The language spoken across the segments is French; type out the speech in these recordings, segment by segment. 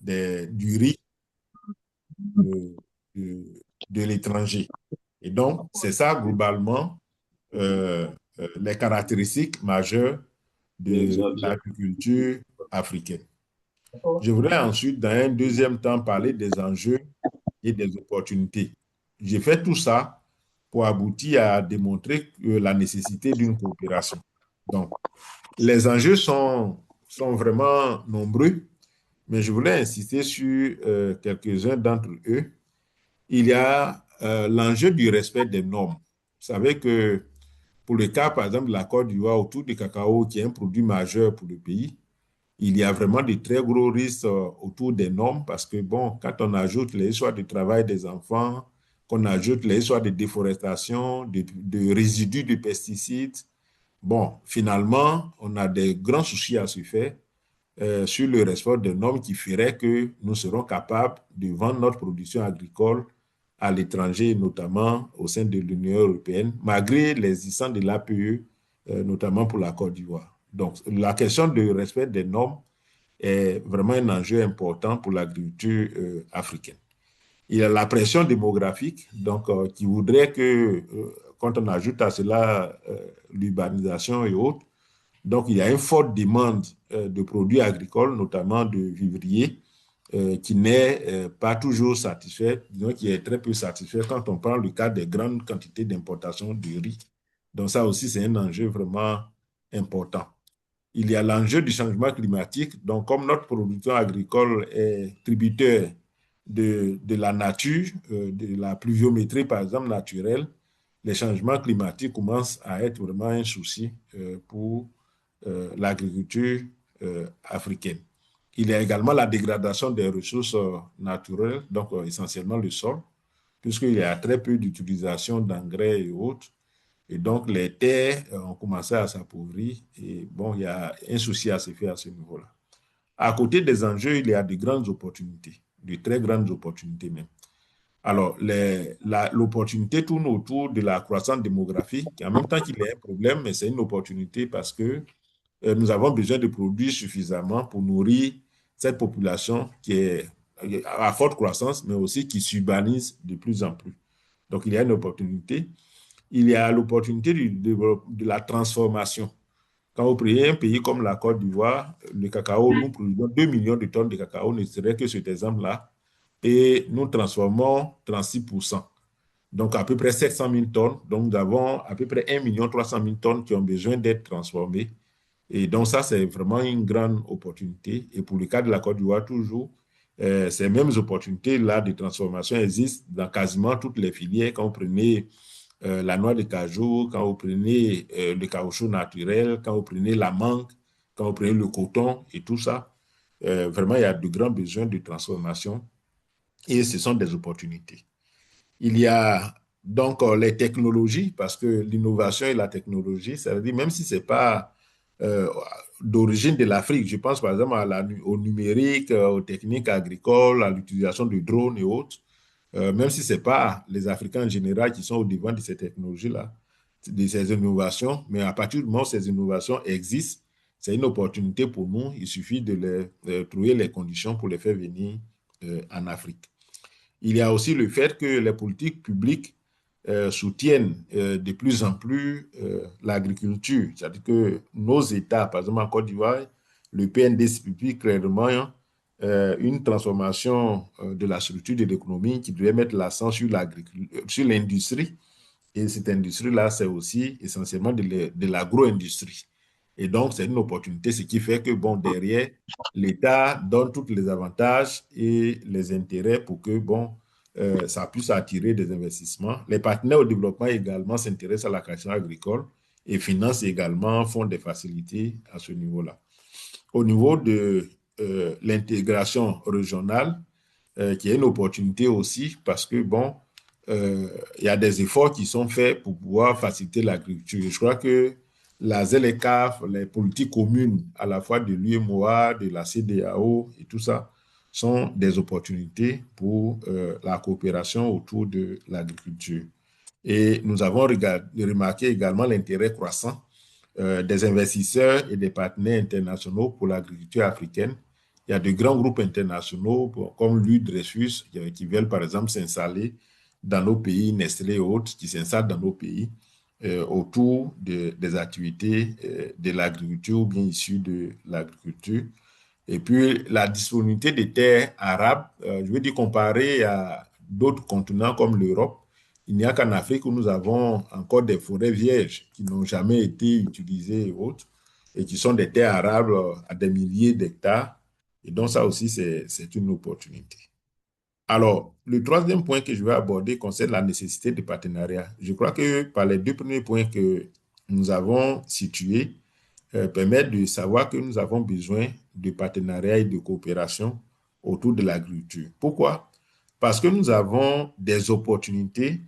du riz de, de, de l'étranger. Et donc, c'est ça globalement euh, les caractéristiques majeures de l'agriculture africaine. Je voudrais ensuite, dans un deuxième temps, parler des enjeux et des opportunités. J'ai fait tout ça pour aboutir à démontrer la nécessité d'une coopération. Donc, les enjeux sont vraiment nombreux, mais je voulais insister sur quelques-uns d'entre eux. Il y a l'enjeu du respect des normes. Vous savez que pour le cas, par exemple, de la Côte d'Ivoire autour du cacao, qui est un produit majeur pour le pays, il y a vraiment de très gros risques autour des normes parce que, bon, quand on ajoute les histoires de travail des enfants, qu'on ajoute les histoires de déforestation, de résidus de pesticides, bon, finalement, on a des grands soucis à se faire sur le respect des normes qui ferait que nous serons capables de vendre notre production agricole à l'étranger, notamment au sein de l'Union européenne, malgré l'existence de l'APE, notamment pour la Côte d'Ivoire. Donc, la question du respect des normes est vraiment un enjeu important pour l'agriculture africaine. Il y a la pression démographique, donc, qui voudrait que, quand on ajoute à cela l'urbanisation et autres, donc il y a une forte demande de produits agricoles, notamment de vivriers, qui n'est pas toujours satisfait, disons qui est très peu satisfait quand on prend le cas des grandes quantités d'importation de riz. Donc ça aussi, c'est un enjeu vraiment important. Il y a l'enjeu du changement climatique. Donc, comme notre production agricole est tributaire de la nature, de la pluviométrie, par exemple, naturelle, les changements climatiques commencent à être vraiment un souci pour l'agriculture africaine. Il y a également la dégradation des ressources naturelles, donc essentiellement le sol, puisqu'il y a très peu d'utilisation d'engrais et autres. Et donc, les terres ont commencé à s'appauvrir. Et bon, il y a un souci à se faire à ce niveau-là. À côté des enjeux, il y a de grandes opportunités, de très grandes opportunités même. Alors, l'opportunité tourne autour de la croissance démographique, en même temps qu'il y a un problème, mais c'est une opportunité parce que nous avons besoin de produire suffisamment pour nourrir cette population qui est à forte croissance, mais aussi qui s'urbanise de plus en plus. Donc, il y a une opportunité. Il y a l'opportunité de la transformation. Quand vous prenez un pays comme la Côte d'Ivoire, le cacao, nous produisons 2 millions de tonnes de cacao, ne serait que cet exemple-là, et nous transformons 36%. Donc, à peu près 700 000 tonnes. Donc, nous avons à peu près 1 300 000 tonnes qui ont besoin d'être transformées. Et donc, ça, c'est vraiment une grande opportunité. Et pour le cas de la Côte d'Ivoire, toujours, ces mêmes opportunités-là de transformation existent dans quasiment toutes les filières. Quand vous prenez la noix de cajou, quand vous prenez le caoutchouc naturel, quand vous prenez la mangue, quand vous prenez le coton et tout ça, vraiment, il y a de grands besoins de transformation et ce sont des opportunités. Il y a donc les technologies, parce que l'innovation et la technologie, ça veut dire même si ce n'est pas euh, d'origine de l'Afrique, je pense par exemple au numérique, aux techniques agricoles, à l'utilisation de drones et autres, même si ce n'est pas les Africains en général qui sont au devant de ces technologies-là, de ces innovations, mais à partir du moment où ces innovations existent, c'est une opportunité pour nous. Il suffit de trouver les conditions pour les faire venir en Afrique. Il y a aussi le fait que les politiques publiques soutiennent de plus en plus l'agriculture. C'est-à-dire que nos États, par exemple en Côte d'Ivoire, le PND publie clairement une transformation de la structure de l'économie qui devait mettre l'accent sur l'industrie. Et cette industrie-là, c'est aussi essentiellement de l'agro-industrie. Et donc, c'est une opportunité, ce qui fait que, bon, derrière, l'État donne tous les avantages et les intérêts pour que, bon, ça puisse attirer des investissements. Les partenaires au développement également s'intéressent à la question agricole et financent également, font des facilités à ce niveau-là. Au niveau de l'intégration régionale, qui est une opportunité aussi parce que, bon, il y a des efforts qui sont faits pour pouvoir faciliter l'agriculture. Je crois que la ZLECAf, les politiques communes à la fois de l'UEMOA, de la CEDEAO et tout ça, sont des opportunités pour la coopération autour de l'agriculture. Et nous avons remarqué également l'intérêt croissant des investisseurs et des partenaires internationaux pour l'agriculture africaine Il y a de grands groupes internationaux comme l'UDRESUS qui veulent par exemple s'installer dans nos pays, Nestlé et autres, qui s'installent dans nos pays autour des activités de l'agriculture ou bien issues de l'agriculture. Et puis, la disponibilité des terres arabes, je veux dire, comparé à d'autres continents comme l'Europe, il n'y a qu'en Afrique où nous avons encore des forêts vierges qui n'ont jamais été utilisées et autres, et qui sont des terres arables à des milliers d'hectares. Et donc, ça aussi, c'est une opportunité. Alors, le troisième point que je vais aborder concerne la nécessité de partenariat. Je crois que par les deux premiers points que nous avons situés, permettent de savoir que nous avons besoin de partenariat et de coopération autour de l'agriculture. Pourquoi? Parce que nous avons des opportunités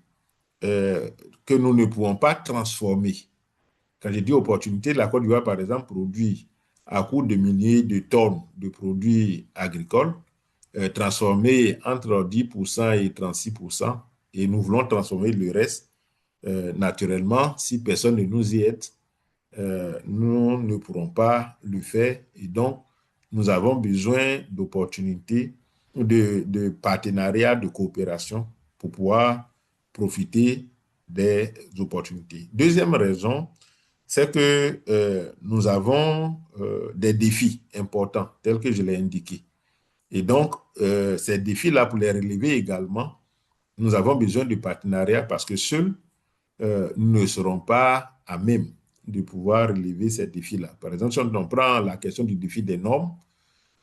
que nous ne pouvons pas transformer. Quand je dis opportunité, la Côte d'Ivoire, par exemple, produit à coût de milliers de tonnes de produits agricoles, transformés entre 10% et 36%, et nous voulons transformer le reste naturellement si personne ne nous y aide nous ne pourrons pas le faire. Et donc, nous avons besoin d'opportunités, de partenariats, de coopération pour pouvoir profiter des opportunités. Deuxième raison, c'est que nous avons des défis importants, tels que je l'ai indiqué. Et donc, ces défis-là, pour les relever également, nous avons besoin de partenariats parce que seuls, nous ne serons pas à même de pouvoir relever ces défis-là. Par exemple, si on prend la question du défi des normes,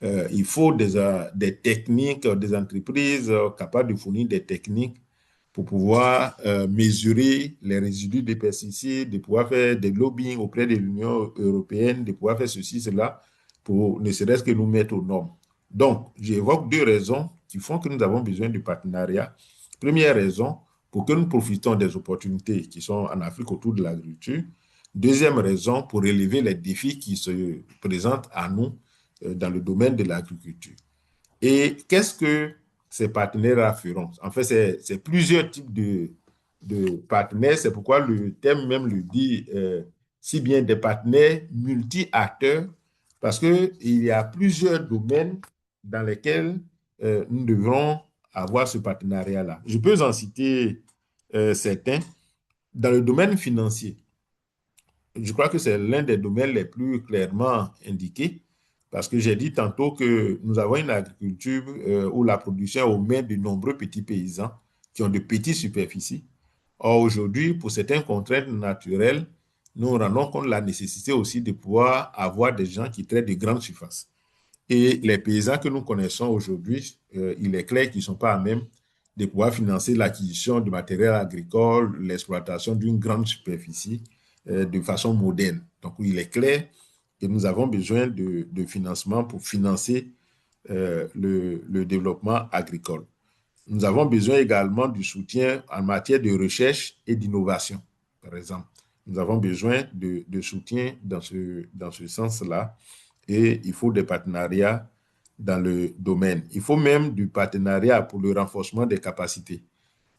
il faut des techniques, des entreprises capables de fournir des techniques pour pouvoir mesurer les résidus des pesticides, de pouvoir faire des lobbying auprès de l'Union européenne, de pouvoir faire ceci, cela, pour ne serait-ce que nous mettre aux normes. Donc, j'évoque deux raisons qui font que nous avons besoin de partenariat. Première raison, pour que nous profitions des opportunités qui sont en Afrique autour de l'agriculture. Deuxième raison, pour relever les défis qui se présentent à nous dans le domaine de l'agriculture. Et qu'est-ce que ces partenaires feront? En fait, c'est plusieurs types de partenaires. C'est pourquoi le thème même le dit si bien des partenaires multi-acteurs, parce qu'il y a plusieurs domaines dans lesquels nous devrons avoir ce partenariat-là. Je peux en citer certains. Dans le domaine financier, je crois que c'est l'un des domaines les plus clairement indiqués parce que j'ai dit tantôt que nous avons une agriculture où la production est aux mains de nombreux petits paysans qui ont de petites superficies. Or, aujourd'hui, pour certaines contraintes naturelles, nous rendons compte de la nécessité aussi de pouvoir avoir des gens qui traitent de grandes surfaces. Et les paysans que nous connaissons aujourd'hui, il est clair qu'ils ne sont pas à même de pouvoir financer l'acquisition de matériel agricole, l'exploitation d'une grande superficie de façon moderne. Donc, il est clair que nous avons besoin de financement pour financer le développement agricole. Nous avons besoin également du soutien en matière de recherche et d'innovation, par exemple. Nous avons besoin de soutien dans ce sens-là et il faut des partenariats dans le domaine. Il faut même du partenariat pour le renforcement des capacités.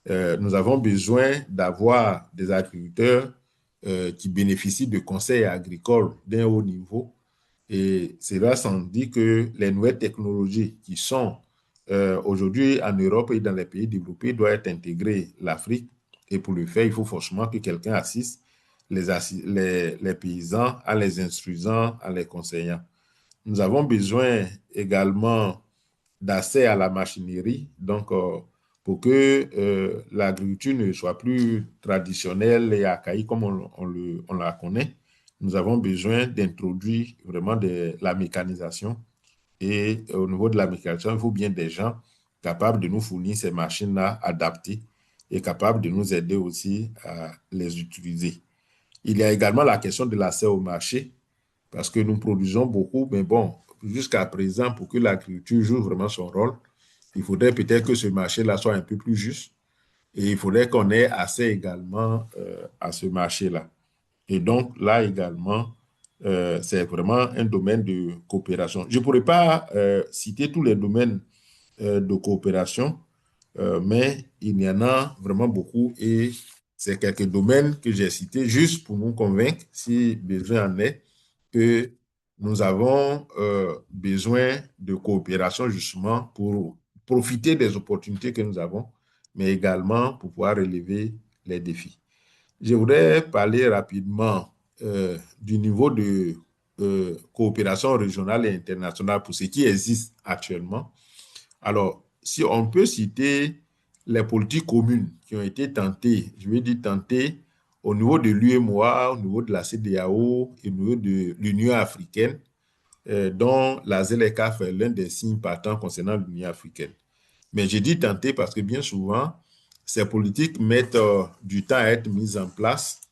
Nous avons besoin d'avoir des agriculteurs qui bénéficient de conseils agricoles d'un haut niveau. Et cela sans dire que les nouvelles technologies qui sont aujourd'hui en Europe et dans les pays développés doivent intégrer l'Afrique. Et pour le faire, il faut forcément que quelqu'un assiste les paysans en les instruisant, en les conseillant. Nous avons besoin également d'accès à la machinerie, donc pour que l'agriculture ne soit plus traditionnelle et archaïque comme on la connaît, nous avons besoin d'introduire vraiment la mécanisation. Et au niveau de la mécanisation, il faut bien des gens capables de nous fournir ces machines-là adaptées et capables de nous aider aussi à les utiliser. Il y a également la question de l'accès au marché, parce que nous produisons beaucoup, mais bon, jusqu'à présent, pour que l'agriculture joue vraiment son rôle, il faudrait peut-être que ce marché-là soit un peu plus juste et il faudrait qu'on ait accès également à ce marché-là. Et donc, là également, c'est vraiment un domaine de coopération. Je ne pourrais pas citer tous les domaines de coopération, mais il y en a vraiment beaucoup et c'est quelques domaines que j'ai cités juste pour nous convaincre, si besoin en est, que nous avons besoin de coopération justement pour profiter des opportunités que nous avons, mais également pour pouvoir relever les défis. Je voudrais parler rapidement du niveau de coopération régionale et internationale pour ce qui existe actuellement. Alors, si on peut citer les politiques communes qui ont été tentées, je veux dire tentées au niveau de l'UEMOA, au niveau de la CEDEAO et au niveau de l'Union africaine, dont la ZLECA fait l'un des signes partants concernant l'Union africaine. Mais j'ai dit tenter parce que bien souvent, ces politiques mettent du temps à être mises en place.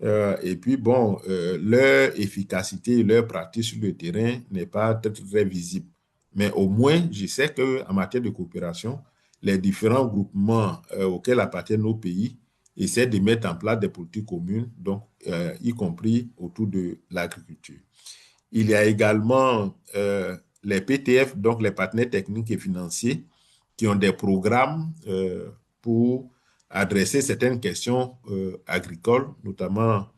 Et puis, bon, leur efficacité, leur pratique sur le terrain n'est pas très, très visible. Mais au moins, je sais qu'en matière de coopération, les différents groupements auxquels appartiennent nos pays essaient de mettre en place des politiques communes, donc, y compris autour de l'agriculture. Il y a également les PTF, donc les partenaires techniques et financiers, qui ont des programmes pour adresser certaines questions agricoles, notamment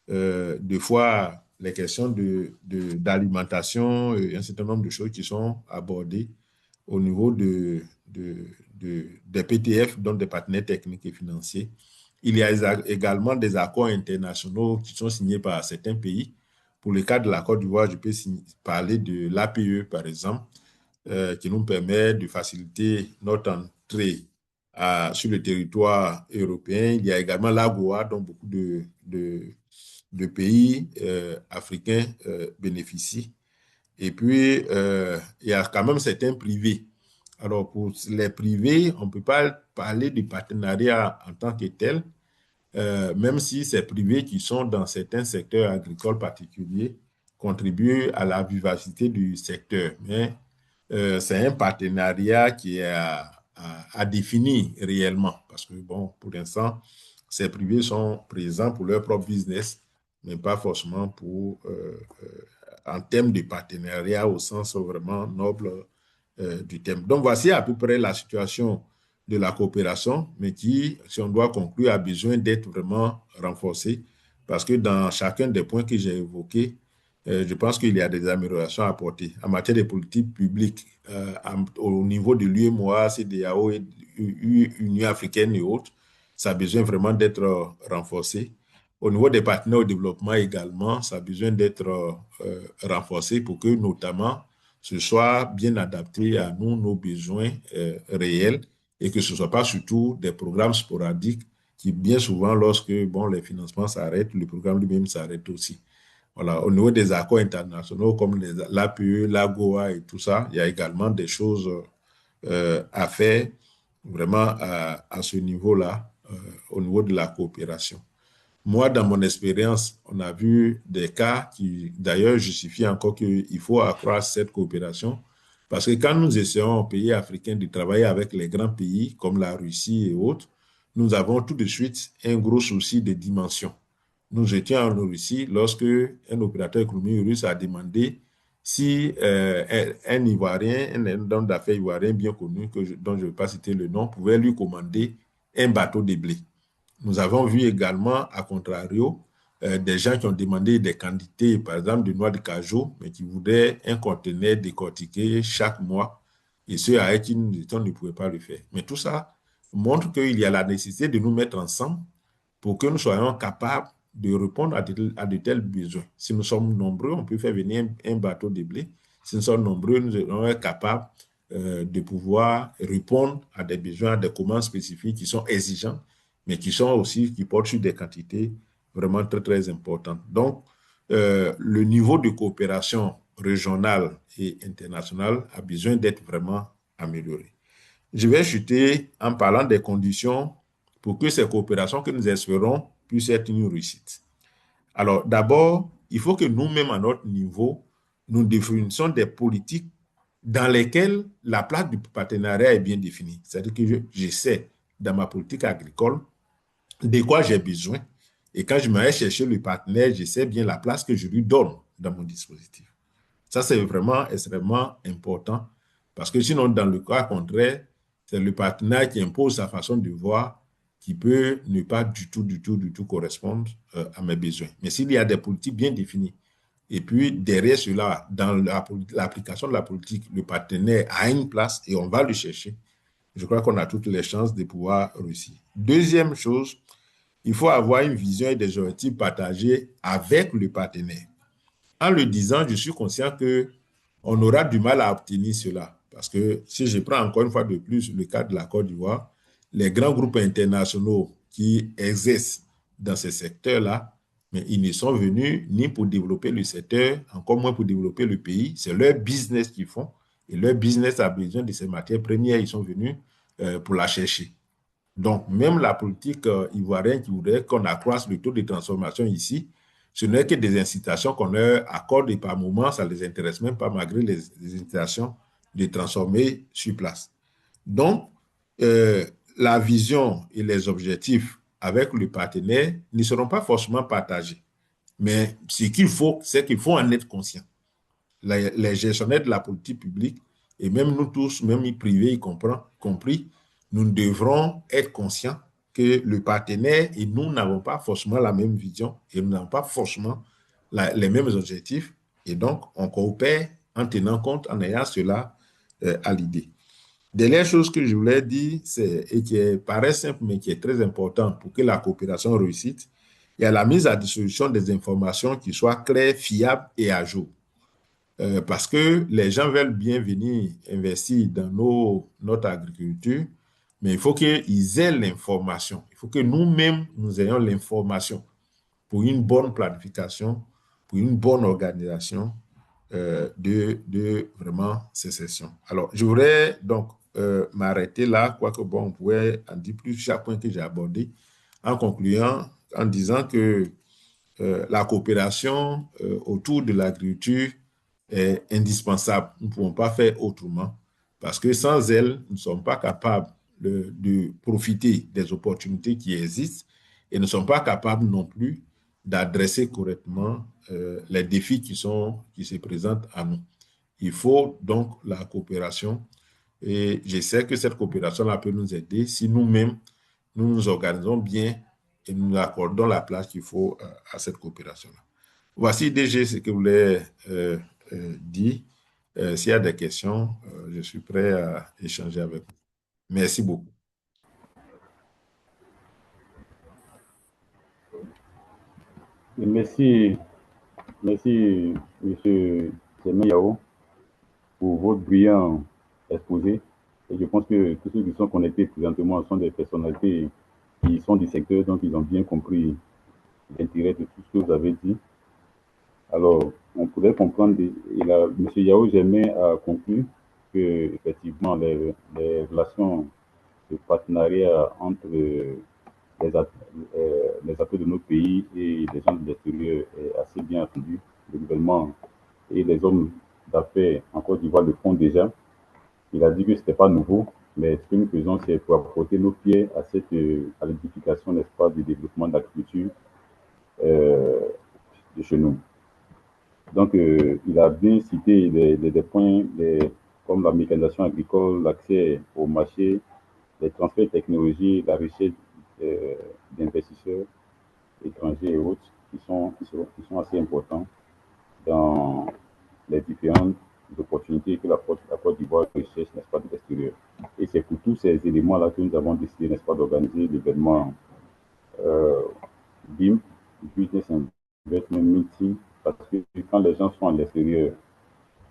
des fois les questions d'alimentation et un certain nombre de choses qui sont abordées au niveau des PTF, donc des partenaires techniques et financiers. Il y a également des accords internationaux qui sont signés par certains pays. Pour le cas de la Côte d'Ivoire, je peux parler de l'APE, par exemple, qui nous permet de faciliter notre entrée sur le territoire européen. Il y a également l'AGOA, dont beaucoup de pays africains bénéficient. Et puis, il y a quand même certains privés. Alors, pour les privés, on ne peut pas parler de partenariat en tant que tel, même si ces privés qui sont dans certains secteurs agricoles particuliers contribuent à la vivacité du secteur. Mais c'est un partenariat qui est à définir réellement parce que, bon, pour l'instant, ces privés sont présents pour leur propre business, mais pas forcément en termes de partenariat au sens vraiment noble du terme. Donc, voici à peu près la situation de la coopération, mais qui, si on doit conclure, a besoin d'être vraiment renforcée parce que dans chacun des points que j'ai évoqués, je pense qu'il y a des améliorations à apporter en matière de politique publique au niveau de l'UEMOA, CEDEAO, Union africaine et autres. Ça a besoin vraiment d'être renforcé. Au niveau des partenaires au développement également, ça a besoin d'être renforcé pour que notamment ce soit bien adapté à nous, nos besoins réels et que ce ne soit pas surtout des programmes sporadiques qui bien souvent, lorsque bon, les financements s'arrêtent, le programme lui-même s'arrête aussi. Voilà. Au niveau des accords internationaux comme l'APE, l'AGOA et tout ça, il y a également des choses à faire vraiment à ce niveau-là, au niveau de la coopération. Moi, dans mon expérience, on a vu des cas qui, d'ailleurs, justifient encore qu'il faut accroître cette coopération. Parce que quand nous essayons en pays africains de travailler avec les grands pays comme la Russie et autres, nous avons tout de suite un gros souci de dimension. Nous étions en Russie lorsque un opérateur économique russe a demandé si un Ivoirien, un homme d'affaires ivoirien bien connu, dont je ne vais pas citer le nom, pouvait lui commander un bateau de blé. Nous avons vu également, à contrario, des gens qui ont demandé des quantités, par exemple, de noix de cajou, mais qui voulaient un conteneur décortiqué chaque mois, et ceux avec qui nous étions ne pouvaient pas le faire. Mais tout ça montre qu'il y a la nécessité de nous mettre ensemble pour que nous soyons capables de répondre à de tels besoins. Si nous sommes nombreux, on peut faire venir un bateau de blé. Si nous sommes nombreux, nous serons capables de pouvoir répondre à des besoins, à des commandes spécifiques qui sont exigeants, mais qui sont aussi, qui portent sur des quantités vraiment très, très importantes. Donc, le niveau de coopération régionale et internationale a besoin d'être vraiment amélioré. Je vais chuter en parlant des conditions pour que ces coopérations que nous espérons puissent être une réussite. Alors, d'abord, il faut que nous-mêmes, à notre niveau, nous définissions des politiques dans lesquelles la place du partenariat est bien définie. C'est-à-dire que je sais, dans ma politique agricole, de quoi j'ai besoin. Et quand je m'en chercher le partenaire, je sais bien la place que je lui donne dans mon dispositif. Ça, c'est vraiment extrêmement important parce que sinon, dans le cas contraire, c'est le partenaire qui impose sa façon de voir qui peut ne pas du tout correspondre à mes besoins. Mais s'il y a des politiques bien définies Et puis, derrière cela, dans l'application de la politique, le partenaire a une place et on va le chercher. Je crois qu'on a toutes les chances de pouvoir réussir. Deuxième chose, il faut avoir une vision et des objectifs partagés avec le partenaire. En le disant, je suis conscient qu'on aura du mal à obtenir cela. Parce que si je prends encore une fois de plus le cas de la Côte d'Ivoire, les grands groupes internationaux qui exercent dans ces secteurs-là, mais ils ne sont venus ni pour développer le secteur, encore moins pour développer le pays. C'est leur business qu'ils font. Et leur business a besoin de ces matières premières. Ils sont venus pour la chercher. Donc, même la politique ivoirienne qui voudrait qu'on accroisse le taux de transformation ici, ce n'est que des incitations qu'on leur accorde et par moments, ça ne les intéresse même pas malgré les incitations de transformer sur place. Donc, la vision et les objectifs avec le partenaire ne seront pas forcément partagés. Mais ce qu'il faut, c'est qu'il faut en être conscient. Les gestionnaires de la politique publique, et même nous tous, même les privés y compris, nous devrons être conscients que le partenaire et nous n'avons pas forcément la même vision et nous n'avons pas forcément les mêmes objectifs. Et donc, on coopère en tenant compte, en ayant cela à l'idée. Dernière chose que je voulais dire, et qui paraît simple, mais qui est très important pour que la coopération réussisse, il y a la mise à disposition des informations qui soient claires, fiables et à jour. Parce que les gens veulent bien venir investir dans notre agriculture, mais il faut qu'ils aient l'information. Il faut que nous-mêmes, nous ayons l'information pour une bonne planification, pour une bonne organisation de vraiment ces sessions. Alors, je voudrais donc m'arrêter là, quoique bon, on pourrait en dire plus chaque point que j'ai abordé, en concluant, en disant que la coopération autour de l'agriculture est indispensable. Nous ne pouvons pas faire autrement parce que sans elle, nous ne sommes pas capables de profiter des opportunités qui existent et nous ne sommes pas capables non plus d'adresser correctement les défis qui se présentent à nous. Il faut donc la coopération et je sais que cette coopération-là peut nous aider si nous-mêmes, nous nous organisons bien et nous accordons la place qu'il faut à cette coopération-là. Voici DG ce que je voulais dire. S'il y a des questions, je suis prêt à échanger avec vous. Merci beaucoup. Et merci, Monsieur Yao, pour votre brillant exposé. Et je pense que tous ceux qui sont connectés présentement sont des personnalités qui sont du secteur, donc ils ont bien compris l'intérêt de tout ce que vous avez dit. Alors, on pourrait comprendre, M. Yao Germain a conclu que, effectivement, les relations de partenariat entre les acteurs de nos pays et les gens de l'extérieur est assez bien attendu. Le gouvernement et les hommes d'affaires en Côte d'Ivoire le font déjà. Il a dit que ce n'était pas nouveau, mais ce que nous faisons, c'est pour apporter nos pieds à l'édification, n'est-ce pas, du développement de l'agriculture de chez nous. Donc, il a bien cité des points comme la mécanisation agricole, l'accès au marché, les transferts de technologie, la recherche d'investisseurs étrangers et autres qui sont assez importants dans les différentes opportunités que la Côte d'Ivoire recherche, n'est-ce pas, de l'extérieur. Et c'est pour tous ces éléments-là que nous avons décidé, n'est-ce pas, d'organiser l'événement BIM, Business Investment Meeting, parce que quand les gens sont à l'extérieur,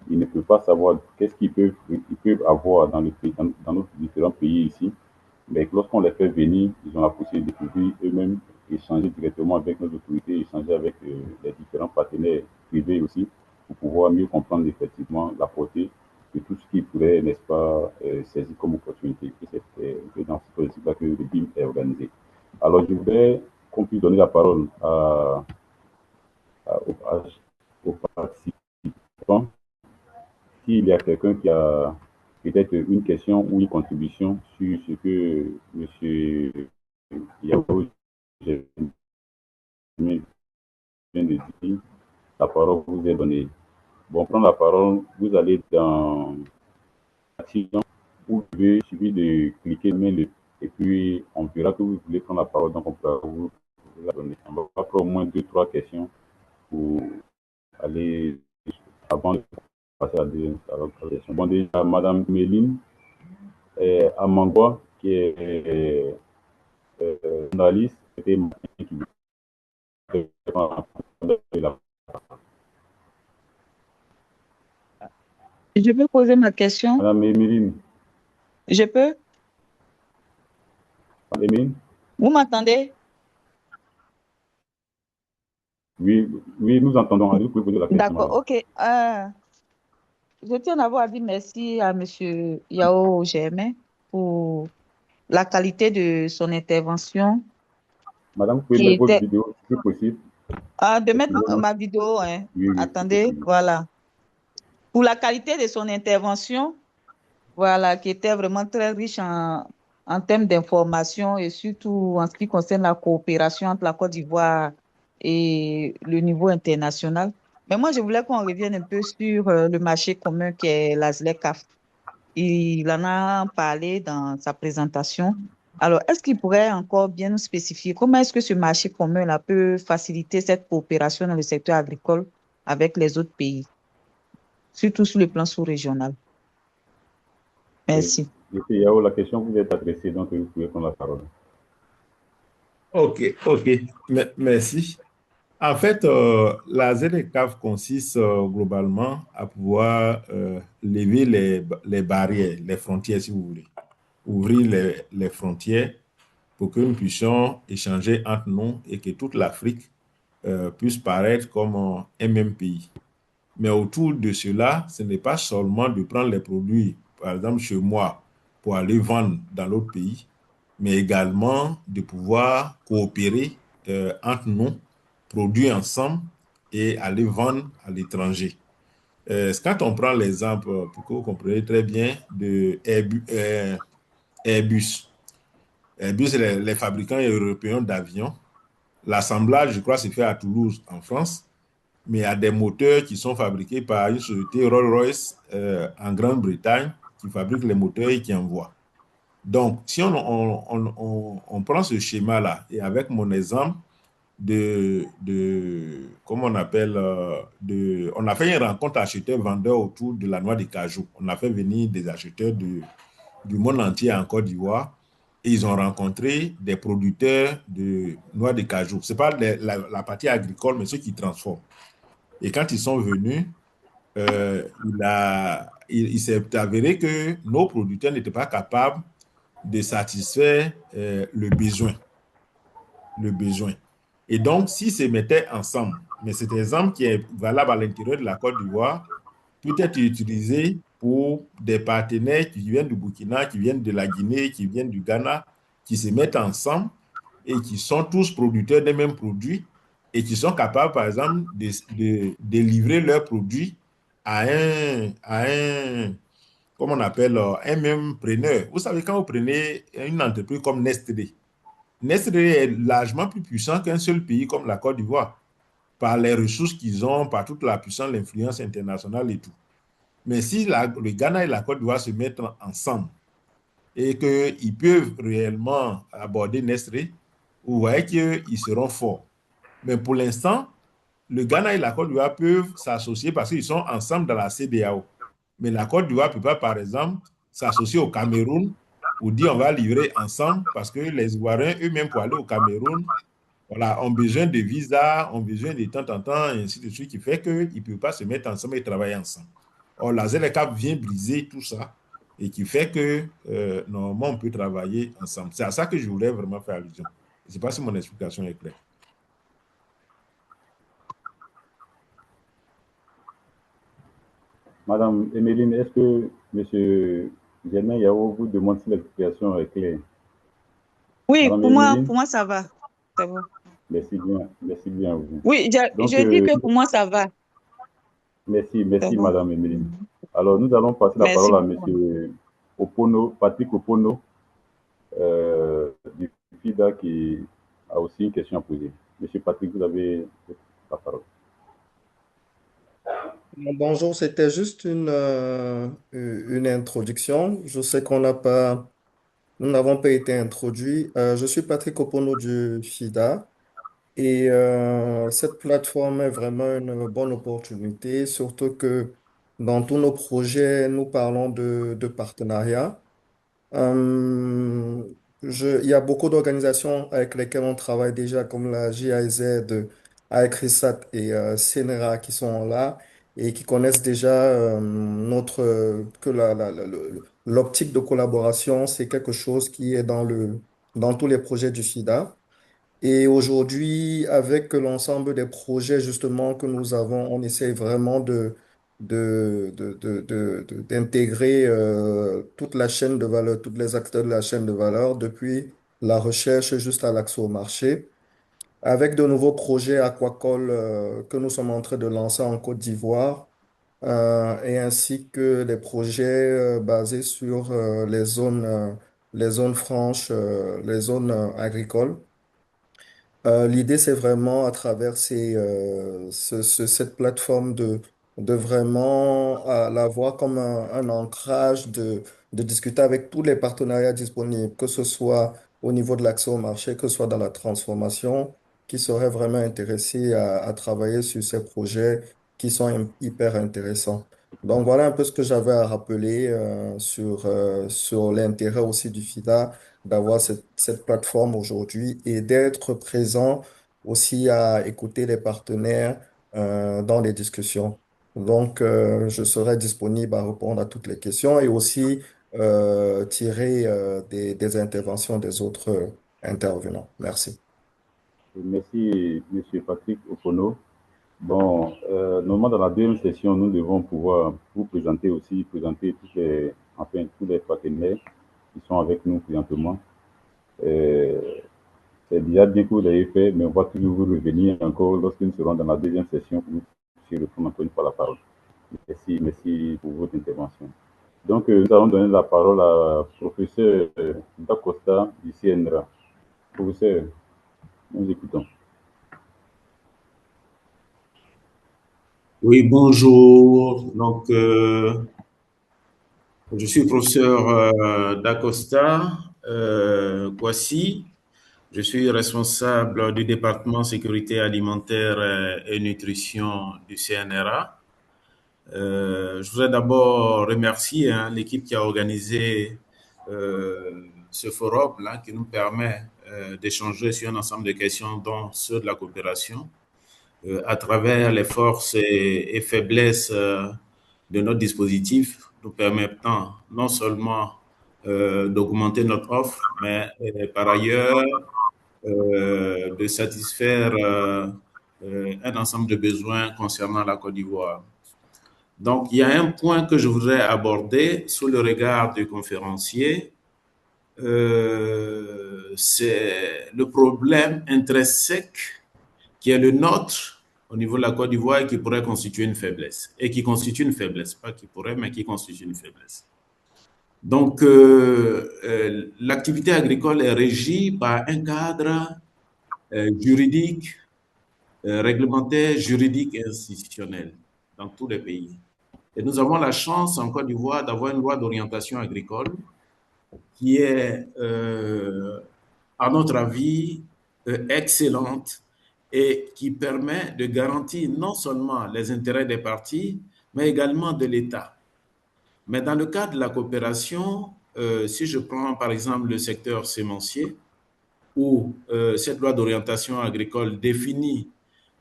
ils ne peuvent pas savoir qu'est-ce qu'ils peuvent avoir dans nos différents pays ici. Mais lorsqu'on les fait venir, ils ont la possibilité de pouvoir eux-mêmes échanger directement avec nos autorités, échanger avec les différents partenaires privés aussi, pour pouvoir mieux comprendre effectivement la portée de tout ce qui pourrait, n'est-ce pas, saisir comme opportunité. Et c'est dans ce principe-là que le BIM est organisé. Alors, je voudrais qu'on puisse donner la parole aux participants. S'il y a quelqu'un qui a peut-être une question ou une contribution sur ce que M. Yao vient de dire, la parole vous est donnée. Bon, prendre la parole, vous allez dans l'action, vous pouvez suffit de cliquer main et puis on verra que vous voulez prendre la parole, donc on peut vous la donner. On va prendre au moins 2-3 questions pour aller avant de passer à la question. Bon, déjà, Madame Méline Amangwa, qui est journaliste, c'était qui la Je peux poser ma question? Madame Méline, Je peux? Méline, Vous m'entendez? oui, oui, nous entendons. Allez, vous pouvez poser la question, D'accord, madame. ok. Je tiens d'abord à dire merci à Monsieur Yao Germain pour la qualité de son intervention Madame, vous pouvez qui mettre votre était vidéo, si c'est possible. de mettre Excusez-moi. ma vidéo, hein. Oui, oui, c'est Attendez, possible. voilà. Pour la qualité de son intervention, voilà, qui était vraiment très riche en termes d'information et surtout en ce qui concerne la coopération entre la Côte d'Ivoire et le niveau international. Mais moi, je voulais qu'on revienne un peu sur le marché commun qui est la ZLECAf. Il en a parlé dans sa présentation. Alors, est-ce qu'il pourrait encore bien nous spécifier comment est-ce que ce marché commun-là peut faciliter cette coopération dans le secteur agricole avec les autres pays, surtout sur le plan sous-régional? Oui. Merci. Monsieur Yao, la question vous est adressée, donc vous pouvez prendre la parole. Ok, ok, merci. En fait, la ZLECAf consiste globalement à pouvoir lever les barrières, les frontières, si vous voulez. Ouvrir les frontières pour que nous puissions échanger entre nous et que toute l'Afrique puisse paraître comme un même pays. Mais autour de cela, ce n'est pas seulement de prendre les produits, par exemple chez moi, pour aller vendre dans l'autre pays, mais également de pouvoir coopérer entre nous, produire ensemble et aller vendre à l'étranger. Quand on prend l'exemple, pour que vous compreniez très bien, de Airbus. Airbus, c'est les fabricants européens d'avions. L'assemblage, je crois, c'est fait à Toulouse, en France, mais il y a des moteurs qui sont fabriqués par une société Rolls-Royce en Grande-Bretagne qui fabrique les moteurs et qui envoie. Donc, si on prend ce schéma-là, et avec mon exemple comment on appelle, on a fait une rencontre acheteurs-vendeurs autour de la noix de cajou. On a fait venir des acheteurs du monde entier en Côte d'Ivoire et ils ont rencontré des producteurs de noix de cajou. Ce n'est pas la partie agricole, mais ceux qui transforment. Et quand ils sont venus, il s'est avéré que nos producteurs n'étaient pas capables de satisfaire le besoin. Le besoin. Et donc, s'ils se mettaient ensemble, mais cet exemple qui est valable à l'intérieur de la Côte d'Ivoire peut être utilisé pour des partenaires qui viennent du Burkina, qui viennent de la Guinée, qui viennent du Ghana, qui se mettent ensemble et qui sont tous producteurs des mêmes produits et qui sont capables, par exemple, de livrer leurs produits à un, comment on appelle, un même preneur. Vous savez, quand vous prenez une entreprise comme Nestlé, Nestlé est largement plus puissant qu'un seul pays comme la Côte d'Ivoire, par les ressources qu'ils ont, par toute la puissance, l'influence internationale et tout. Mais si le Ghana et la Côte d'Ivoire se mettent ensemble et qu'ils peuvent réellement aborder Nestlé, vous voyez qu'ils seront forts. Mais pour l'instant, le Ghana et la Côte d'Ivoire peuvent s'associer parce qu'ils sont ensemble dans la CEDEAO. Mais la Côte d'Ivoire ne peut pas, par exemple, s'associer au Cameroun ou dire on va livrer ensemble parce que les Ivoiriens eux-mêmes pour aller au Cameroun, voilà, ont besoin de visa, ont besoin de temps en temps, et ainsi de suite, qui fait qu'ils ne peuvent pas se mettre ensemble et travailler ensemble. Or, la ZLECAf vient briser tout ça et qui fait que normalement, on peut travailler ensemble. C'est à ça que je voulais vraiment faire allusion. Je ne sais pas si mon explication est claire. Madame Emeline, est-ce que Monsieur Germain Yao vous demande si l'explication est claire? Oui, Madame pour Emeline, moi, ça va. C'est bon. merci bien à vous. Oui, Donc, je dis que pour moi, ça va. C'est merci bon. Madame Emeline. Alors, nous allons passer la Merci parole à beaucoup. Monsieur Opono, Patrick Opono, du FIDA, qui a aussi une question à poser. Monsieur Patrick, vous avez la parole. Bonjour, c'était juste une introduction. Je sais nous n'avons pas été introduits. Je suis Patrick Opono du FIDA. Et cette plateforme est vraiment une bonne opportunité, surtout que dans tous nos projets, nous parlons de partenariat. Euh, il y a beaucoup d'organisations avec lesquelles on travaille déjà, comme la GIZ, avec RISAT et CNRA qui sont là et qui connaissent déjà que l'optique de collaboration, c'est quelque chose qui est dans tous les projets du SIDA. Et aujourd'hui, avec l'ensemble des projets justement que nous avons, on essaie vraiment d'intégrer toute la chaîne de valeur, tous les acteurs de la chaîne de valeur, depuis la recherche jusqu'à l'accès au marché, avec de nouveaux projets aquacoles que nous sommes en train de lancer en Côte d'Ivoire, et ainsi que des projets basés sur les zones franches, les zones agricoles. L'idée, c'est vraiment à travers cette plateforme de vraiment la voir comme un ancrage, de discuter avec tous les partenariats disponibles, que ce soit au niveau de l'accès au marché, que ce soit dans la transformation, qui seraient vraiment intéressés à travailler sur ces projets qui sont hyper intéressants. Donc voilà un peu ce que j'avais à rappeler sur l'intérêt aussi du FIDA d'avoir cette plateforme aujourd'hui et d'être présent aussi à écouter les partenaires dans les discussions. Donc, je serai disponible à répondre à toutes les questions et aussi tirer des interventions des autres intervenants. Merci. Merci, Monsieur Patrick Opono. Bon, normalement, dans la deuxième session, nous devons pouvoir vous présenter aussi, présenter tous les partenaires qui sont avec nous présentement. Euh, c'est déjà bien que vous l'avez fait, mais on va toujours vous revenir encore lorsque nous serons dans la deuxième session pour vous puissiez reprendre encore une fois la parole. Merci pour votre intervention. Donc, nous allons donner la parole à professeur Dacosta du CNRA. Professeur, nous écoutons. Oui, bonjour. Donc, je suis professeur Dacosta Kwasi. Je suis responsable du département sécurité alimentaire et nutrition du CNRA. Je voudrais d'abord remercier l'équipe qui a organisé ce forum-là qui nous permet d'échanger sur un ensemble de questions, dont ceux de la coopération, à travers les forces et faiblesses de notre dispositif, nous permettant non seulement d'augmenter notre offre, mais par ailleurs de satisfaire un ensemble de besoins concernant la Côte d'Ivoire. Donc, il y a un point que je voudrais aborder sous le regard du conférencier, c'est le problème intrinsèque qui est le nôtre au niveau de la Côte d'Ivoire et qui pourrait constituer une faiblesse. Et qui constitue une faiblesse, pas qui pourrait, mais qui constitue une faiblesse. Donc, l'activité agricole est régie par un cadre juridique, réglementaire, juridique et institutionnel dans tous les pays. Et nous avons la chance en Côte d'Ivoire d'avoir une loi d'orientation agricole qui est, à notre avis, excellente et qui permet de garantir non seulement les intérêts des parties, mais également de l'État. Mais dans le cadre de la coopération, si je prends par exemple le secteur sémencier, où cette loi d'orientation agricole définit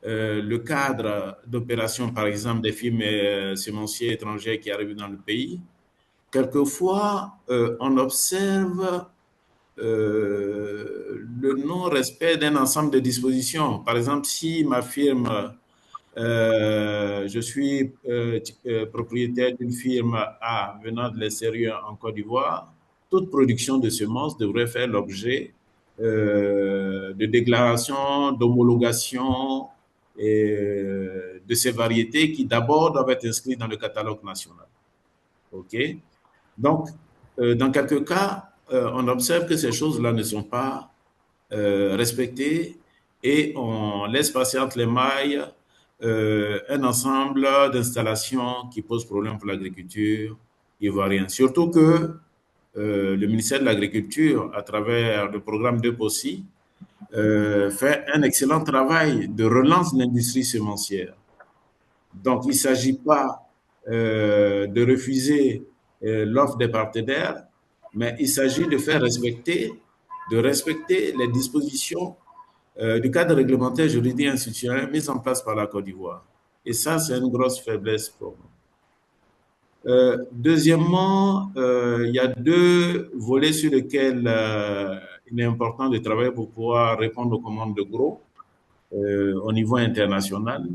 le cadre d'opération, par exemple, des firmes sémenciers étrangers qui arrivent dans le pays, quelquefois, on observe le non-respect d'un ensemble de dispositions. Par exemple, si ma firme, je suis propriétaire d'une firme A venant de l'extérieur en Côte d'Ivoire, toute production de semences devrait faire l'objet de déclarations, d'homologation et de ces variétés qui d'abord doivent être inscrites dans le catalogue national. OK? Donc, dans quelques cas, on observe que ces choses-là ne sont pas respectées et on laisse passer entre les mailles un ensemble d'installations qui posent problème pour l'agriculture ivoirienne. Surtout que le ministère de l'Agriculture, à travers le programme de POSI, fait un excellent travail de relance de l'industrie semencière. Donc, il ne s'agit pas de refuser l'offre des partenaires, mais il s'agit de faire respecter, de respecter les dispositions du cadre réglementaire juridique institutionnel mis en place par la Côte d'Ivoire. Et ça, c'est une grosse faiblesse pour nous. Deuxièmement, il y a deux volets sur lesquels il est important de travailler pour pouvoir répondre aux commandes de gros au niveau international.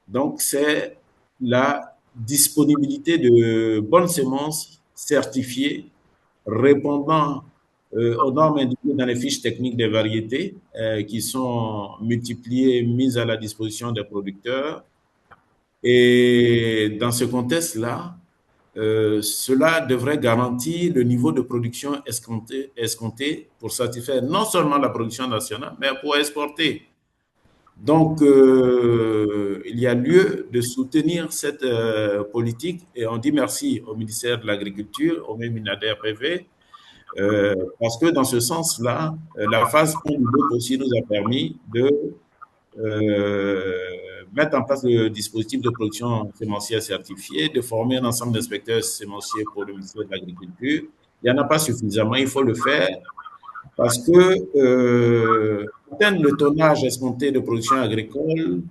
Donc, c'est la disponibilité de bonnes semences certifiées répondant aux normes indiquées dans les fiches techniques des variétés qui sont multipliées, mises à la disposition des producteurs. Et dans ce contexte-là, cela devrait garantir le niveau de production escompté pour satisfaire non seulement la production nationale, mais pour exporter. Donc, il y a lieu de soutenir cette politique et on dit merci au ministère de l'Agriculture, au même INADER PV, parce que dans ce sens-là, la phase 1 du BOP aussi nous a permis de mettre en place le dispositif de production sémencière certifiée, de former un ensemble d'inspecteurs sémenciers pour le ministère de l'Agriculture. Il n'y en a pas suffisamment, il faut le faire parce que atteindre le tonnage escompté de production agricole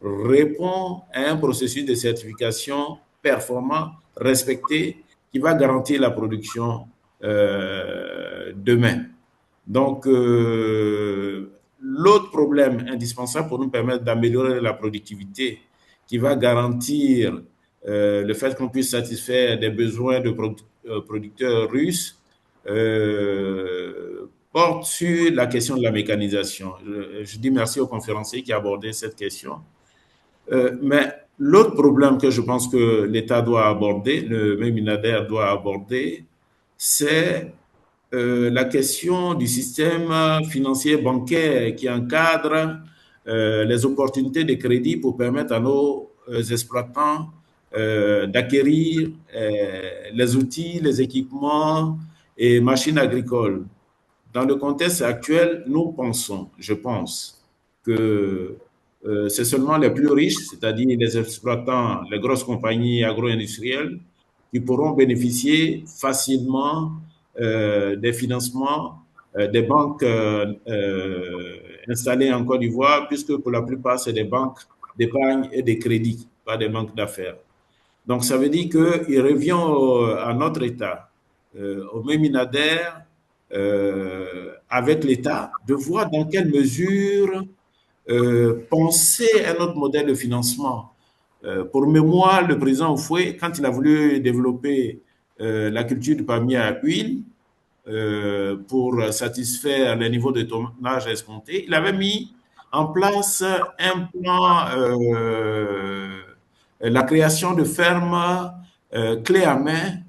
répond à un processus de certification performant, respecté, qui va garantir la production demain. Donc, l'autre problème indispensable pour nous permettre d'améliorer la productivité, qui va garantir le fait qu'on puisse satisfaire des besoins de producteurs russes, porte sur la question de la mécanisation. Je dis merci au conférencier qui a abordé cette question. Mais l'autre problème que je pense que l'État doit aborder, le même INADER doit aborder, c'est la question du système financier bancaire qui encadre les opportunités de crédit pour permettre à nos exploitants d'acquérir les outils, les équipements et machines agricoles. Dans le contexte actuel, nous pensons, je pense, que c'est seulement les plus riches, c'est-à-dire les exploitants, les grosses compagnies agro-industrielles, qui pourront bénéficier facilement des financements des banques installées en Côte d'Ivoire, puisque pour la plupart, c'est des banques d'épargne et de crédit, pas des banques d'affaires. Donc, ça veut dire qu'il revient à notre État, au même INADER, avec l'État, de voir dans quelle mesure penser un autre modèle de financement. Pour mémoire, le président Oufoué, quand il a voulu développer la culture du palmier à huile pour satisfaire les niveaux de tonnage escomptés, il avait mis en place un plan, la création de fermes clés à main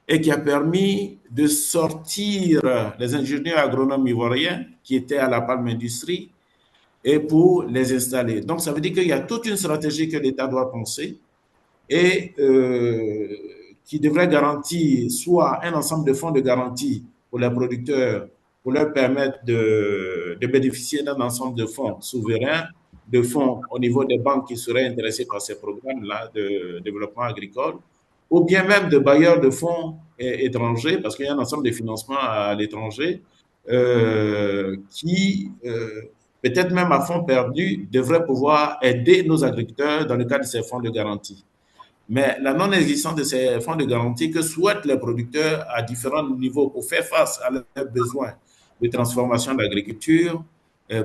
et qui a permis de sortir les ingénieurs agronomes ivoiriens qui étaient à la Palme Industrie et pour les installer. Donc, ça veut dire qu'il y a toute une stratégie que l'État doit penser et qui devrait garantir soit un ensemble de fonds de garantie pour les producteurs pour leur permettre de bénéficier d'un ensemble de fonds souverains, de fonds au niveau des banques qui seraient intéressées par ces programmes-là de développement agricole, ou bien même de bailleurs de fonds étrangers, parce qu'il y a un ensemble de financements à l'étranger qui, peut-être même à fonds perdus, devraient pouvoir aider nos agriculteurs dans le cadre de ces fonds de garantie. Mais la non-existence de ces fonds de garantie que souhaitent les producteurs à différents niveaux pour faire face à leurs besoins de transformation de l'agriculture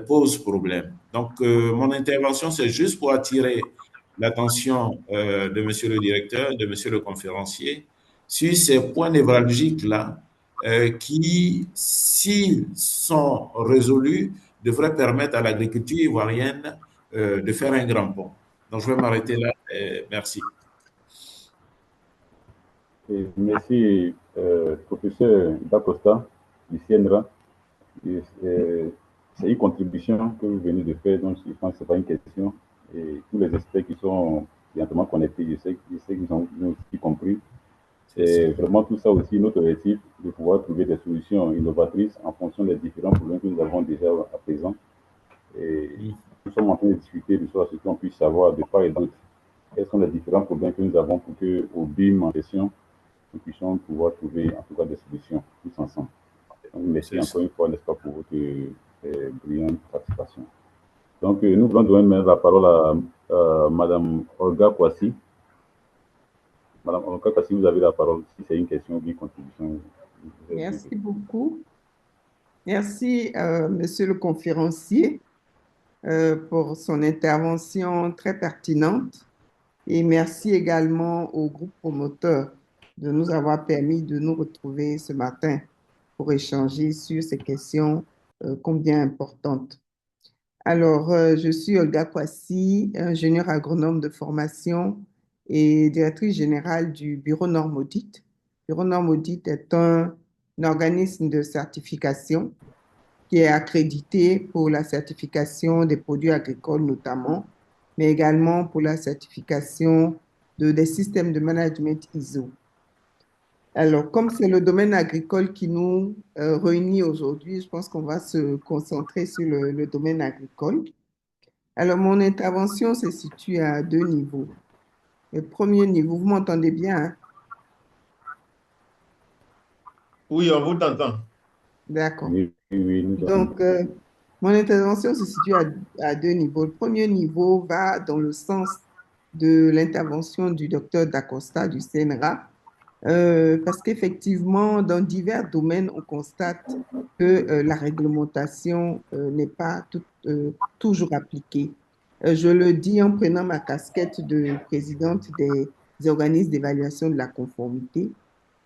pose problème. Donc, mon intervention, c'est juste pour attirer l'attention de monsieur le directeur, de monsieur le conférencier, sur ces points névralgiques-là qui, s'ils sont résolus, devraient permettre à l'agriculture ivoirienne de faire un grand bond. Donc, je vais m'arrêter là. Merci. Et merci, professeur Dacosta du CNRA. C'est une contribution que vous venez de faire, donc je pense que ce n'est pas une question. Et tous les experts qui sont directement connectés, je sais qu'ils ont aussi compris. C'est vraiment tout ça aussi notre objectif, de pouvoir trouver des solutions innovatrices en fonction des différents problèmes que nous avons déjà à présent. Et nous sommes en train de discuter de sorte à ce qu'on puisse savoir de part et d'autre quels sont les différents problèmes que nous avons pour que, au BIM en question, nous puissions pouvoir trouver en tout cas des solutions tous ensemble. Donc, merci encore une fois, n'est-ce pas, pour votre brillante participation. Donc, nous voulons donner la parole à Madame Olga Kwasi. Madame Olga Kwasi, vous avez la parole si c'est une question ou une contribution. Merci beaucoup. Merci, Monsieur le conférencier, pour son intervention très pertinente. Et merci également au groupe promoteur de nous avoir permis de nous retrouver ce matin pour échanger sur ces questions combien importantes. Alors, je suis Olga Kwasi, ingénieure agronome de formation et directrice générale du Bureau Norme Audit. Bureau Norme Audit est un organisme de certification qui est accrédité pour la certification des produits agricoles notamment, mais également pour la certification des systèmes de management ISO. Alors, comme c'est le domaine agricole qui nous réunit aujourd'hui, je pense qu'on va se concentrer sur le domaine agricole. Alors, mon intervention se situe à deux niveaux. Le premier niveau, vous m'entendez bien, hein? Oui, on vous entend. D'accord. Oui, nous Donc, mon intervention se situe à deux niveaux. Le premier niveau va dans le sens de l'intervention du docteur Dacosta du CNRA, parce qu'effectivement, dans divers domaines, on constate que la réglementation n'est pas toujours appliquée. Je le dis en prenant ma casquette de présidente des organismes d'évaluation de la conformité.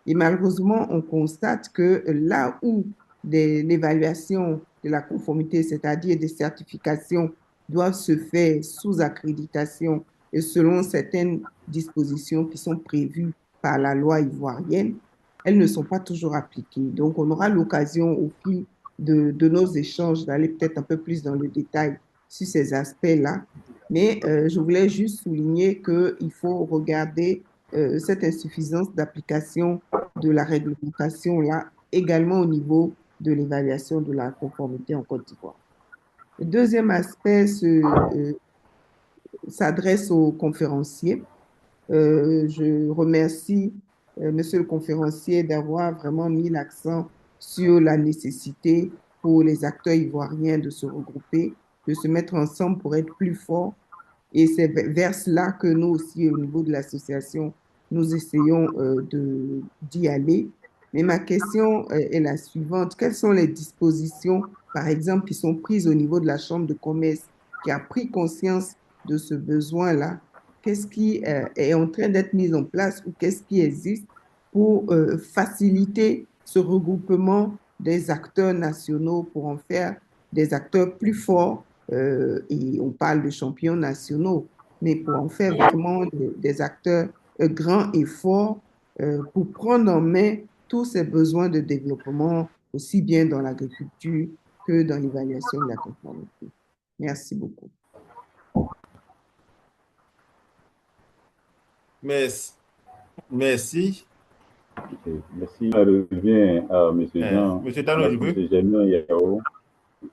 Et malheureusement, on constate que là où l'évaluation de la conformité, c'est-à-dire des certifications, doivent se faire sous accréditation et selon certaines dispositions qui sont prévues par la loi ivoirienne, elles ne sont pas toujours appliquées. Donc, on aura l'occasion au fil de nos échanges d'aller peut-être un peu plus dans le détail sur ces aspects-là. Mais je voulais juste souligner qu'il faut regarder cette insuffisance d'application de la réglementation là, également au niveau de l'évaluation de la conformité en Côte d'Ivoire. Le deuxième aspect s'adresse aux conférenciers. Je remercie Monsieur le conférencier d'avoir vraiment mis l'accent sur la nécessité pour les acteurs ivoiriens de se regrouper, de se mettre ensemble pour être plus forts. Et c'est vers cela que nous aussi, au niveau de l'association, nous essayons d'y aller. Mais ma question est la suivante. Quelles sont les dispositions, par exemple, qui sont prises au niveau de la Chambre de commerce qui a pris conscience de ce besoin-là? Qu'est-ce qui est en train d'être mis en place ou qu'est-ce qui existe pour faciliter ce regroupement des acteurs nationaux pour en faire des acteurs plus forts et on parle de champions nationaux, mais pour en faire vraiment des acteurs grands et forts pour prendre en main tous ces besoins de développement, aussi bien dans l'agriculture que dans l'évaluation de la conformité. Merci beaucoup. Merci. Merci. Je reviens à M. Jean. Monsieur Tano, je veux. M. Germain Yao.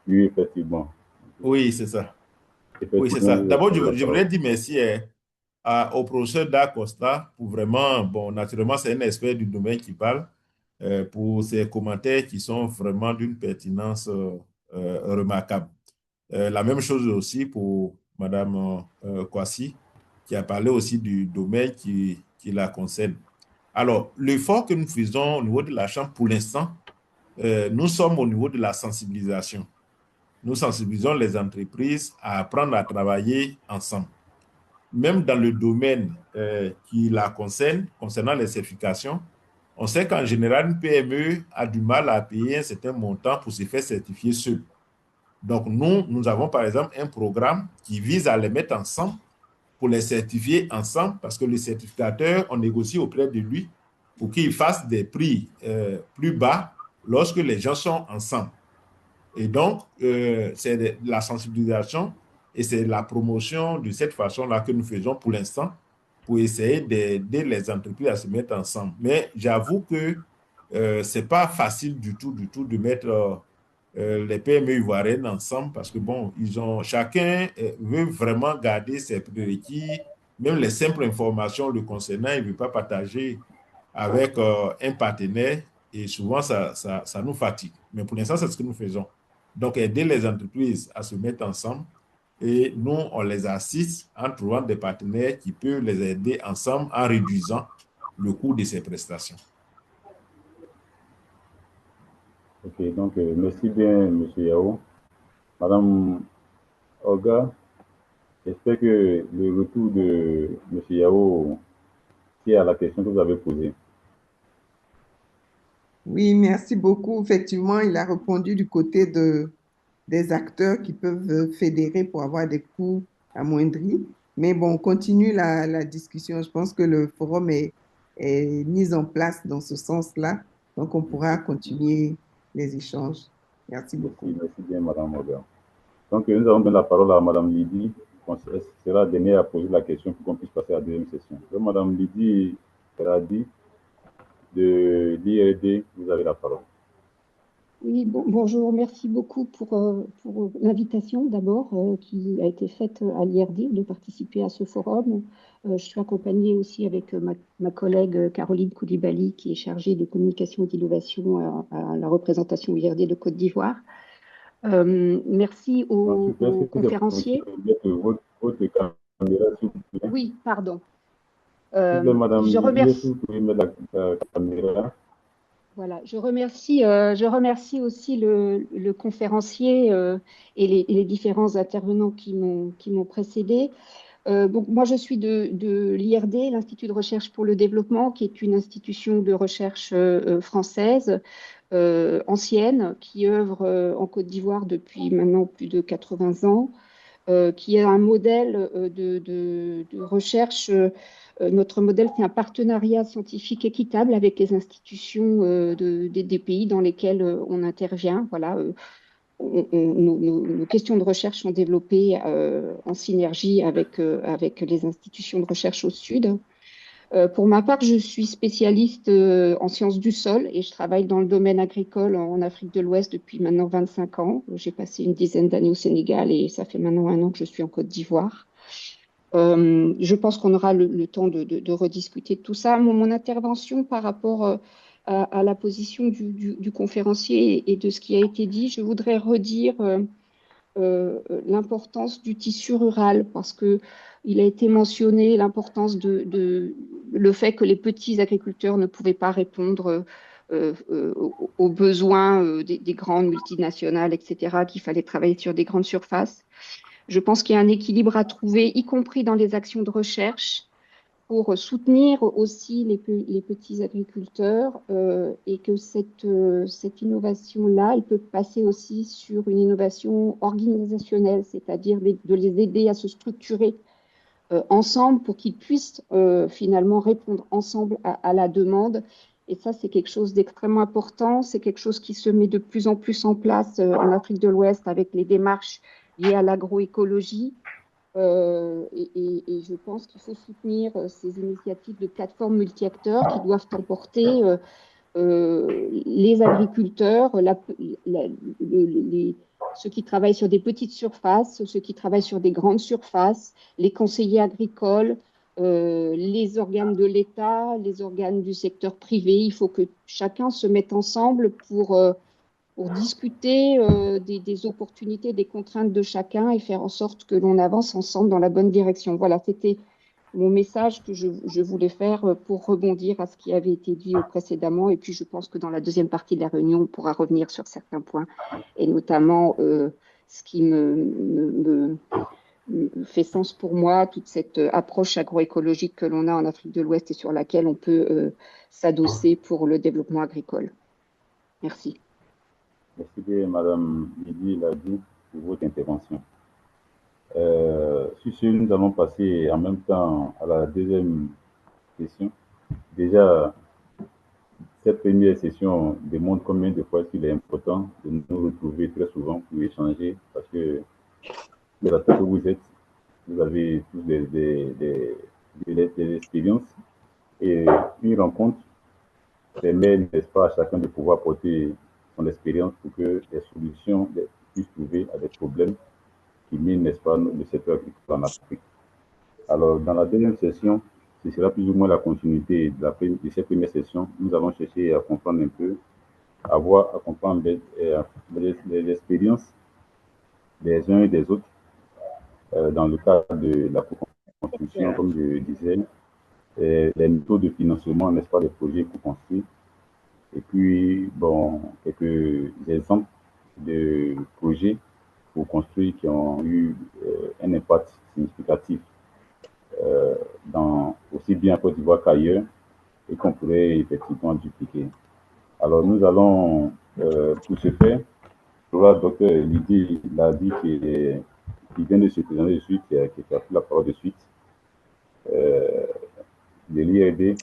Oui, effectivement. Oui, c'est ça. Oui, c'est ça. D'abord, je voudrais dire merci au professeur Dacosta pour vraiment, bon, naturellement, c'est un expert du domaine qui parle, pour ses commentaires qui sont vraiment d'une pertinence remarquable. La même chose aussi pour Madame Kwasi, qui a parlé aussi du domaine qui la concerne. Alors, l'effort que nous faisons au niveau de la Chambre, pour l'instant, nous sommes au niveau de la sensibilisation. Nous sensibilisons les entreprises à apprendre à travailler ensemble. Même dans le domaine qui la concerne, concernant les certifications, on sait qu'en général, une PME a du mal à payer un certain montant pour se faire certifier seul. Donc, nous avons par exemple un programme qui vise à les mettre ensemble pour les certifier ensemble parce que le certificateur, on négocie auprès de lui pour qu'il fasse des prix plus bas lorsque les gens sont ensemble. Et donc, c'est la sensibilisation et c'est la promotion de cette façon-là que nous faisons pour l'instant pour essayer d'aider les entreprises à se mettre ensemble. Mais j'avoue que ce n'est pas facile du tout de mettre les PME ivoiriennes ensemble parce que, bon, chacun veut vraiment garder ses prérequis, même les simples informations le concernant, il ne veut pas partager avec un partenaire et souvent, ça nous fatigue. Mais pour l'instant, c'est ce que nous faisons. Donc, aider les entreprises à se mettre ensemble et nous, on les assiste en trouvant des partenaires qui peuvent les aider ensemble en réduisant le coût de ces prestations. Ok, donc merci bien, M. Yao. Madame Olga, j'espère que le retour de M. Yao tient à la question que vous avez posée. Oui, merci beaucoup. Effectivement, il a répondu du côté des acteurs qui peuvent fédérer pour avoir des coûts amoindris. Mais bon, on continue la discussion. Je pense que le forum est mis en place dans ce sens-là. Donc, on pourra continuer les échanges. Merci beaucoup. Merci bien, Madame Olga. Donc, nous allons donner la parole à Madame Lydie. Elle sera la dernière à poser la question pour qu'on puisse passer à la deuxième session. Donc, Madame Lydie Ferradi de l'IRD, vous avez la parole. Oui, bonjour, merci beaucoup pour l'invitation d'abord qui a été faite à l'IRD de participer à ce forum. Je suis accompagnée aussi avec ma collègue Caroline Koulibaly qui est chargée de communication et d'innovation à la représentation IRD de Côte d'Ivoire. Merci aux conférenciers. Votre caméra, s'il vous plaît. Oui, pardon. Madame, je remercie. vous pouvez mettre la caméra. Voilà, je remercie aussi le conférencier et les différents intervenants qui m'ont précédé. Donc, moi, je suis de l'IRD, l'Institut de recherche pour le développement, qui est une institution de recherche française ancienne, qui œuvre en Côte d'Ivoire depuis maintenant plus de 80 ans, qui a un modèle de recherche. Notre modèle, c'est un partenariat scientifique équitable avec les institutions des pays dans lesquels on intervient. Voilà, nos questions de recherche sont développées en synergie avec les institutions de recherche au Sud. Pour ma part, je suis spécialiste en sciences du sol et je travaille dans le domaine agricole en Afrique de l'Ouest depuis maintenant 25 ans. J'ai passé une dizaine d'années au Sénégal et ça fait maintenant 1 an que je suis en Côte d'Ivoire. Je pense qu'on aura le temps de rediscuter de tout ça. Mon intervention par rapport à la position du conférencier et de ce qui a été dit, je voudrais redire l'importance du tissu rural parce que il a été mentionné l'importance le fait que les petits agriculteurs ne pouvaient pas répondre aux besoins des grandes multinationales, etc., qu'il fallait travailler sur des grandes surfaces. Je pense qu'il y a un équilibre à trouver, y compris dans les actions de recherche, pour soutenir aussi les petits agriculteurs et que cette innovation-là, elle peut passer aussi sur une innovation organisationnelle, c'est-à-dire de les aider à se structurer ensemble pour qu'ils puissent finalement répondre ensemble à la demande. Et ça, c'est quelque chose d'extrêmement important. C'est quelque chose qui se met de plus en plus en place en Afrique de l'Ouest avec les démarches liées à l'agroécologie. Et je pense qu'il faut soutenir ces initiatives de plateformes multi-acteurs qui doivent emporter les agriculteurs, ceux qui travaillent sur des petites surfaces, ceux qui travaillent sur des grandes surfaces, les conseillers agricoles, les organes de l'État, les organes du secteur privé. Il faut que chacun se mette ensemble pour discuter des opportunités, des contraintes de chacun et faire en sorte que l'on avance ensemble dans la bonne direction. Voilà, c'était mon message que je voulais faire pour rebondir à ce qui avait été dit précédemment. Et puis, je pense que dans la deuxième partie de la réunion, on pourra revenir sur certains points, et notamment ce qui me fait sens pour moi, toute cette approche agroécologique que l'on a en Afrique de l'Ouest et sur laquelle on peut s'adosser pour le développement agricole. Merci. Merci bien, Madame Lydie Ladi, pour votre intervention. Sur ce, nous allons passer en même temps à la deuxième session. Déjà, cette première session démontre combien de fois il est important de nous retrouver très souvent pour échanger, parce que les acteurs que vous êtes, vous avez tous des des expériences et une rencontre permet, n'est-ce pas, à chacun de pouvoir porter son expérience pour que des solutions puissent trouver à des problèmes qui minent, n'est-ce pas, le secteur agricole en Afrique. Alors, dans la deuxième session, ce sera plus ou moins la continuité de cette première session. Nous allons chercher à comprendre un peu, à comprendre les expériences des uns et des autres dans le cadre de la construction, comme je disais, les méthodes de financement, n'est-ce pas, des projets pour construire. Et puis, bon, quelques exemples de projets pour construire qui ont eu un impact significatif aussi bien en Côte d'Ivoire qu'ailleurs et qu'on pourrait effectivement dupliquer. Alors, nous allons, pour ce faire, le docteur Lydie l'a dit qui vient de se présenter de suite, qui a pris la parole de suite, de l'IRD,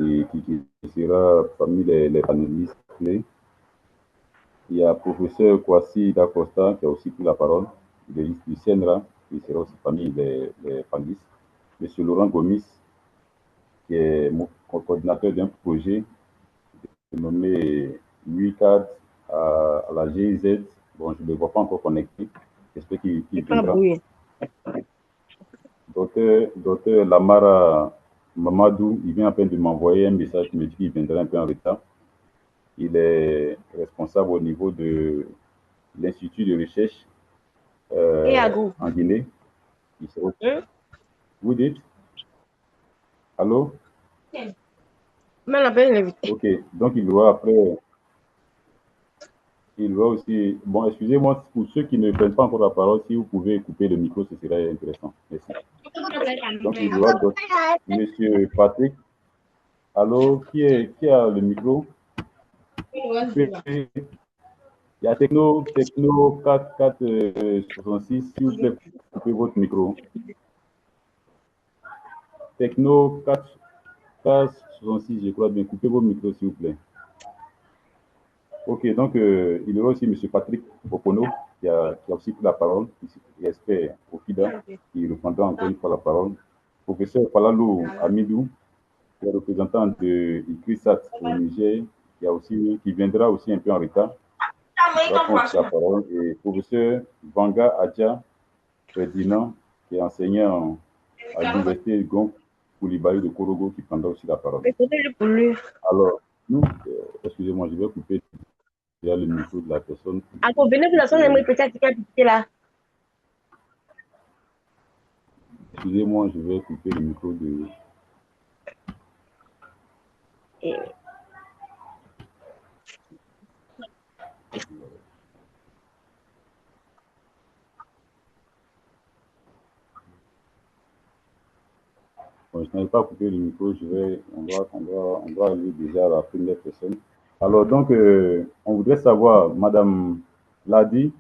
et qui sera parmi les panélistes clés. Il y a professeur Kwasi Dacosta qui a aussi pris la parole, du CNRA, qui sera aussi parmi les panélistes. Monsieur Laurent Gomis, qui est coordinateur d'un projet nommé UICAD à la GIZ. Bon, je ne le vois pas encore connecté. J'espère qu'il viendra. Docteur Lamara Mamadou, il vient à peine de m'envoyer un message, il me dit qu'il viendra un peu en retard. Il est responsable au niveau de l'Institut de recherche en Guinée. Vous dites? Allô? Ok, donc il doit après. Il doit aussi. Bon, excusez-moi, pour ceux qui ne prennent pas encore la parole, si vous pouvez couper le micro, ce serait intéressant. Merci. Donc il doit. Monsieur Patrick. Allô, qui a le micro? Il y a Techno 4466, s'il vous plaît, coupez votre micro. Techno 4466, je crois bien, coupez vos micros, s'il vous plaît. Ok, donc il y aura aussi M. Patrick Opono qui a aussi pris la parole, qui est expert au FIDA, qui reprendra encore une fois la parole. Professeur Falalou Amidou, qui est représentant de ICRISAT au Niger, qui viendra aussi un peu en retard. La parole. Et professeur Vanga Adja Ferdinand, qui est enseignant à l'université Gonf Koulibaly de Korogo, qui prendra aussi la parole. Alors, nous, excusez-moi, je vais couper déjà le micro de la personne. Excusez-moi, je vais couper le micro de. Bon, je n'avais pas coupé le micro, on doit aller déjà à la première personne. Alors, donc, on voudrait savoir, Madame Lydie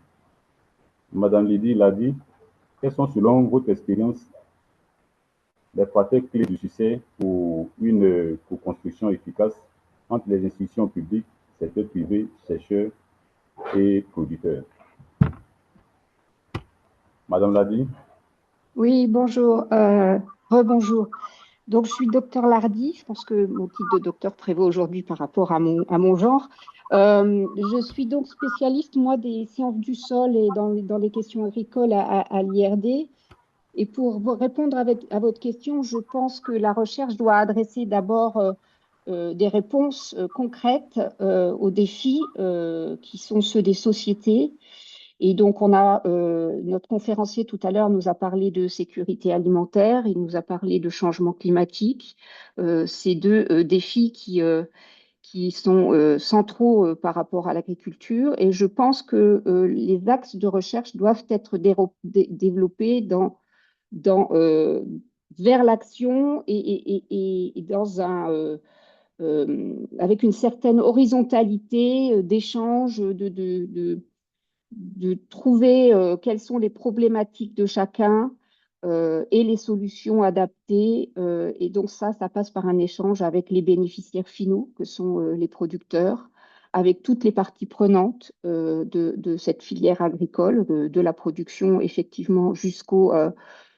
Ladi, quelles sont, selon votre expérience, les facteurs clés du succès pour une co-construction efficace entre les institutions publiques, secteur privé, chercheurs et producteurs? Madame Ladi? Oui, bonjour. Rebonjour. Donc, je suis docteur Lardy. Je pense que mon titre de docteur prévaut aujourd'hui par rapport à mon genre. Je suis donc spécialiste, moi, des sciences du sol et dans les questions agricoles à l'IRD. Et pour répondre à votre question, je pense que la recherche doit adresser d'abord des réponses concrètes aux défis qui sont ceux des sociétés. Et donc, notre conférencier tout à l'heure nous a parlé de sécurité alimentaire, il nous a parlé de changement climatique. Ces deux défis qui sont centraux par rapport à l'agriculture. Et je pense que les axes de recherche doivent être développés vers l'action et avec une certaine horizontalité d'échange, de trouver quelles sont les problématiques de chacun et les solutions adaptées. Et donc ça passe par un échange avec les bénéficiaires finaux, que sont les producteurs, avec toutes les parties prenantes de cette filière agricole, de la production effectivement jusqu'au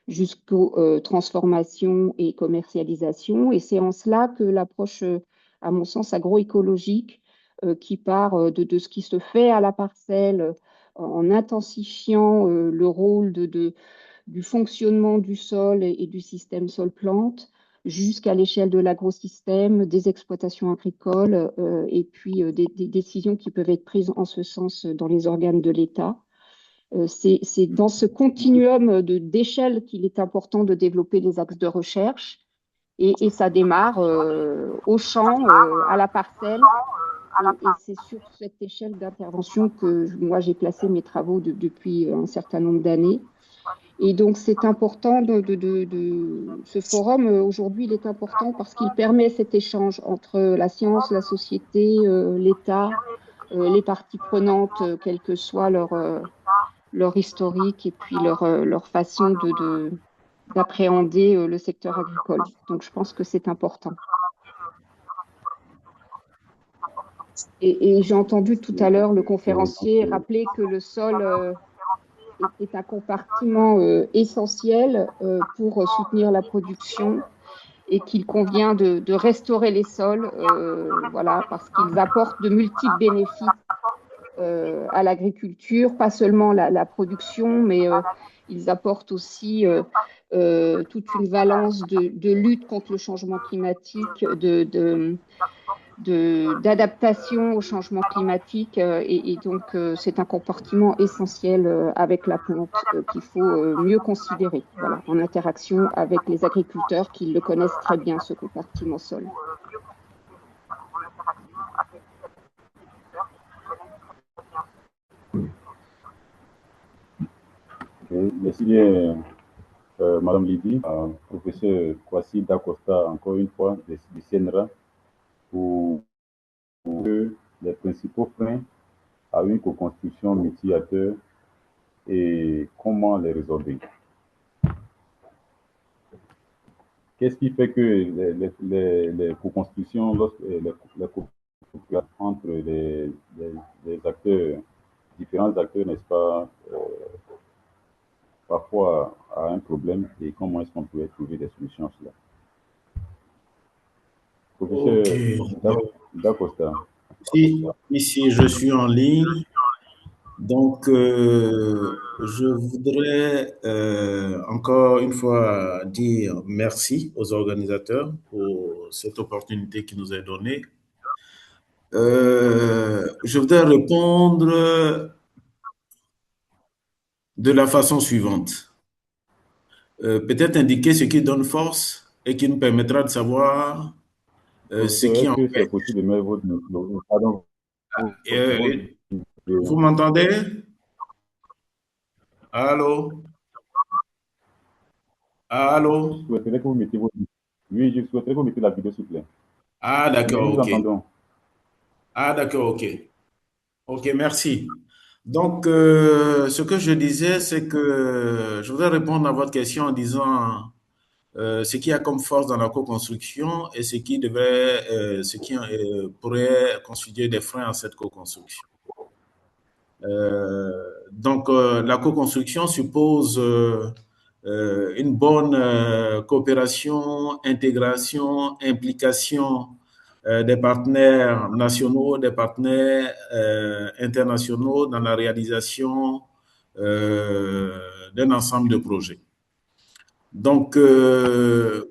jusqu'aux transformations et commercialisation. Et c'est en cela que l'approche, à mon sens, agroécologique, qui part de ce qui se fait à la parcelle, en intensifiant le rôle du fonctionnement du sol et du système sol-plante, jusqu'à l'échelle de l'agrosystème, des exploitations agricoles, et puis des décisions qui peuvent être prises en ce sens dans les organes de l'État. C'est dans ce continuum d'échelle qu'il est important de développer les axes de recherche. Et ça démarre au champ, à la parcelle. Et c'est sur cette échelle d'intervention que moi, j'ai placé mes travaux depuis un certain nombre d'années. Et donc, c'est important ce forum, aujourd'hui, il est important parce qu'il permet cet échange entre la science, la société, l'État, les parties prenantes, quel que soit leur historique et puis leur façon d'appréhender le secteur agricole. Donc, je pense que c'est important. Et j'ai entendu tout à l'heure le conférencier rappeler que le sol est un compartiment essentiel pour soutenir la production et qu'il convient de restaurer les sols, voilà, parce qu'ils apportent de multiples bénéfices à l'agriculture, pas seulement la production, mais ils apportent aussi toute une valence de lutte contre le changement climatique, d'adaptation au changement climatique, et donc c'est un compartiment essentiel avec la plante qu'il faut mieux considérer, voilà, en interaction avec les agriculteurs qui le connaissent très bien, ce compartiment sol. Okay. Merci bien, Madame Lydie, professeur Kwasi Dacosta, encore une fois, du CNRA, pour les principaux freins à une co-construction multi-acteurs et comment les résorber. Qu'est-ce qui fait que les co-constructions, entre les acteurs, différents acteurs, n'est-ce pas, parfois a un problème, et comment est-ce qu'on pourrait trouver des solutions à cela? Professeur Dacosta. Ici, je suis en ligne. Donc, je voudrais encore une fois dire merci aux organisateurs pour cette opportunité qui nous est donnée. Je voudrais répondre de la façon suivante. Peut-être indiquer ce qui donne force et qui nous permettra de savoir ce qui en fait. Pardon. Vous m'entendez? Allô? Allô? Je souhaiterais que vous mettiez Oui, je souhaiterais que vous mettiez la vidéo, s'il vous plaît. Ah, d'accord, ok. Ah, d'accord, ok. Ok, merci. Donc, ce que je disais, c'est que je voudrais répondre à votre question en disant ce qu'il y a comme force dans la co-construction et ce qui pourrait constituer des freins à cette co-construction. Donc, la co-construction suppose une bonne coopération, intégration, implication des partenaires nationaux, des partenaires internationaux dans la réalisation d'un ensemble de projets. Donc, ce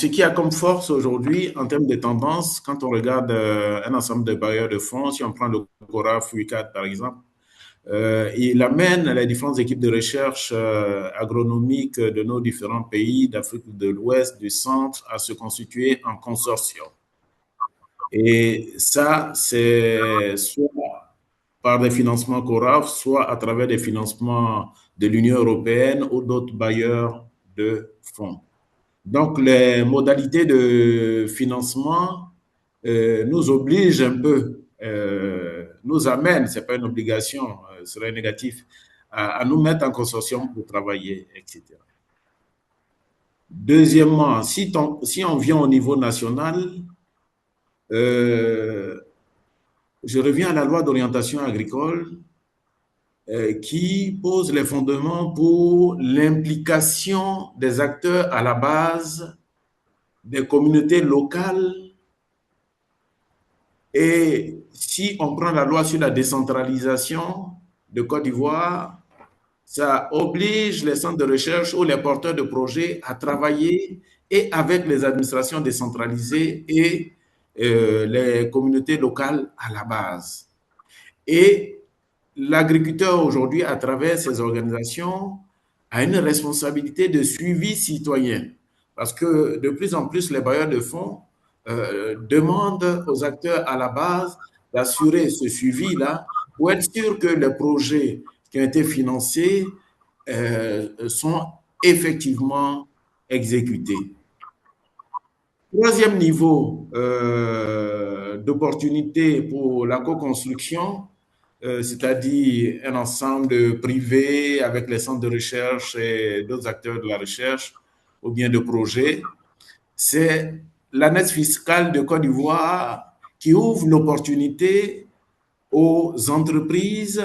qui a comme force aujourd'hui en termes de tendance, quand on regarde un ensemble de bailleurs de fonds, si on prend le CORAF UICAD par exemple, il amène les différentes équipes de recherche agronomique de nos différents pays d'Afrique de l'Ouest, du Centre, à se constituer en consortium. Et ça, c'est soit par des financements CORAF, soit à travers des financements de l'Union européenne ou d'autres bailleurs de fonds. Donc, les modalités de financement nous obligent un peu, nous amènent, ce n'est pas une obligation, ce serait négatif, à nous mettre en consortium pour travailler, etc. Deuxièmement, si on vient au niveau national, je reviens à la loi d'orientation agricole qui pose les fondements pour l'implication des acteurs à la base, des communautés locales. Et si on prend la loi sur la décentralisation de Côte d'Ivoire, ça oblige les centres de recherche ou les porteurs de projets à travailler et avec les administrations décentralisées et les communautés locales à la base. Et l'agriculteur aujourd'hui, à travers ces organisations, a une responsabilité de suivi citoyen. Parce que de plus en plus, les bailleurs de fonds demandent aux acteurs à la base d'assurer ce suivi-là pour être sûr que les projets qui ont été financés sont effectivement exécutés. Troisième niveau d'opportunité pour la co-construction, c'est-à-dire un ensemble privé avec les centres de recherche et d'autres acteurs de la recherche ou bien de projets, c'est l'annexe fiscale de Côte d'Ivoire qui ouvre l'opportunité aux entreprises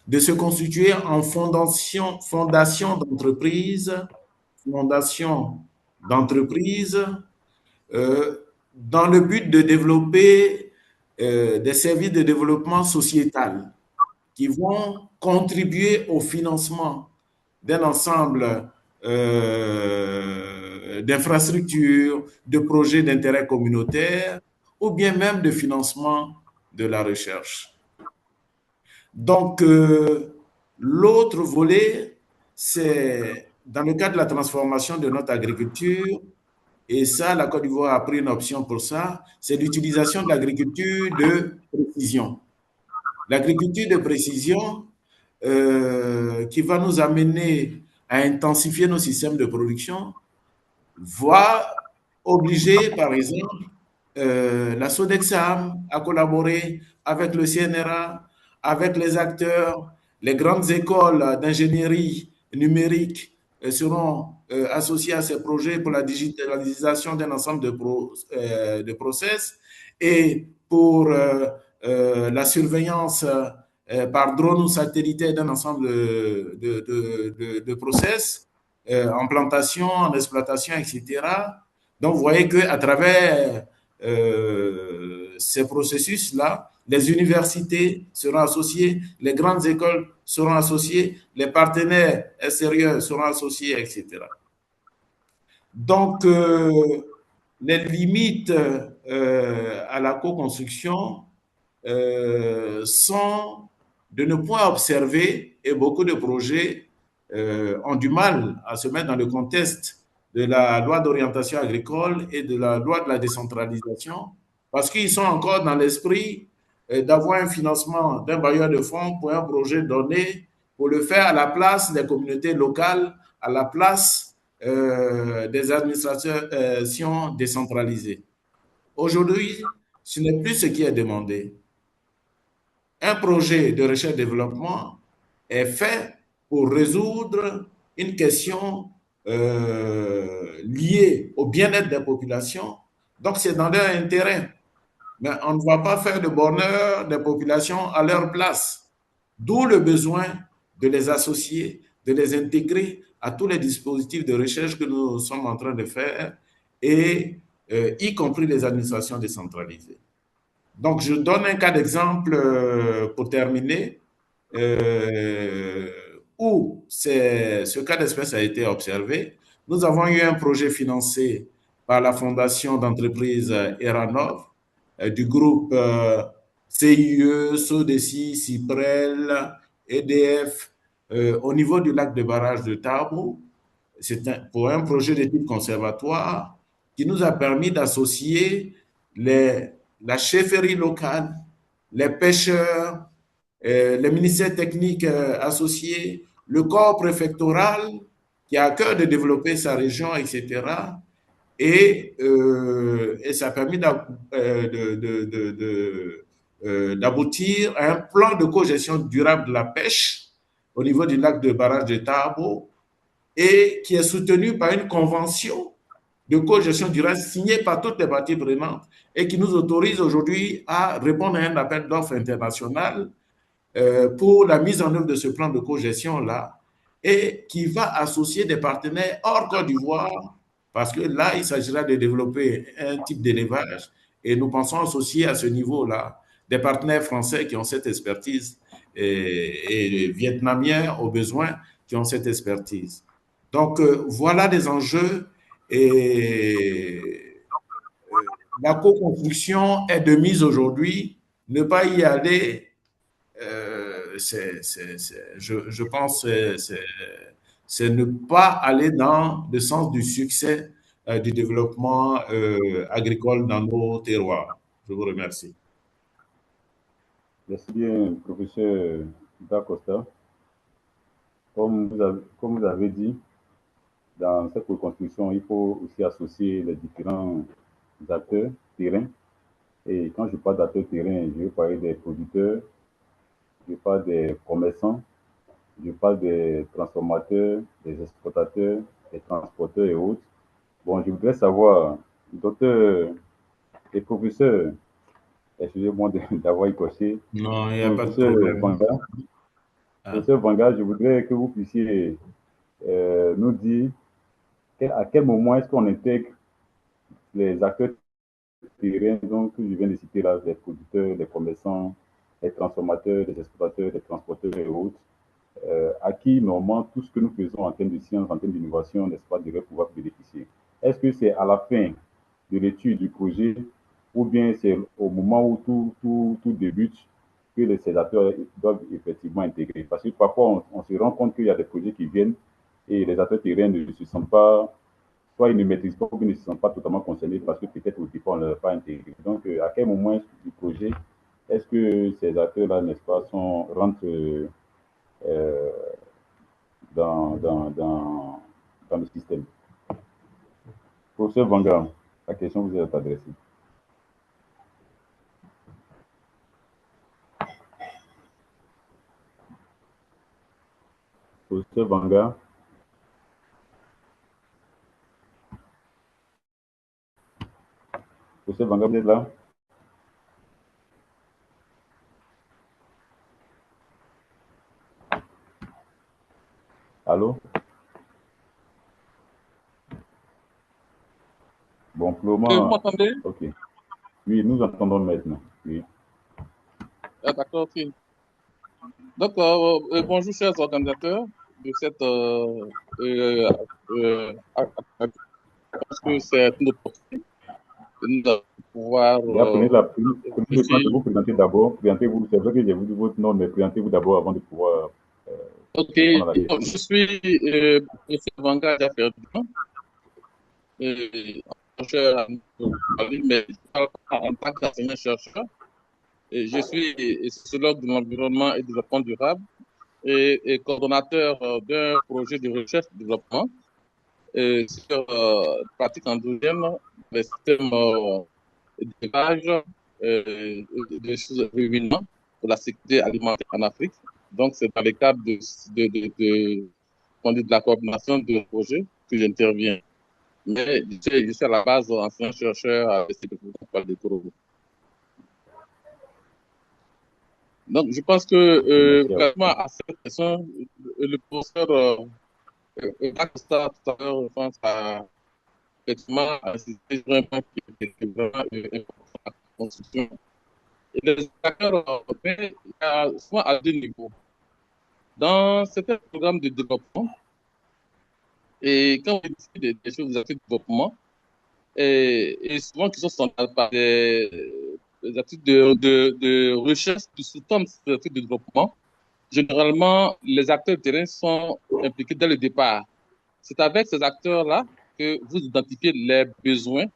de se constituer en fondation d'entreprise dans le but de développer des services de développement sociétal qui vont contribuer au financement d'un ensemble d'infrastructures, de projets d'intérêt communautaire ou bien même de financement de la recherche. Donc, l'autre volet, c'est dans le cadre de la transformation de notre agriculture, et ça, la Côte d'Ivoire a pris une option pour ça, c'est l'utilisation de l'agriculture de précision. L'agriculture de précision qui va nous amener à intensifier nos systèmes de production va obliger, par exemple, la Sodexam à collaborer avec le CNRA, avec les acteurs, les grandes écoles d'ingénierie numérique seront associées à ces projets pour la digitalisation d'un ensemble de process et pour la surveillance par drone ou satellitaire d'un ensemble de process, en plantation, en exploitation, etc. Donc, vous voyez qu'à travers ces processus-là, les universités seront associées, les grandes écoles seront associées, les partenaires extérieurs seront associés, etc. Donc, les limites à la co-construction sont de ne point observer, et beaucoup de projets ont du mal à se mettre dans le contexte de la loi d'orientation agricole et de la loi de la décentralisation, parce qu'ils sont encore dans l'esprit d'avoir un financement d'un bailleur de fonds pour un projet donné, pour le faire à la place des communautés locales, à la place des administrations décentralisées. Aujourd'hui, ce n'est plus ce qui est demandé. Un projet de recherche-développement est fait pour résoudre une question liée au bien-être des populations. Donc, c'est dans leur intérêt. Mais on ne va pas faire de bonheur des populations à leur place. D'où le besoin de les associer, de les intégrer à tous les dispositifs de recherche que nous sommes en train de faire, et y compris les administrations décentralisées. Donc, je donne un cas d'exemple pour terminer, où ce cas d'espèce a été observé. Nous avons eu un projet financé par la fondation d'entreprise Eranov, du groupe CIE, Sodeci, Cyprel, EDF, au niveau du lac de barrage de Tabo. C'est pour un projet de type conservatoire qui nous a permis d'associer la chefferie locale, les pêcheurs, les ministères techniques associés, le corps préfectoral qui a à cœur de développer sa région, etc. Et ça a permis d'aboutir à un plan de cogestion durable de la pêche au niveau du lac de barrage de Tabo, et qui est soutenu par une convention de cogestion durable signée par toutes les parties prenantes et qui nous autorise aujourd'hui à répondre à un appel d'offres international pour la mise en œuvre de ce plan de cogestion-là et qui va associer des partenaires hors Côte d'Ivoire, parce que là, il s'agira de développer un type d'élevage et nous pensons associer à ce niveau-là des partenaires français qui ont cette expertise et vietnamiens au besoin qui ont cette expertise. Donc, voilà des enjeux et la co-construction est de mise aujourd'hui. Ne pas y aller, je pense que c'est ne pas aller dans le sens du succès du développement agricole dans nos terroirs. Je vous remercie. Merci bien, professeur Dacosta. Comme vous avez dit, dans cette reconstruction, il faut aussi associer les différents acteurs terrain. Et quand je parle d'acteurs terrain, je vais parler des producteurs, je parle des commerçants, je parle des transformateurs, des exploitateurs, des transporteurs et autres. Bon, je voudrais savoir, docteur et professeur, excusez-moi d'avoir écorché, Non, il n'y a pas de professeur problème. Vanga, professeur Vanga, je voudrais que vous puissiez nous dire à quel moment est-ce qu'on intègre les acteurs terrain, donc je viens de citer là, les producteurs, les commerçants, les transformateurs, les exploitateurs, les transporteurs et autres, à qui normalement tout ce que nous faisons en termes de science, en termes d'innovation, n'est-ce pas, devrait pouvoir bénéficier. Est-ce que c'est à la fin de l'étude du projet ou bien c'est au moment où tout débute que ces acteurs doivent effectivement intégrer? Parce que parfois on se rend compte qu'il y a des projets qui viennent et les acteurs terrains ne se sentent pas, soit ils ne maîtrisent pas ou ils ne se sentent pas totalement concernés parce que peut-être au départ on ne l'a pas intégré. Donc à quel moment du projet est-ce que ces acteurs-là, n'est-ce pas, rentrent euh, dans le système? Professeur Vanga, la question vous est adressée. Professeur Vanga. Professeur Vanga, vous êtes là? Allô? Bon, pour le moment. Vous m'entendez? Ok. Oui, nous entendons maintenant. Oui. Ah, d'accord, ok. Donc, bonjour, chers organisateurs de cette. Parce que c'est une opportunité de nous pouvoir. Prenez le temps de vous présenter d'abord. Présentez-vous. C'est vrai que j'ai vu votre nom, mais présentez-vous d'abord avant de pouvoir. Ok, je suis M. Vanga Ferdinand. Mais en tant qu'enseignant-chercheur, je suis sociologue de l'environnement et du développement durable et coordonnateur d'un projet de recherche et développement sur pratique endogène, les systèmes d'élevage, des choses ruminants pour la sécurité alimentaire en Afrique. Donc, c'est dans le cadre de la coordination de projet que j'interviens. Mais je suis à la base enseignant-chercheur à l'Institut de Korogo. Donc, je pense que, vraiment, à cette question, le professeur Dacosta, tout à l'heure, je pense, a effectivement insisté sur un point qui est vraiment important à la construction. Et les acteurs européens, il y a souvent à deux niveaux. Dans certains programmes de développement, et quand on discute des choses de développement, et souvent qui sont centrales par des études de recherche qui sous-tendent ces études de développement, généralement, les acteurs de terrain sont impliqués dès le départ. C'est avec ces acteurs-là que vous identifiez les besoins,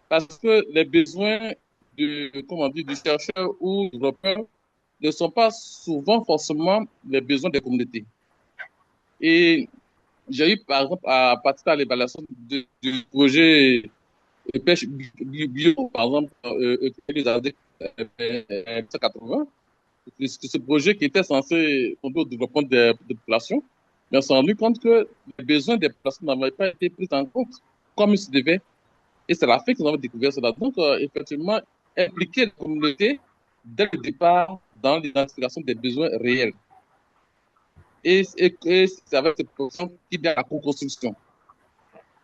parce que les besoins du chercheur ou du développeur ne sont pas souvent forcément les besoins des communautés. Et j'ai eu, par exemple, à participer à l'évaluation du projet de pêche bio, par exemple, les années 1980. Ce projet qui était censé conduire au développement des populations, mais on s'est rendu compte que les besoins des populations n'avaient pas été pris en compte comme il se devait. Et c'est la fin que nous avons découvert cela. Donc, effectivement, impliquer la communauté dès le départ dans l'identification des besoins réels. Et c'est avec cette position qu'il y a la co-construction.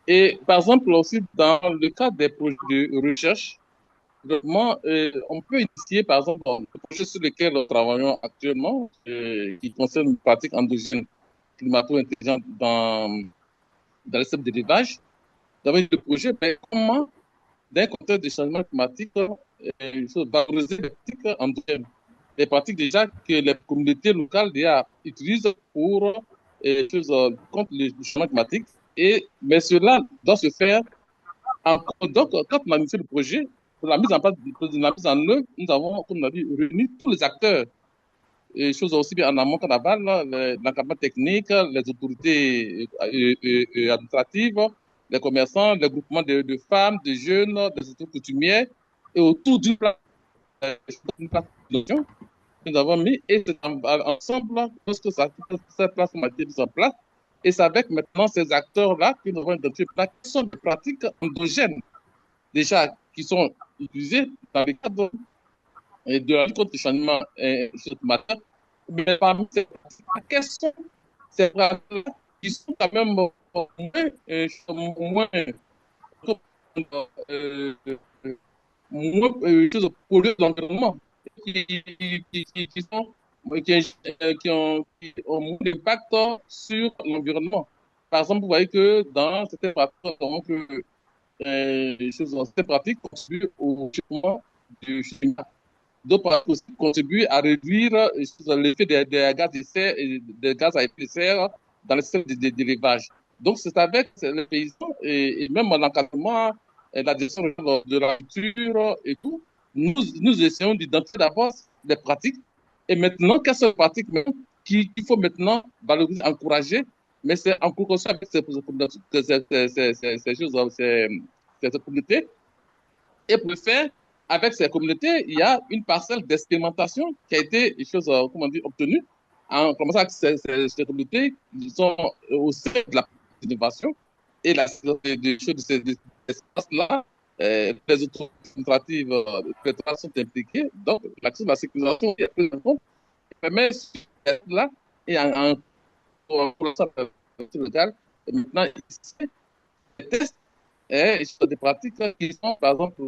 Et par exemple, aussi, dans le cadre des projets de recherche, vraiment, on peut initier, par exemple, le projet sur lequel nous travaillons actuellement, qui concerne une pratique endogène climato-intelligente dans le secteur de l'élevage. Nous avons le projet, mais comment, dans un contexte de changement climatique, il faut valoriser les pratiques endogènes. Les pratiques déjà que les communautés locales déjà utilisent pour contre le changement climatique. Mais cela doit se faire donc, quand on a initié le projet, pour la mise en place, pour la mise en œuvre, nous avons, comme on a dit, réuni tous les acteurs, et choses aussi bien en amont qu'en aval, l'encadrement technique, les autorités administratives, les commerçants, les groupements de femmes, de jeunes, des autorités coutumières, et autour d'une place de nous avons mis, et c'est ensemble, lorsque cette plateforme a été mise en place, et c'est avec maintenant ces acteurs-là que nous avons identifié qui sont des pratiques endogènes, déjà, qui sont utilisées dans le cadre de la lutte contre le changement climatique. Mais parmi ces pratiques, quelles sont ces pratiques qui sont quand même moins polluées de l'environnement, qui ont moins d'impact sur l'environnement. Par exemple, vous voyez que dans certaines pratiques, ces pratiques contribuent au changement du climat. D'autres pratiques aussi contribuent à réduire l'effet des gaz à effet de serre dans le secteur de l'élevage. Donc, c'est avec les paysans et même l'encadrement, la gestion de la culture et tout, nous essayons d'identifier d'abord les pratiques. Et maintenant, quelles sont les pratiques qu'il faut maintenant valoriser, encourager, mais c'est en collaboration avec ces communautés. Et pour le faire, avec ces communautés, il y a une parcelle d'expérimentation qui a été, obtenue en commençant avec ces communautés qui sont au sein de la innovation et de ces espaces-là. Les autorités administratives sont impliquées. Donc, l'action de la sécurisation est prise en compte. Permet là et en local, maintenant, les tests et des pratiques qui sont, par exemple,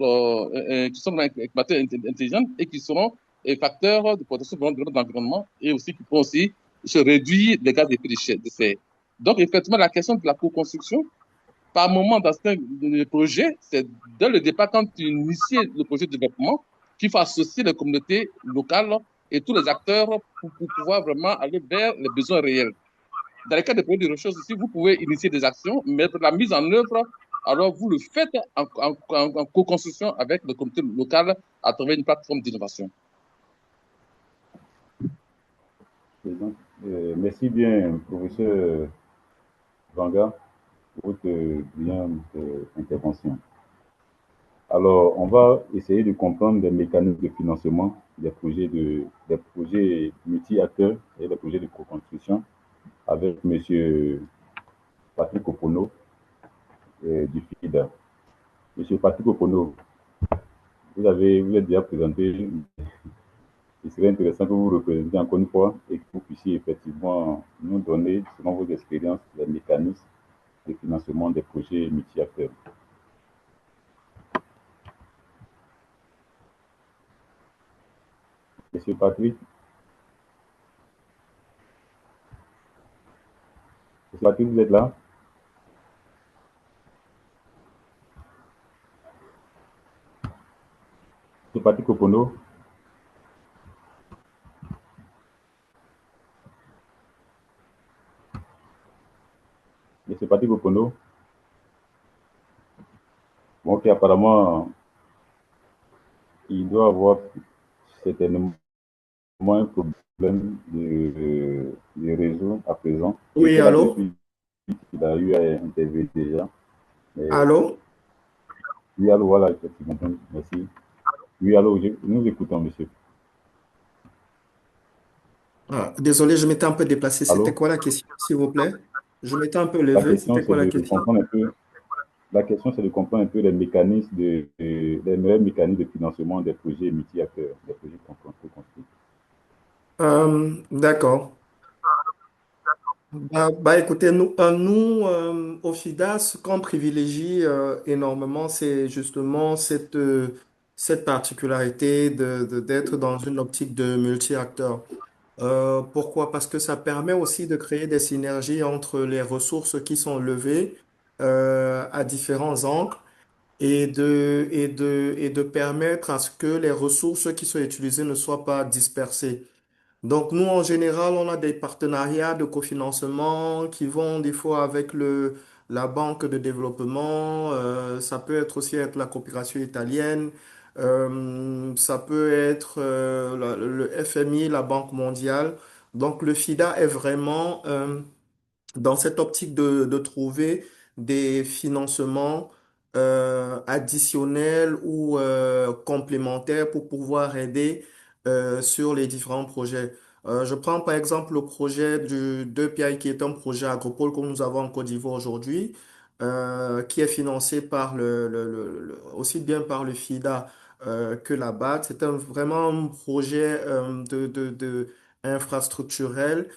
qui sont intelligentes et qui seront facteurs de protection de l'environnement et aussi qui pourront aussi se réduire les gaz à effet de serre. Donc, effectivement, la question de la co-construction, par moment dans certains projets, c'est dès le départ, quand tu inities le projet de développement, qu'il faut associer les communautés locales et tous les acteurs pour pouvoir vraiment aller vers les besoins réels. Dans le cas des projets de recherche aussi, vous pouvez initier des actions, mais pour la mise en œuvre, alors vous le faites en co-construction avec le communauté local à travers une plateforme d'innovation. Merci bien, professeur Vanga, pour votre brillante intervention. Alors, on va essayer de comprendre les mécanismes de financement des projets multi-acteurs et des projets de co-construction avec M. Patrick Opono du FIDA. M. Patrick Opono, vous êtes déjà présenté. Il serait intéressant que vous représentiez encore une fois et que vous puissiez effectivement nous donner, selon vos expériences, les mécanismes de financement des projets multi-acteurs. Monsieur Patrick? Monsieur Patrick, vous êtes là? Monsieur Patrick Opono? Monsieur Patrick Opono? Bon, ok, apparemment, il doit avoir certainement un problème de réseau à présent. Oui, allô? Il a eu à intervenir déjà. Mais... Allô? Oui, allô, voilà, effectivement. Merci. Oui, allô, nous écoutons, monsieur. Ah, désolé, je m'étais un peu déplacé. C'était quoi la question, s'il vous plaît? Je m'étais un peu levé. C'était quoi la question? La question, c'est de comprendre un peu les mécanismes les meilleurs mécanismes de financement des projets multi-acteurs, des projets construits. D'accord. Écoutez, au FIDA, ce qu'on privilégie énormément, c'est justement cette particularité d'être dans une optique de multi-acteurs. Pourquoi? Parce que ça permet aussi de créer des synergies entre les ressources qui sont levées à différents angles et de permettre à ce que les ressources qui sont utilisées ne soient pas dispersées. Donc, nous, en général, on a des partenariats de cofinancement qui vont des fois avec la banque de développement. Ça peut être aussi avec la coopération italienne. Ça peut être le FMI, la Banque mondiale. Donc, le FIDA est vraiment dans cette optique de trouver des financements additionnels ou complémentaires pour pouvoir aider sur les différents projets. Je prends par exemple le projet de PI qui est un projet agropole que nous avons en Côte d'Ivoire aujourd'hui, qui est financé par aussi bien par le FIDA que la BAD. C'est vraiment un projet infrastructurel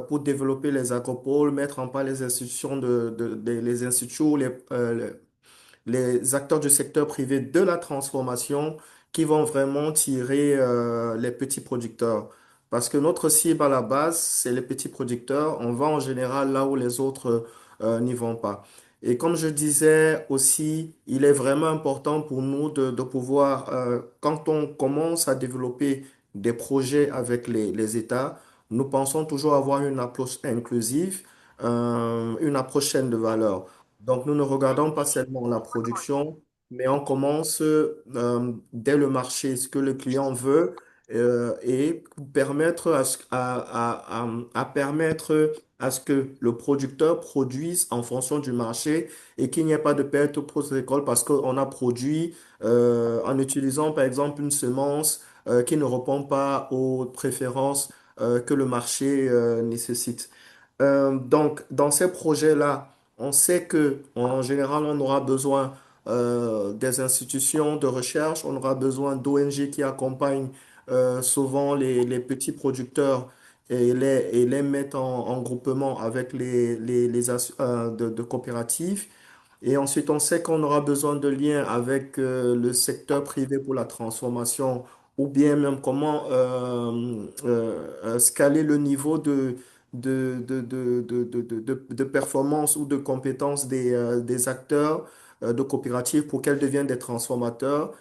pour développer les agropoles, mettre en place les institutions les instituts, les acteurs du secteur privé de la transformation qui vont vraiment tirer les petits producteurs. Parce que notre cible à la base, c'est les petits producteurs. On va en général là où les autres n'y vont pas. Et comme je disais aussi, il est vraiment important pour nous de pouvoir, quand on commence à développer des projets avec les États, nous pensons toujours avoir une approche inclusive, une approche chaîne de valeur. Donc, nous ne regardons pas seulement la production, mais on commence dès le marché, ce que le client veut, et permettre à permettre à ce que le producteur produise en fonction du marché et qu'il n'y ait pas de perte pour les écoles parce qu'on a produit en utilisant par exemple une semence qui ne répond pas aux préférences que le marché nécessite. Donc, dans ces projets-là, on sait que en général, on aura besoin des institutions de recherche, on aura besoin d'ONG qui accompagnent souvent les petits producteurs et les mettent en groupement avec de coopératives. Et ensuite, on sait qu'on aura besoin de liens avec le secteur privé pour la transformation ou bien même comment scaler le niveau de performance ou de compétence des acteurs de coopératives pour qu'elles deviennent des transformateurs,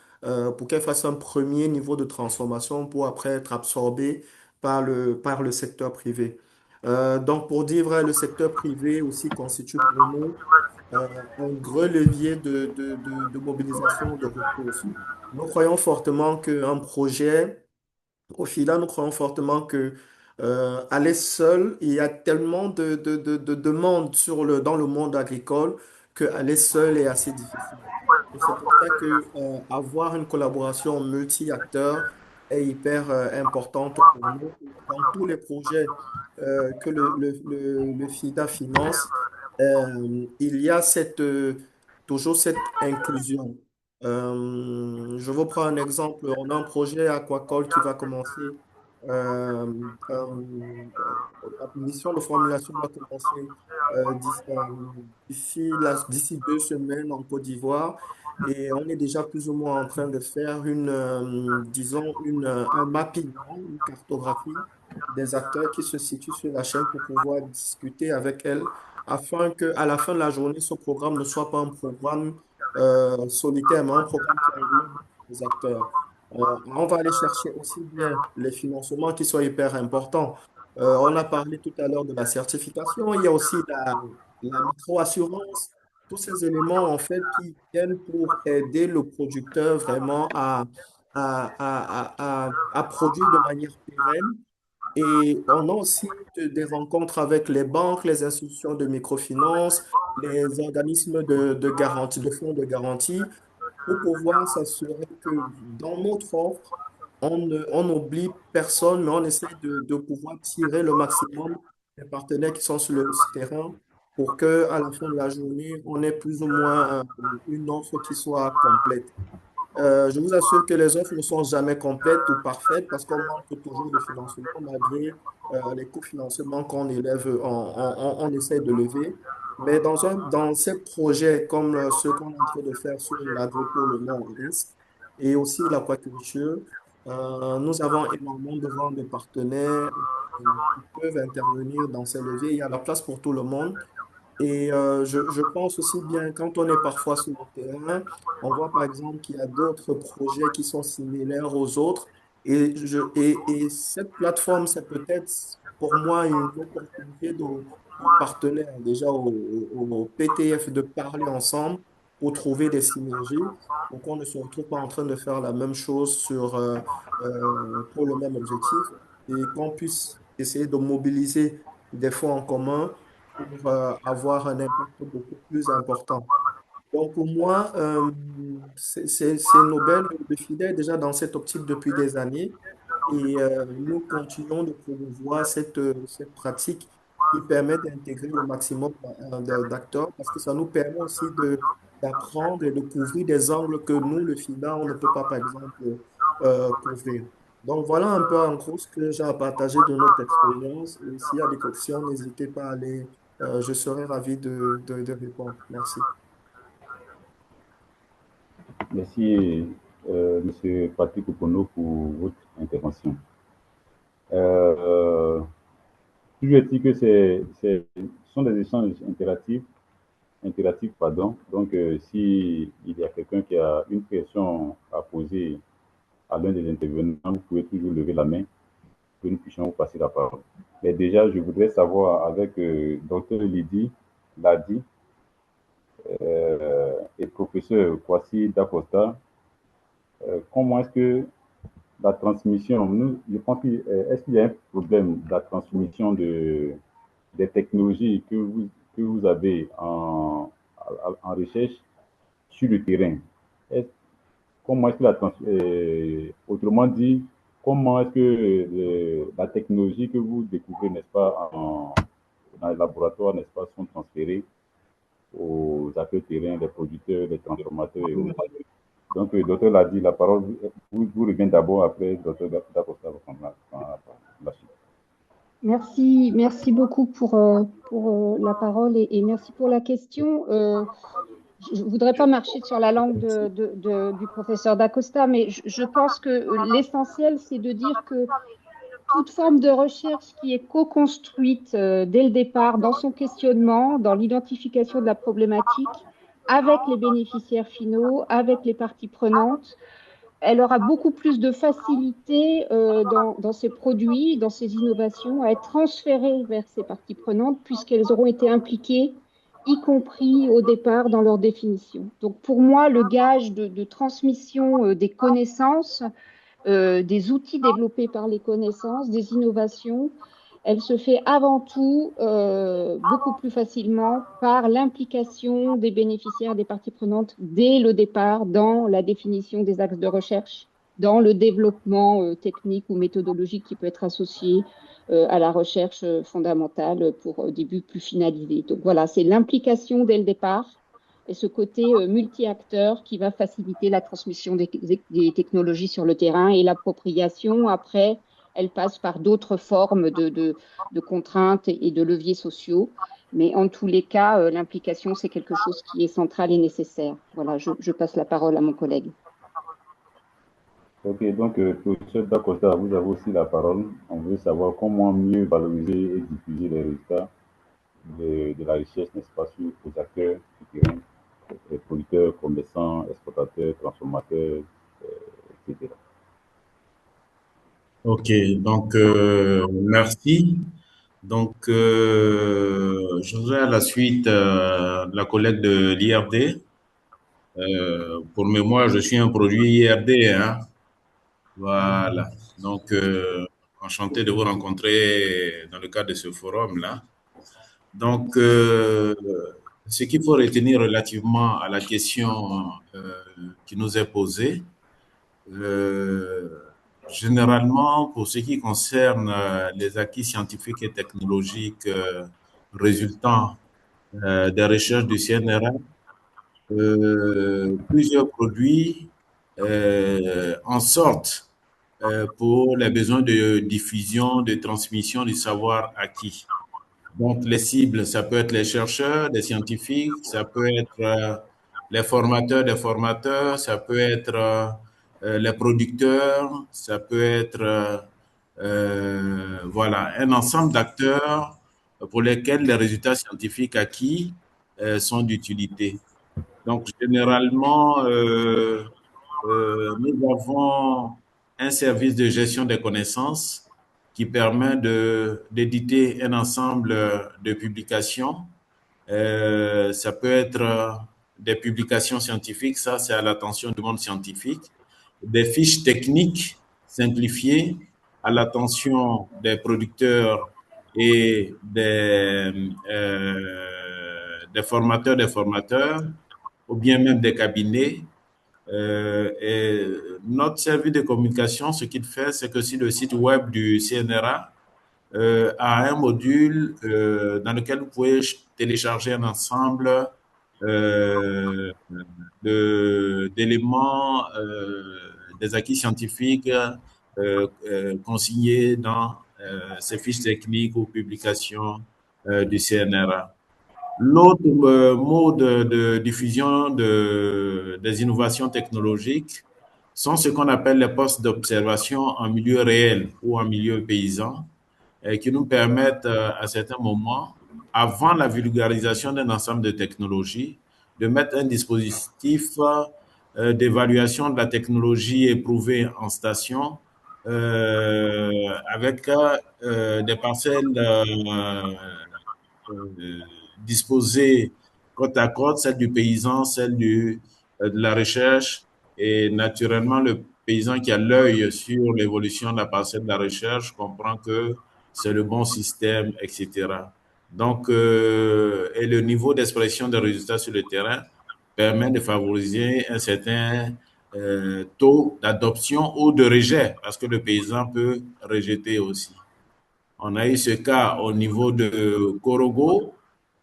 pour qu'elles fassent un premier niveau de transformation pour après être absorbées par le secteur privé. Donc, pour dire vrai, le secteur privé aussi constitue pour nous un gros levier de mobilisation de ressources. Nous croyons fortement qu'un projet au final, nous croyons fortement que aller seul, il y a tellement de demandes dans le monde agricole que aller seul est assez difficile. Et c'est pour ça que avoir une collaboration multi-acteurs est hyper importante pour nous. Dans tous les projets que le FIDA finance, il y a toujours cette inclusion. Je vous prends un exemple. On a un projet aquacole qui va commencer. La mission de formulation va commencer d'ici 2 semaines en Côte d'Ivoire. Et on est déjà plus ou moins en train de faire disons, un mapping, hein, une cartographie des acteurs qui se situent sur la chaîne pour pouvoir discuter avec elles afin qu'à la fin de la journée, ce programme ne soit pas un programme solitaire, mais un programme qui englobe les acteurs. On va aller chercher aussi bien les financements qui sont hyper importants. On a parlé tout à l'heure de la certification, il y a aussi la micro-assurance, tous ces éléments en fait qui viennent pour aider le producteur vraiment à produire de manière pérenne et on a aussi des rencontres avec les banques, les institutions de microfinance, les organismes de garantie, de fonds de garantie, pour pouvoir s'assurer que dans notre offre, on n'oublie personne, mais on essaie de pouvoir tirer le maximum des partenaires qui sont sur le terrain pour que à la fin de la journée, on ait plus ou moins une offre qui soit complète. Je vous assure que les offres ne sont jamais complètes ou parfaites parce qu'on manque toujours de financement malgré les cofinancements qu'on élève, on essaie de lever. Mais dans ces projets comme ceux qu'on est en train de faire sur l'agropolement et aussi l'aquaculture, nous avons énormément de partenaires qui peuvent intervenir dans ces leviers. Il y a la place pour tout le monde. Et je pense aussi bien, quand on est parfois sur le terrain, on voit par exemple qu'il y a d'autres projets qui sont similaires aux autres. Et cette plateforme, c'est peut-être pour moi une opportunité aux partenaires, déjà au PTF, de parler ensemble pour trouver des synergies. Donc on ne se retrouve pas en train de faire la même chose pour le même objectif et qu'on puisse essayer de mobiliser des fonds en commun pour avoir un impact beaucoup plus important. Donc pour moi, c'est Nobel de Fidèle déjà dans cette optique depuis des années et nous continuons de promouvoir cette pratique qui permet d'intégrer le maximum d'acteurs parce que ça nous permet aussi d'apprendre et de couvrir des angles que nous, le FIDA, on ne peut pas, par exemple, couvrir. Donc voilà un peu en gros ce que j'ai à partager de notre expérience et s'il y a des questions, n'hésitez pas à aller, je serai ravi de répondre. Merci. Merci, Monsieur Patrick Opono, pour votre intervention. Toujours est-il que ce sont des échanges interactifs, pardon. Donc, si il y a quelqu'un qui a une question à poser à l'un des intervenants, vous pouvez toujours lever la main, que nous puissions vous passer la parole. Mais déjà, je voudrais savoir avec Dr Lydie Ladi et professeur Kwasi Dacosta, comment est-ce que la transmission, je pense est-ce qu'il y a un problème de la transmission des technologies que vous avez en recherche sur le terrain? Comment est-ce que autrement dit, comment est-ce que la technologie que vous découvrez, n'est-ce pas, dans les laboratoires, n'est-ce pas, sont transférées aux acteurs terrains, les producteurs, les transformateurs et autres? Donc, le docteur l'a dit, la parole vous revient d'abord, après, docteur Dacosta reprendra la suite. Merci beaucoup pour la parole et merci pour la question. Je ne voudrais pas marcher sur la langue du professeur Dacosta, mais je pense que l'essentiel, c'est de dire que toute forme de recherche qui est co-construite dès le départ dans son questionnement, dans l'identification de la problématique, avec les bénéficiaires finaux, avec les parties prenantes, elle aura beaucoup plus de facilité dans ses produits, dans ses innovations, à être transférées vers ces parties prenantes, puisqu'elles auront été impliquées, y compris au départ dans leur définition. Donc pour moi, le gage de transmission des connaissances, des outils développés par les connaissances, des innovations, elle se fait avant tout beaucoup plus facilement par l'implication des bénéficiaires, des parties prenantes dès le départ dans la définition des axes de recherche, dans le développement technique ou méthodologique qui peut être associé à la recherche fondamentale pour des buts plus finalisés. Donc voilà, c'est l'implication dès le départ et ce côté multi-acteur qui va faciliter la transmission des technologies sur le terrain et l'appropriation après. Elle passe par d'autres formes de contraintes et de leviers sociaux. Mais en tous les cas, l'implication, c'est quelque chose qui est central et nécessaire. Voilà, je passe la parole à mon collègue. Ok, donc, professeur Dacosta, vous avez aussi la parole. On veut savoir comment mieux valoriser et diffuser les résultats de la recherche, n'est-ce pas, sur les acteurs du terrain, les producteurs, commerçants, exportateurs, transformateurs, etc. Ok, donc merci. Donc, je voudrais à la suite la collègue de l'IRD. Pour mémoire, je suis un produit IRD, hein. Voilà. Donc, enchanté de vous rencontrer dans le cadre de ce forum-là. Donc, ce qu'il faut retenir relativement à la question qui nous est posée, généralement, pour ce qui concerne les acquis scientifiques et technologiques résultant des recherches du CNRA, plusieurs produits en sorte pour les besoins de diffusion, de transmission du savoir acquis. Donc, les cibles, ça peut être les chercheurs, les scientifiques, ça peut être les formateurs des formateurs, ça peut être les producteurs, ça peut être voilà, un ensemble d'acteurs pour lesquels les résultats scientifiques acquis sont d'utilité. Donc, généralement, nous avons un service de gestion des connaissances qui permet d'éditer un ensemble de publications. Ça peut être des publications scientifiques, ça c'est à l'attention du monde scientifique, des fiches techniques simplifiées à l'attention des producteurs et des formateurs, ou bien même des cabinets. Et notre service de communication, ce qu'il fait, c'est que si le site web du CNRA a un module dans lequel vous pouvez télécharger un ensemble d'éléments, des acquis scientifiques consignés dans ces fiches techniques ou publications du CNRA. L'autre mode de diffusion des innovations technologiques sont ce qu'on appelle les postes d'observation en milieu réel ou en milieu paysan, qui nous permettent à certains moments, avant la vulgarisation d'un ensemble de technologies, de mettre un dispositif d'évaluation de la technologie éprouvée en station avec des parcelles disposées côte à côte, celle du paysan, celle de la recherche, et naturellement le paysan qui a l'œil sur l'évolution de la parcelle de la recherche comprend que c'est le bon système, etc. Donc, et le niveau d'expression des résultats sur le terrain permet de favoriser un certain taux d'adoption ou de rejet, parce que le paysan peut rejeter aussi. On a eu ce cas au niveau de Korogo,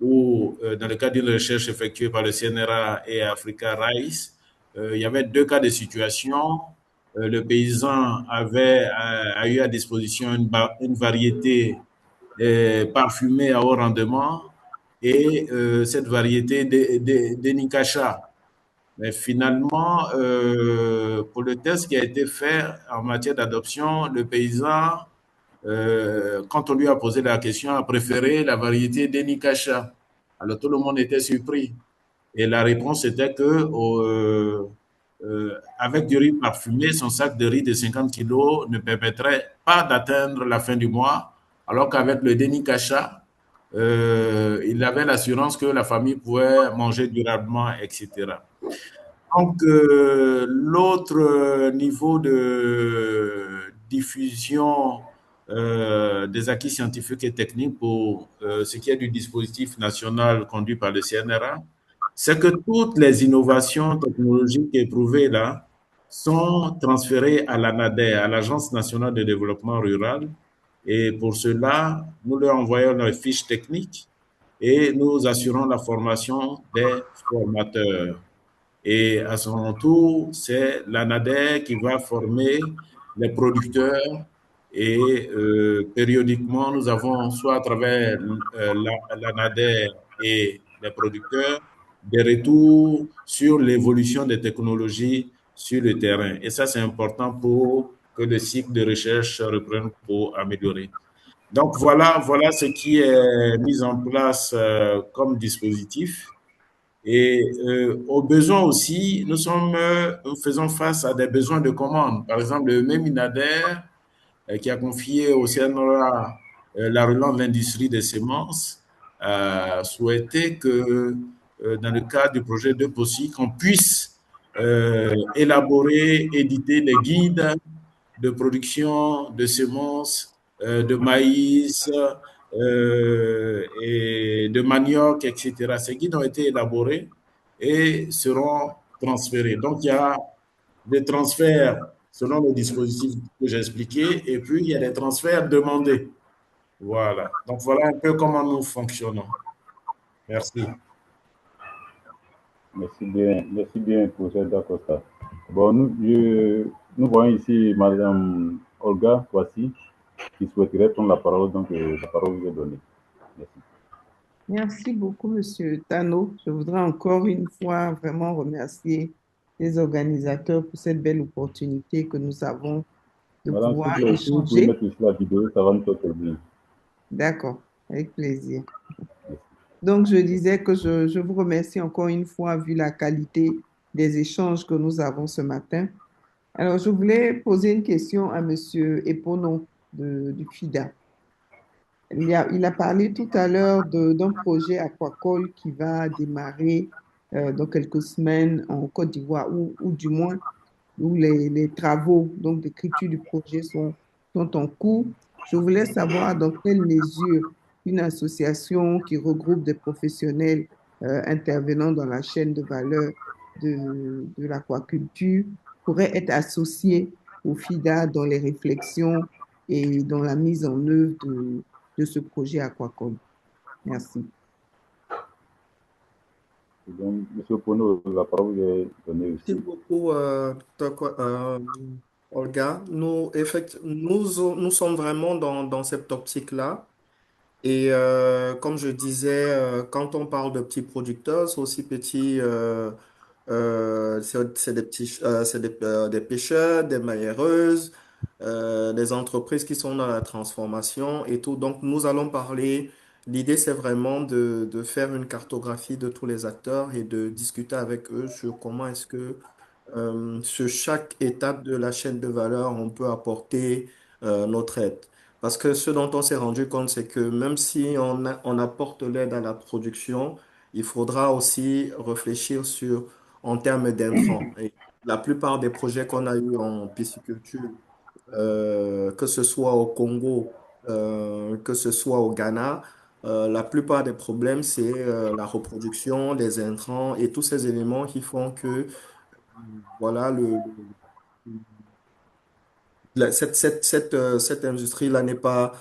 où, dans le cadre d'une recherche effectuée par le CNRA et Africa Rice, il y avait deux cas de situation. Le paysan a eu à disposition une variété parfumée à haut rendement et cette variété d'Enikasha. Mais finalement, pour le test qui a été fait en matière d'adoption, le paysan, quand on lui a posé la question, a préféré la variété d'Enikasha. Alors tout le monde était surpris. Et la réponse était que avec du riz parfumé, son sac de riz de 50 kilos ne permettrait pas d'atteindre la fin du mois, alors qu'avec le Denikasha, il avait l'assurance que la famille pouvait manger durablement, etc. Donc, l'autre niveau de diffusion des acquis scientifiques et techniques pour ce qui est du dispositif national conduit par le CNRA, c'est que toutes les innovations technologiques éprouvées là sont transférées à l'ANADER, à l'Agence nationale de développement rural. Et pour cela, nous leur envoyons nos fiches techniques et nous assurons la formation des formateurs. Et à son tour, c'est l'ANADER qui va former les producteurs et périodiquement, nous avons soit à travers l'ANADER et les producteurs des retours sur l'évolution des technologies sur le terrain. Et ça, c'est important pour que le cycle de recherche reprenne pour améliorer. Donc, voilà ce qui est mis en place comme dispositif. Et aux besoins aussi, nous faisons face à des besoins de commande. Par exemple, le même INADER qui a confié au CNRA la relance de l'industrie des semences, souhaitait que dans le cadre du projet de POSI, qu'on puisse élaborer, éditer des guides de production de semences, de maïs et de manioc, etc. Ces guides ont été élaborés et seront transférés. Donc, il y a des transferts selon le dispositif que j'ai expliqué, et puis il y a des transferts demandés. Voilà. Donc, voilà un peu comment nous fonctionnons. Merci. merci bien, professeur Dacosta. Bon, nous voyons ici Madame Olga Kwasi qui souhaiterait prendre la parole, donc la parole vous est donnée. Merci. Merci beaucoup, Monsieur Tano. Je voudrais encore une fois vraiment remercier les organisateurs pour cette belle opportunité que nous avons de Madame, s'il vous pouvoir plaît, si vous pouvez échanger. mettre aussi la vidéo, ça va nous faire plaisir. D'accord, avec plaisir. Merci. Donc, je disais que je vous remercie encore une fois, vu la qualité des échanges que nous avons ce matin. Alors, je voulais poser une question à Monsieur Epono du FIDA. Il a parlé tout à l'heure d'un projet aquacole qui va démarrer dans quelques semaines en Côte d'Ivoire, ou du moins où les travaux donc d'écriture du projet sont en cours. Je voulais savoir dans quelle mesure une association qui regroupe des professionnels intervenant dans la chaîne de valeur de l'aquaculture pourrait être associée au FIDA dans les réflexions et dans la mise en œuvre de ce projet aquacole. Merci. Donc, Monsieur Pono, la parole vous est donnée Merci aussi. beaucoup, Olga. Nous sommes vraiment dans cette optique-là. Et comme je disais, quand on parle de petits producteurs, c'est aussi petit, c'est des pêcheurs, des mailleuses, des entreprises qui sont dans la transformation et tout. Donc, nous allons parler. L'idée, c'est vraiment de faire une cartographie de tous les acteurs et de discuter avec eux sur comment est-ce que sur chaque étape de la chaîne de valeur, on peut apporter notre aide. Parce que ce dont on s'est rendu compte, c'est que même si on apporte l'aide à la production, il faudra aussi réfléchir sur en termes d'intrants. Et la plupart des projets qu'on a eu en pisciculture, que ce soit au Congo, que ce soit au Ghana, la plupart des problèmes, c'est la reproduction, les intrants et tous ces éléments qui font que voilà, cette industrie-là n'est pas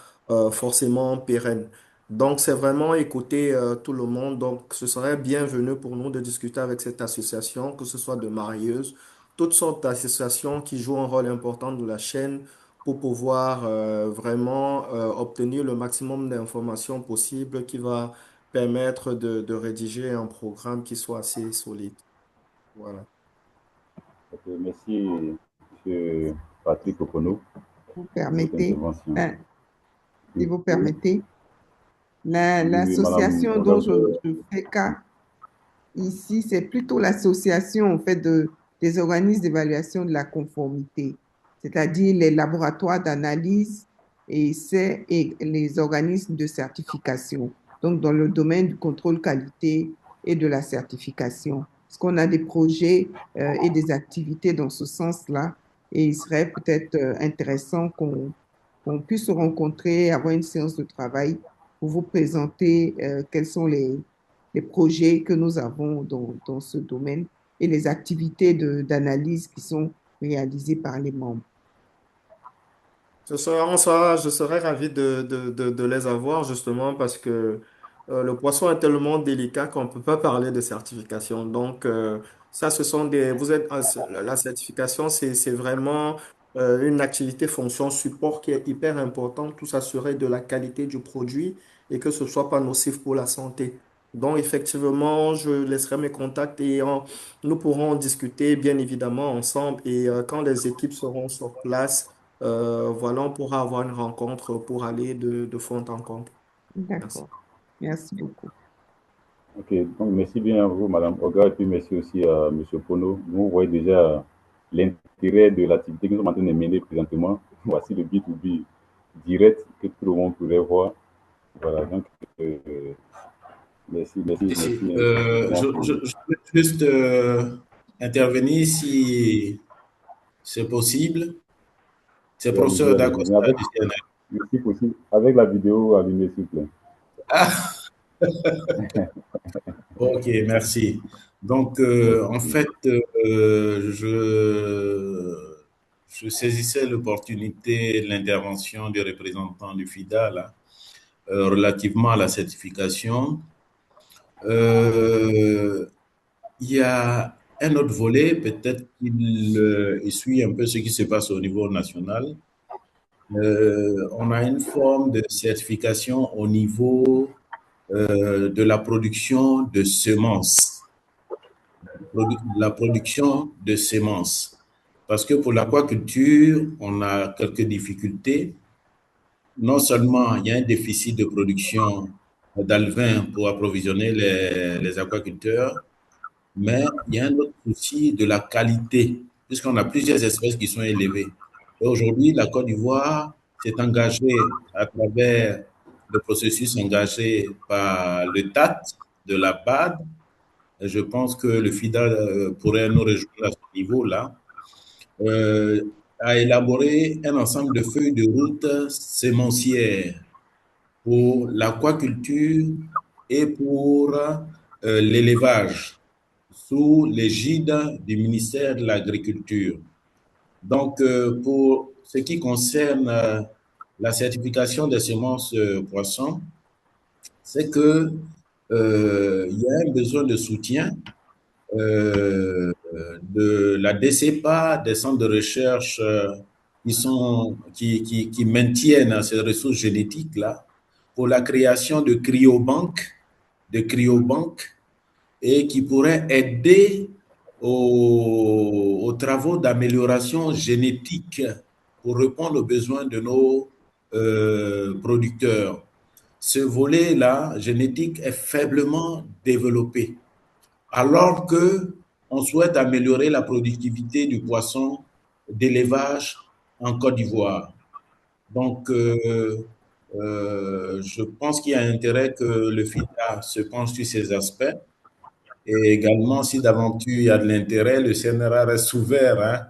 forcément pérenne. Donc, c'est vraiment écouter tout le monde. Donc, ce serait bienvenu pour nous de discuter avec cette association, que ce soit de marieuses, toutes sortes d'associations qui jouent un rôle important dans la chaîne pour pouvoir vraiment obtenir le maximum d'informations possibles qui va permettre de rédiger un programme qui soit assez solide. Voilà. Ok, merci, Monsieur Patrick Opono, Vous pour votre permettez, intervention. si Oui, vous permettez, oui, Madame l'association Olga, dont je fais cas ici, c'est plutôt l'association en fait des organismes d'évaluation de la conformité, c'est-à-dire les laboratoires d'analyse et les organismes de certification. Donc, dans le domaine du contrôle qualité et de la certification. Parce qu'on a des projets et des activités dans ce sens-là, et il serait peut-être intéressant qu'on puisse se rencontrer, avoir une séance de travail pour vous présenter quels sont les projets que nous avons dans ce domaine et les activités d'analyse qui sont réalisées par les membres. Je serais ravi de les avoir justement parce que le poisson est tellement délicat qu'on ne peut pas parler de certification. Donc, ça, la certification, c'est vraiment une activité fonction support qui est hyper importante pour s'assurer de la qualité du produit et que ce soit pas nocif pour la santé. Donc, effectivement, je laisserai mes contacts et nous pourrons en discuter bien évidemment ensemble. Et quand les équipes seront sur place, voilà, on pourra avoir une rencontre pour aller de fond en comble. Merci. D'accord. Merci beaucoup. ok, donc merci bien à vous, Madame Olga, et puis merci aussi à Monsieur Pono. Vous voyez déjà l'intérêt de l'activité que nous sommes en train de mener présentement. Voici le B2B direct que tout le monde pourrait voir. Voilà, donc merci, merci, merci infiniment. Je peux juste intervenir si c'est possible. C'est Allez-y, professeur allez-y. Mais Dacosta avec, du CNR. si possible, avec la vidéo allumée, s'il vous plaît. Ah, ok, merci. Donc, en Merci. fait, je saisissais l'opportunité de l'intervention du représentant du FIDA là, relativement à la certification. Euh, il y a un autre volet, peut-être qu'il suit un peu ce qui se passe au niveau national. On a une forme de certification au niveau de la production de semences. La production de semences. Parce que pour l'aquaculture, on a quelques difficultés. Non seulement il y a un déficit de production d'alevins pour approvisionner les aquaculteurs, mais il y a un autre souci de la qualité, puisqu'on a plusieurs espèces qui sont élevées. Et aujourd'hui, la Côte d'Ivoire s'est engagée à travers le processus engagé par le TAT de la BAD. Et je pense que le FIDA pourrait nous rejoindre à ce niveau-là, à élaborer un ensemble de feuilles de route sémencières pour l'aquaculture et pour l'élevage sous l'égide du ministère de l'Agriculture. Donc, pour ce qui concerne la certification des semences poissons, c'est que il y a un besoin de soutien de la DCPA, des centres de recherche qui maintiennent ces ressources génétiques-là pour la création de cryobanques et qui pourraient aider aux travaux d'amélioration génétique pour répondre aux besoins de nos producteurs. Ce volet-là, génétique, est faiblement développé, alors qu'on souhaite améliorer la productivité du poisson d'élevage en Côte d'Ivoire. Donc, je pense qu'il y a intérêt que le FIDA se penche sur ces aspects. Et également, si d'aventure il y a de l'intérêt, le CNRA reste ouvert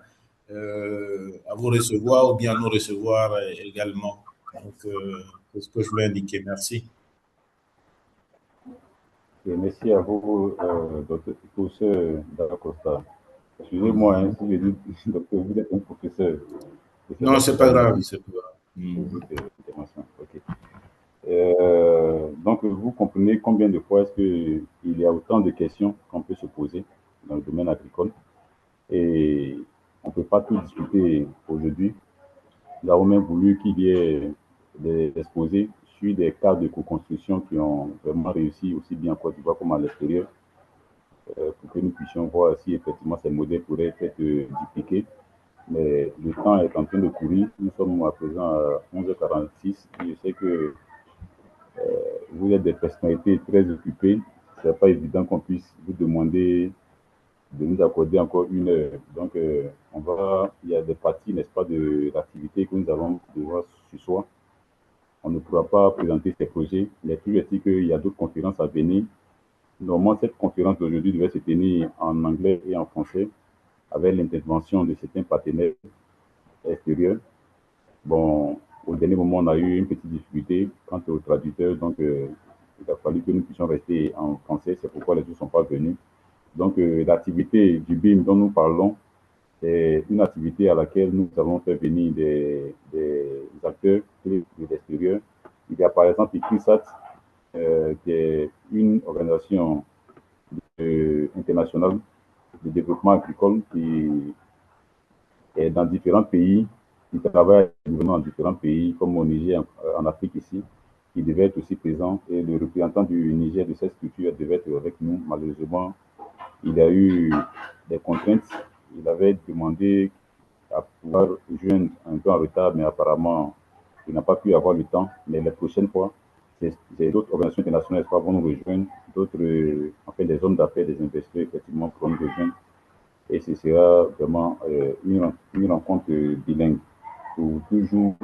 à vous recevoir ou bien à nous recevoir également. Donc, c'est ce que je voulais indiquer. Merci. Et merci à vous, professeur Dacosta. Excusez-moi hein, si je dis, docteur, vous êtes un professeur. Non, c'est pas grave. C'est pas grave. Okay. Donc, vous comprenez combien de fois est-ce qu'il y a autant de questions qu'on peut se poser dans le domaine agricole. Et on ne peut pas tout discuter aujourd'hui. Nous avons même voulu qu'il y ait des exposés sur des cas de co-construction qui ont vraiment réussi aussi bien en Côte d'Ivoire comme à l'extérieur, pour que nous puissions voir si effectivement ces modèles pourraient être dupliqués. Mais le temps est en train de courir. Nous sommes à présent à 11h46. Je sais que vous êtes des personnalités très occupées. Ce n'est pas évident qu'on puisse vous demander de nous accorder encore une heure. Donc, il y a des parties, n'est-ce pas, de l'activité que nous allons devoir ce soir. On ne pourra pas présenter ces projets. Mais toujours est-il qu'il y a d'autres conférences à venir. Normalement, cette conférence d'aujourd'hui devait se tenir en anglais et en français avec l'intervention de certains partenaires extérieurs. Bon, au dernier moment, on a eu une petite difficulté quant aux traducteurs. Donc, il a fallu que nous puissions rester en français. C'est pourquoi les autres ne sont pas venus. Donc, l'activité du BIM dont nous parlons est une activité à laquelle nous avons fait venir des acteurs de l'extérieur. Il y a par exemple ICRISAT, qui est une organisation internationale de développement agricole qui est dans différents pays, qui travaille dans différents pays, comme au Niger, en Afrique ici, qui devait être aussi présent. Et le représentant du Niger de cette structure devait être avec nous. Malheureusement, il y a eu des contraintes. Il avait demandé à pouvoir joindre un peu en retard, mais apparemment, il n'a pas pu avoir le temps. Mais la prochaine fois, d'autres organisations internationales vont nous rejoindre, d'autres, en fait, des hommes d'affaires, des investisseurs, effectivement, pourront nous rejoindre. Et ce sera vraiment une rencontre bilingue pour toujours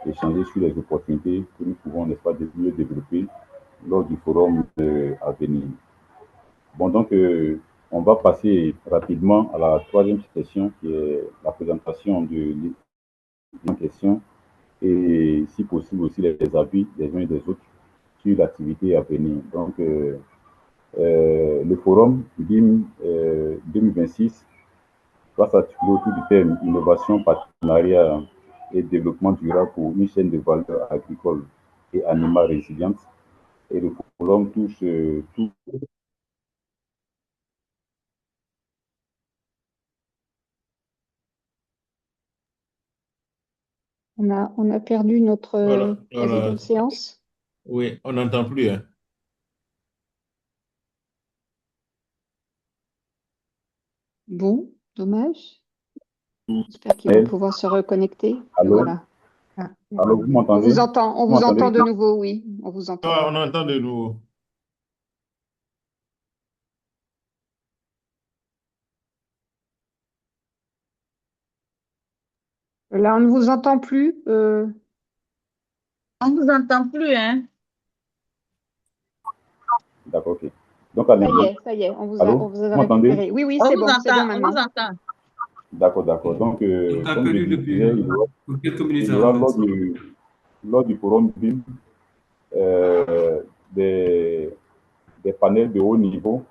échanger sur les opportunités que nous pouvons, n'est-ce pas, mieux développer lors du forum à venir. Bon, donc, on va passer rapidement à la troisième session qui est la présentation de question et, si possible, aussi les avis des uns et des autres sur l'activité à venir. Donc, le forum BIM 2026 va s'articuler autour du thème innovation, partenariat et développement durable pour une chaîne de valeur agricole et animale résiliente. Et le forum touche tout On a perdu notre président de séance. Oui, on n'entend plus. Hein. Bon, dommage. J'espère qu'il va pouvoir se reconnecter. Allô? Voilà. Allô, vous m'entendez? On vous entend de nouveau, oui. On vous entend. Ah, on entend de nouveau. Là, on ne vous entend plus. On ne vous entend plus, hein? D'accord, ok. Donc, allez-y. Ça y est, on vous Allô? a Vous m'entendez? récupéré. Oui, oui, On c'est vous bon entend maintenant. D'accord. Donc, On t'a comme je perdu disais, pour quelques minutes il y aura avant. lors du forum BIM des panels de haut niveau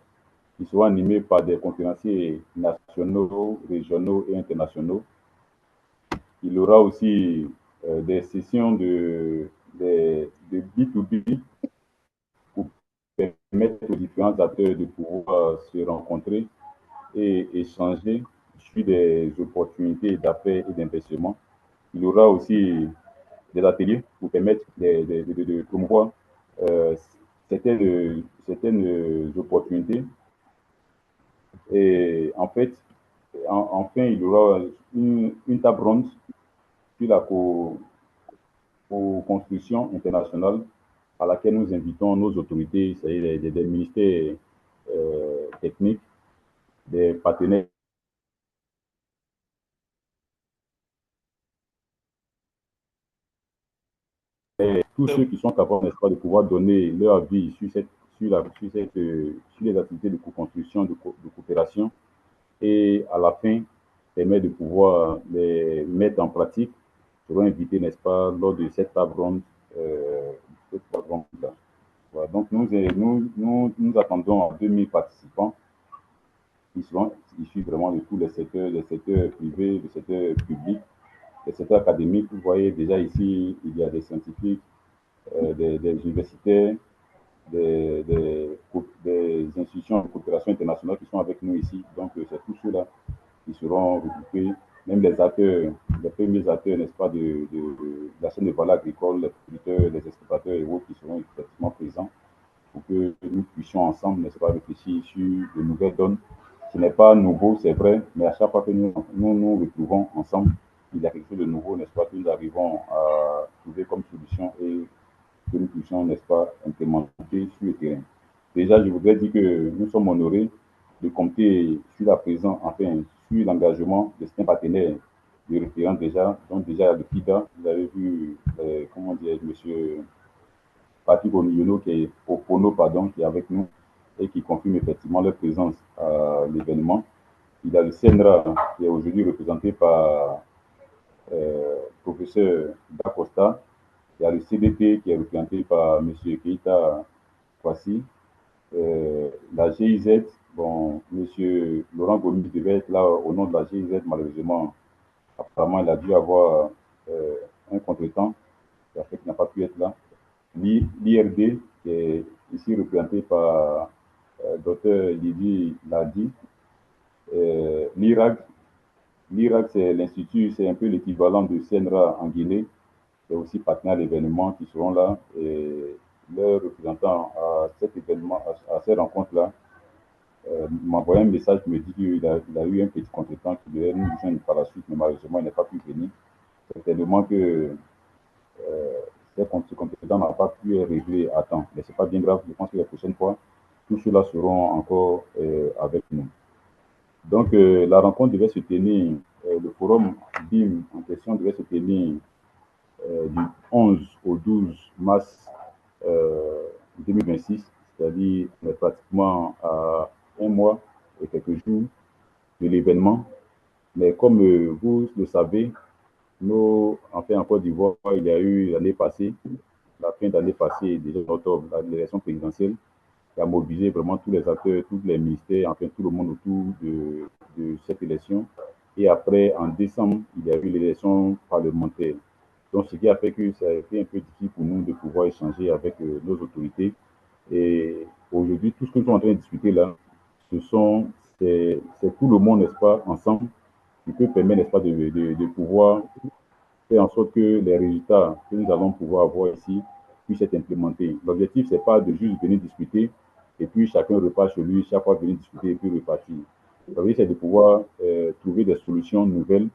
qui seront animés par des conférenciers nationaux, régionaux et internationaux. Il y aura aussi des sessions de B2B pour permettre aux différents acteurs de pouvoir se rencontrer et échanger sur des opportunités d'affaires et d'investissement. Il y aura aussi des ateliers pour permettre de promouvoir euh, certaines opportunités. Et en fait, enfin, il y aura une table ronde sur la co-construction internationale à laquelle nous invitons nos autorités, c'est-à-dire des ministères techniques, des partenaires, et tous ceux qui sont capables, n'est-ce pas, de pouvoir donner leur avis sur les activités de co-construction, de coopération, et à la fin, permet de pouvoir les mettre en pratique, seront invités, n'est-ce pas, lors de cette table ronde. Là. Voilà. Donc, nous attendons 2000 participants qui seront issus vraiment de tous les secteurs privés, des secteurs publics, des secteurs académiques. Vous voyez déjà ici, il y a des scientifiques, des universitaires, des institutions de coopération internationale qui sont avec nous ici. Donc, c'est tous ceux-là qui seront regroupés, même les acteurs, les premiers acteurs, n'est-ce pas, de la chaîne de valeur agricole, les producteurs, les exploitateurs et autres qui seront effectivement présents pour que nous puissions ensemble, n'est-ce pas, réfléchir sur de nouvelles donnes. Ce n'est pas nouveau, c'est vrai, mais à chaque fois que nous retrouvons ensemble, il y a quelque chose de nouveau, n'est-ce pas, que nous arrivons à trouver comme solution et que nous puissions, n'est-ce pas, implémenter sur le terrain. Déjà, je voudrais dire que nous sommes honorés de compter sur la présence, enfin, sur l'engagement de certains partenaires de référence déjà, donc déjà le FIDA, vous avez vu, comment dire, monsieur Patrick Oniono, qui est au Pono, pardon, qui est avec nous et qui confirme effectivement leur présence à l'événement. Il y a le CNRA qui est aujourd'hui représenté par professeur Dacosta. Il y a le CDT qui est représenté par M. Keita Kwasi. La GIZ, bon, M. Laurent Gomis devait être là au nom de la GIZ, malheureusement. Apparemment, il a dû avoir un contretemps, qui a fait qu'il n'a pas pu être là. L'IRD, qui est ici représenté par Dr Lydie Ladi. L'IRAG, c'est l'institut, c'est un peu l'équivalent de CNRA en Guinée. C'est aussi partenaire à l'événement qui seront là. Et leurs représentants à cet événement, à ces rencontres-là, m'a envoyé un message qui me dit qu'il a eu un petit contretemps qui devait nous joindre par la suite, mais malheureusement, il n'est pas pu venir. Certainement que ce contretemps n'a pas pu être réglé à temps. Mais ce n'est pas bien grave. Je pense que la prochaine fois, tous ceux-là seront encore avec nous. Donc, la rencontre devait se tenir, le forum BIM en question devait se tenir du 11 au 12 mars 2026, c'est-à-dire pratiquement à un mois et quelques jours de l'événement. Mais comme vous le savez, nous, enfin, en Côte d'Ivoire, il y a eu l'année passée, la fin d'année passée, déjà en octobre, l'élection présidentielle, qui a mobilisé vraiment tous les acteurs, tous les ministères, enfin tout le monde autour de cette élection. Et après, en décembre, il y a eu l'élection parlementaire. Donc, ce qui a fait que ça a été un peu difficile pour nous de pouvoir échanger avec nos autorités. Et aujourd'hui, tout ce que nous sommes en train de discuter là, c'est tout le monde, n'est-ce pas, ensemble, qui peut permettre, n'est-ce pas, de pouvoir faire en sorte que les résultats que nous allons pouvoir avoir ici puissent être implémentés. L'objectif, ce n'est pas de juste venir discuter et puis chacun repart chez lui, chaque fois venir discuter et puis repartir. L'objectif, c'est de pouvoir trouver des solutions nouvelles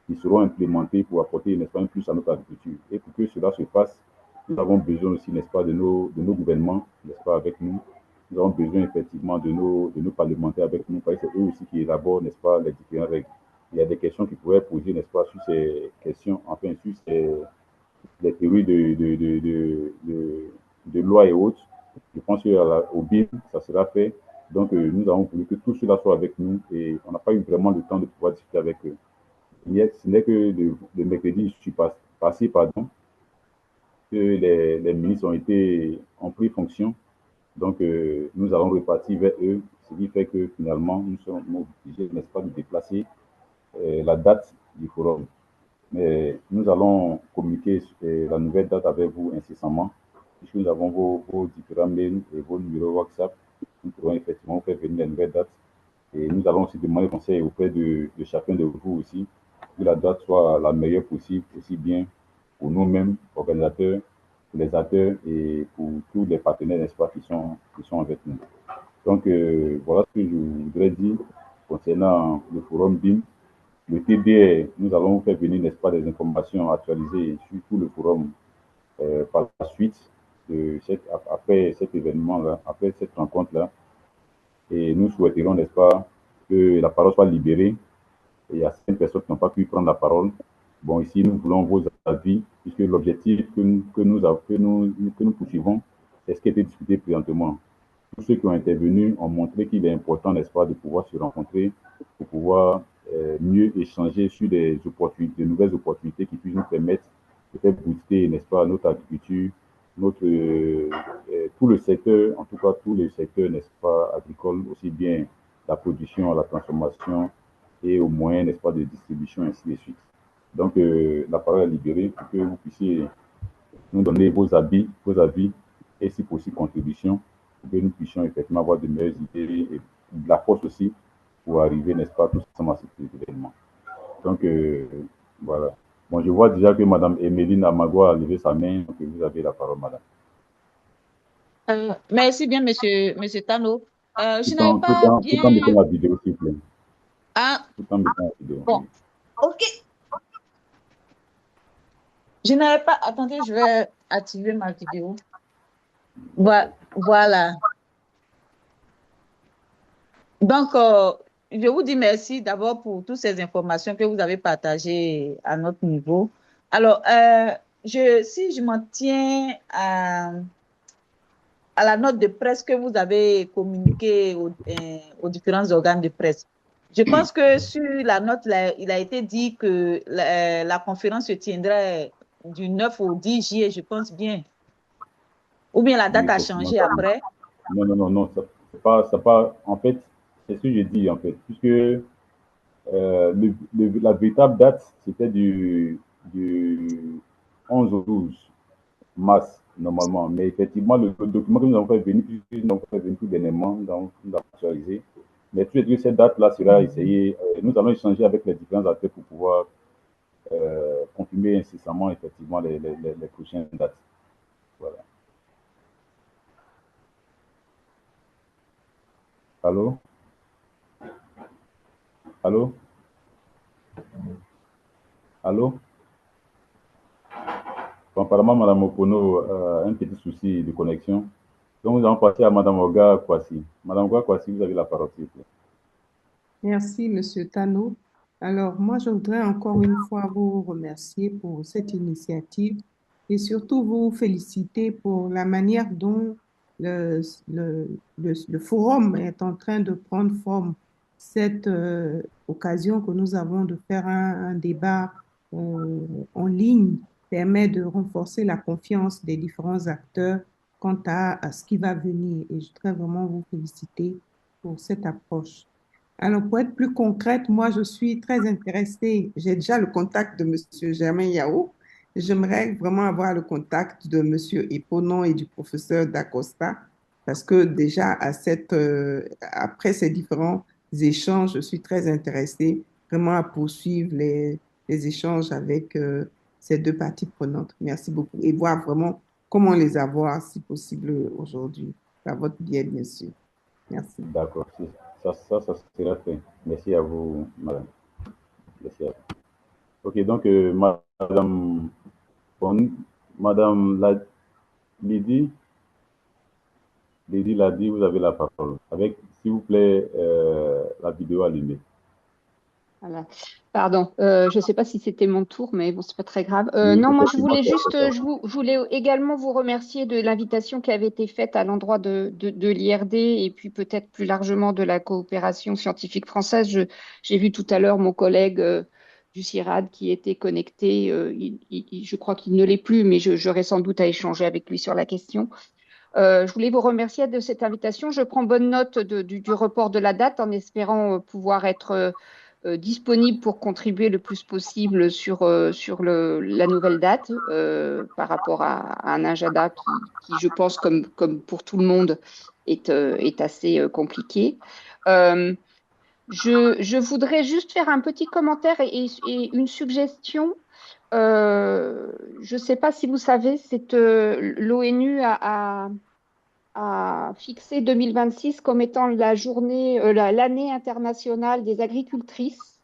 qui seront implémentées pour apporter, n'est-ce pas, un plus à notre agriculture. Et pour que cela se fasse, nous avons besoin aussi, n'est-ce pas, de nos gouvernements, n'est-ce pas, avec nous. Nous avons besoin effectivement de nos parlementaires avec nous, parce que c'est eux aussi qui élaborent, n'est-ce pas, les différentes règles. Il y a des questions qu'ils pourraient poser, n'est-ce pas, sur ces questions, enfin, sur ces des théories de loi et autres. Je pense qu'au BIM, ça sera fait. Donc, nous avons voulu que tout cela soit avec nous et on n'a pas eu vraiment le temps de pouvoir discuter avec eux. Ce n'est que le mercredi, je suis passé, pardon, que les ministres ont pris fonction. Donc, nous allons repartir vers eux, ce qui fait que finalement, nous sommes obligés, n'est-ce pas, de déplacer la date du forum. Mais nous allons communiquer la nouvelle date avec vous incessamment, puisque nous avons vos différents mails et vos numéros WhatsApp. Nous pourrons effectivement vous faire venir la nouvelle date. Et nous allons aussi demander conseil auprès de chacun de vous aussi, que la date soit la meilleure possible, aussi bien pour nous-mêmes, organisateurs, pour les acteurs et pour tous les partenaires, n'est-ce pas, qui sont avec nous. Donc, voilà ce que je voudrais dire concernant le forum BIM. Le TDR, nous allons vous faire venir, n'est-ce pas, des informations actualisées sur tout le forum par la suite, après cet événement-là, après cette rencontre-là. Et nous souhaiterons, n'est-ce pas, que la parole soit libérée. Et il y a certaines personnes qui n'ont pas pu prendre la parole. Bon, ici, nous voulons vos avis, puisque l'objectif que nous poursuivons, c'est ce qui a été discuté présentement. Tous ceux qui ont intervenu ont montré qu'il est important, n'est-ce pas, de pouvoir se rencontrer pour pouvoir mieux échanger sur des nouvelles opportunités qui puissent nous permettre de faire booster, n'est-ce pas, notre agriculture, tout le secteur, en tout cas tous les secteurs, n'est-ce pas, agricoles, aussi bien la production, la transformation et aux moyens, n'est-ce pas, de distribution, ainsi de suite. Donc, la parole est libérée pour que vous puissiez nous donner vos avis et si possible contributions pour que nous puissions effectivement avoir de meilleures idées et de la force aussi pour arriver, n'est-ce pas, tous ensemble à cet événement. Donc, voilà. Bon, je vois déjà que Mme Emeline Amagua a levé sa main, donc vous avez la parole, madame. Merci bien, monsieur Tano. Je n'avais Tout pas en bien... mettant la vidéo, s'il vous plaît. Ah, Tout en mettant la vidéo. bon, ok. Je n'avais pas... Attendez, je vais activer ma vidéo. Voilà. Donc, je vous dis merci d'abord pour toutes ces informations que vous avez partagées à notre niveau. Alors, si je m'en tiens à la note de presse que vous avez communiquée aux différents organes de presse, je pense que sur la note, il a été dit que la conférence se tiendrait du 9 au 10 juillet, je pense bien. Ou bien la date a changé après? Non, c'est pas, en fait, c'est ce que je dis, en fait, puisque la véritable date, c'était du 11 au 12 mars, normalement. Mais effectivement, le document que nous avons fait venir, puisque nous avons fait venir tout dernièrement, nous avons actualisé. Mais tout est que cette date-là sera essayée. Nous allons échanger avec les différents acteurs pour pouvoir confirmer incessamment, effectivement, les prochaines dates. Voilà. Allô? Allô? Allô? Bon, apparemment, Mme Opono a un petit souci de connexion. Donc, nous allons passer à Mme Oga Kwasi. Mme Oga Kwasi, vous avez la parole, s'il vous plaît. Merci, M. Tano. Alors, moi, je voudrais encore une fois vous remercier pour cette initiative et surtout vous féliciter pour la manière dont le forum est en train de prendre forme. Cette occasion que nous avons de faire un débat en ligne permet de renforcer la confiance des différents acteurs quant à ce qui va venir. Et je voudrais vraiment vous féliciter pour cette approche. Alors, pour être plus concrète, moi, je suis très intéressée. J'ai déjà le contact de M. Germain Yao. J'aimerais vraiment avoir le contact de M. Eponon et du professeur Dacosta parce que déjà, après ces différents échanges, je suis très intéressée vraiment à poursuivre les échanges avec ces deux parties prenantes. Merci beaucoup. Et voir vraiment comment les avoir, si possible, aujourd'hui. À votre biais, bien sûr. Merci. D'accord. Ça sera fait. Merci à vous, madame. Merci à vous. Ok, donc, madame, madame Lydie, vous avez la parole. Avec, s'il vous plaît, la vidéo allumée. Voilà. Pardon, je ne sais pas si c'était mon tour, mais bon, c'est pas très grave. Non, moi, je voulais juste, je voulais également vous remercier de l'invitation qui avait été faite à l'endroit de l'IRD et puis peut-être plus largement de la coopération scientifique française. J'ai vu tout à l'heure mon collègue du CIRAD qui était connecté. Je crois qu'il ne l'est plus, mais j'aurai sans doute à échanger avec lui sur la question. Je voulais vous remercier de cette invitation. Je prends bonne note du report de la date en espérant pouvoir être disponible pour contribuer le plus possible sur la nouvelle date par rapport à un agenda qui, je pense, comme pour tout le monde, est assez compliqué. Je voudrais juste faire un petit commentaire et une suggestion. Je ne sais pas si vous savez, l'ONU a fixé 2026 comme étant l'année internationale des agricultrices.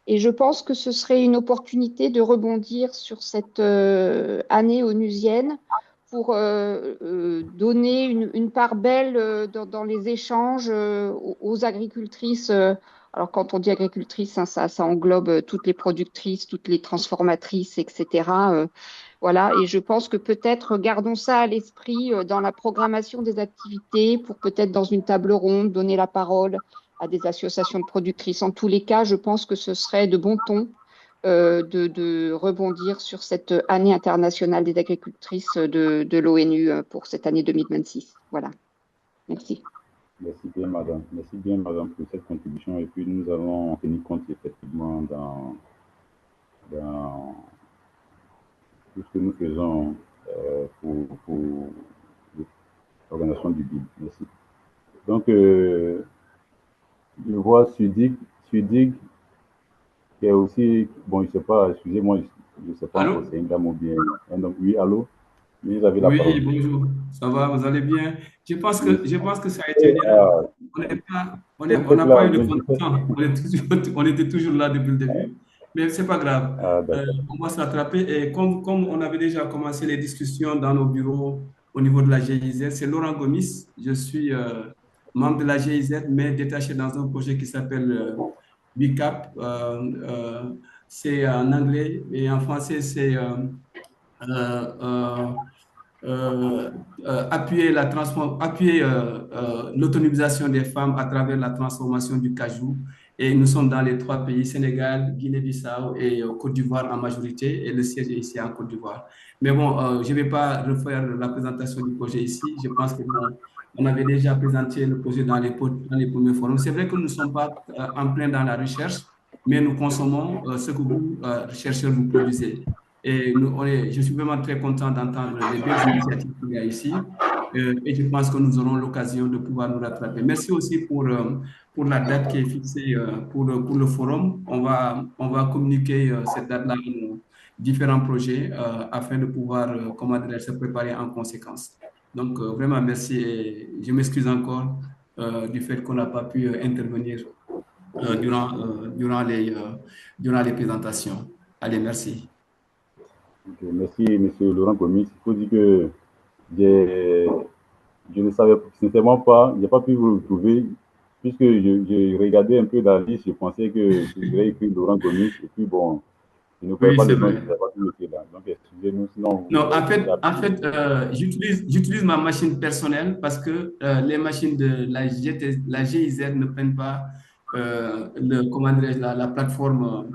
Et je pense que ce serait une opportunité de rebondir sur cette année onusienne pour donner une part belle dans les échanges aux agricultrices. Alors, quand on dit agricultrice, hein, ça englobe toutes les productrices, toutes les transformatrices, etc. Voilà, et je pense que peut-être gardons ça à l'esprit dans la programmation des activités pour peut-être dans une table ronde donner la parole à des associations de productrices. En tous les cas, je pense que ce serait de bon ton de rebondir sur cette année internationale des agricultrices de l'ONU pour cette année 2026. Voilà. Merci. Merci bien, madame. Merci bien, madame, pour cette contribution. Et puis, nous allons en tenir compte effectivement dans tout ce que nous faisons pour l'organisation du BID. Merci. Donc, je vois Sudig qui est aussi, bon, je ne sais pas, excusez-moi, je ne sais pas encore, c'est une dame ou bien un homme. Oui, allô? Vous avez la parole. Oui, bonjour. Ça va, vous allez bien? Je pense que ça a été bien. On n'a pas eu de contretemps. On était toujours là depuis le début. Mais ce n'est pas grave. On va se rattraper. Et comme on avait déjà commencé les discussions dans nos bureaux au niveau de la GIZ, c'est Laurent Gomis. Je suis membre de la GIZ, mais détaché dans un projet qui s'appelle BICAP. C'est en anglais et en français, c'est appuyer l'autonomisation des femmes à travers la transformation du cajou. Et nous sommes dans les trois pays, Sénégal, Guinée-Bissau et Côte d'Ivoire en majorité, et le siège est ici en Côte d'Ivoire. Mais bon, je ne vais pas refaire la présentation du projet ici. Je pense que on avait déjà présenté le projet dans les premiers forums. C'est vrai que nous ne sommes pas en plein dans la recherche, mais nous consommons ce que vous, chercheurs, vous produisez. Et je suis vraiment très content d'entendre les belles initiatives qu'il y a ici. Et je pense que nous aurons l'occasion de pouvoir nous rattraper. Merci aussi pour la date qui est fixée pour le forum. On va communiquer cette date-là dans différents projets afin de pouvoir se préparer en conséquence. Donc, vraiment, merci. Et je m'excuse encore du fait qu'on n'a pas pu intervenir durant les présentations. Allez, merci. Okay, merci, monsieur Laurent Gomis. Il faut dire que je ne savais sincèrement pas, je n'ai pas pu vous retrouver, puisque je regardais un peu la liste, je pensais que j'aurais écrit Laurent Gomis, et puis bon, je ne connais pas le nom, je n'ai pas pu le là. Donc, excusez-nous, sinon... Non, en fait j'utilise ma machine personnelle parce que les machines de la GIZ ne prennent pas la plateforme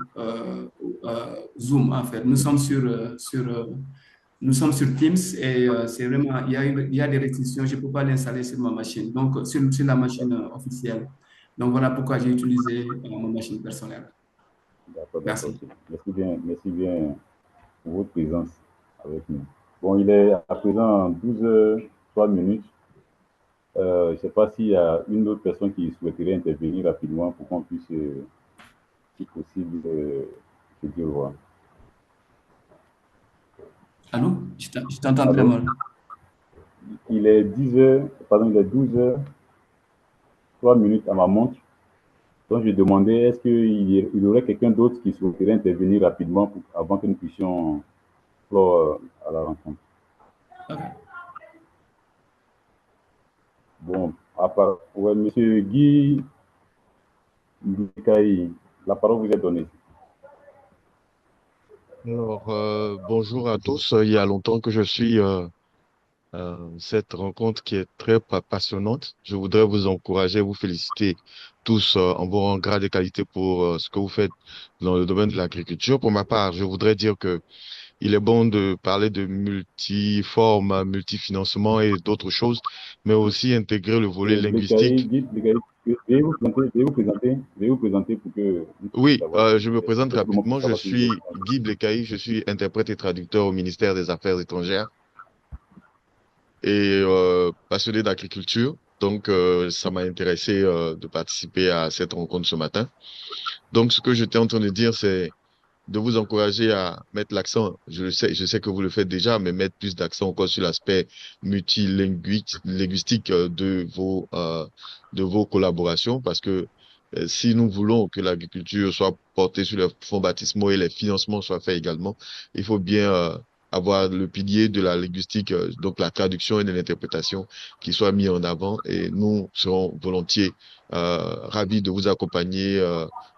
Zoom, en fait. Nous sommes sur Teams et c'est vraiment, il y a des restrictions, je ne peux pas l'installer sur ma machine, donc sur la machine officielle. Donc voilà pourquoi j'ai utilisé ma machine personnelle. D'accord. Merci bien pour votre présence avec nous. Bon, il est à présent 12h03. Je ne sais pas s'il y a une autre personne qui souhaiterait intervenir rapidement pour qu'on puisse, si possible, se dire au revoir. Allô? Je t'entends très Allô? mal. Il est 10 heures, pardon, il est 12 heures, 3 minutes à ma montre. Donc, je demandais, est-ce qu'il y aurait quelqu'un d'autre qui souhaiterait intervenir rapidement avant que nous puissions clore à la rencontre. Okay. Bon, ouais, Monsieur Guy Mbikaï, la parole vous est donnée. Alors, bonjour à tous. Il y a longtemps que je suis cette rencontre qui est très passionnante. Je voudrais vous encourager, vous féliciter tous en vos grades et qualités pour ce que vous faites dans le domaine de l'agriculture. Pour ma part, je voudrais dire que il est bon de parler de multiforme, multifinancement et d'autres choses, mais aussi intégrer le volet linguistique. Guy Mbikaï, veuillez vous présenter pour que nous puissions Oui, savoir je me présente que tout le monde rapidement. puisse Je savoir qui vous suis êtes. Guy Blekaï, je suis interprète et traducteur au ministère des Affaires étrangères et passionné d'agriculture. Donc, ça m'a intéressé de participer à cette rencontre ce matin. Donc, ce que j'étais en train de dire, c'est de vous encourager à mettre l'accent. Je sais que vous le faites déjà, mais mettre plus d'accent encore sur l'aspect multilinguistique de vos collaborations, parce que si nous voulons que l'agriculture soit portée sur les fonds baptismaux et les financements soient faits également, il faut bien avoir le pilier de la linguistique, donc la traduction et de l'interprétation, qui soit mis en avant. Et nous serons volontiers ravis de vous accompagner.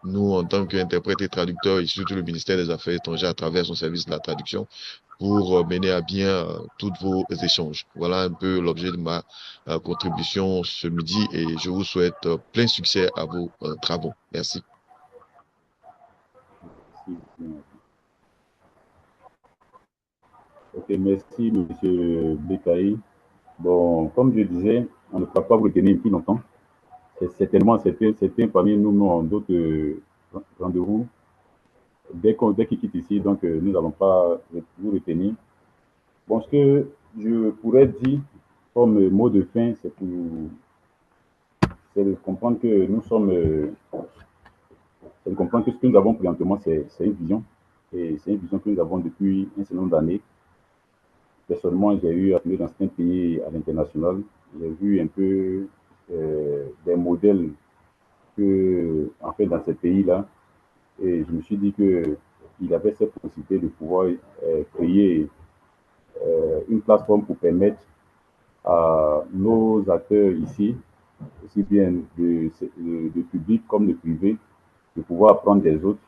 Nous, en tant qu'interprètes et traducteurs, et surtout le ministère des Affaires étrangères à travers son service de la traduction, pour mener à bien tous vos échanges. Voilà un peu l'objet de ma contribution ce midi et je vous souhaite plein succès à vos travaux. Merci. Ok, merci, Monsieur Bekaï. Bon, comme je disais, on ne peut pas vous retenir plus longtemps. C'était parmi nous, nous en d'autres rendez-vous. Dès qu'il quitte ici, donc nous n'allons pas vous retenir. Bon, ce que je pourrais dire comme mot de fin, c'est de comprendre que nous sommes, c'est de comprendre que ce que nous avons présentement, c'est une vision. Et c'est une vision que nous avons depuis un certain nombre d'années. Personnellement, j'ai eu à travailler dans certains pays à l'international. J'ai vu un peu des modèles que, en fait, dans ces pays-là. Et je me suis dit qu'il y avait cette possibilité de pouvoir créer une plateforme pour permettre à nos acteurs ici, aussi bien de public comme de privé, de pouvoir apprendre des autres,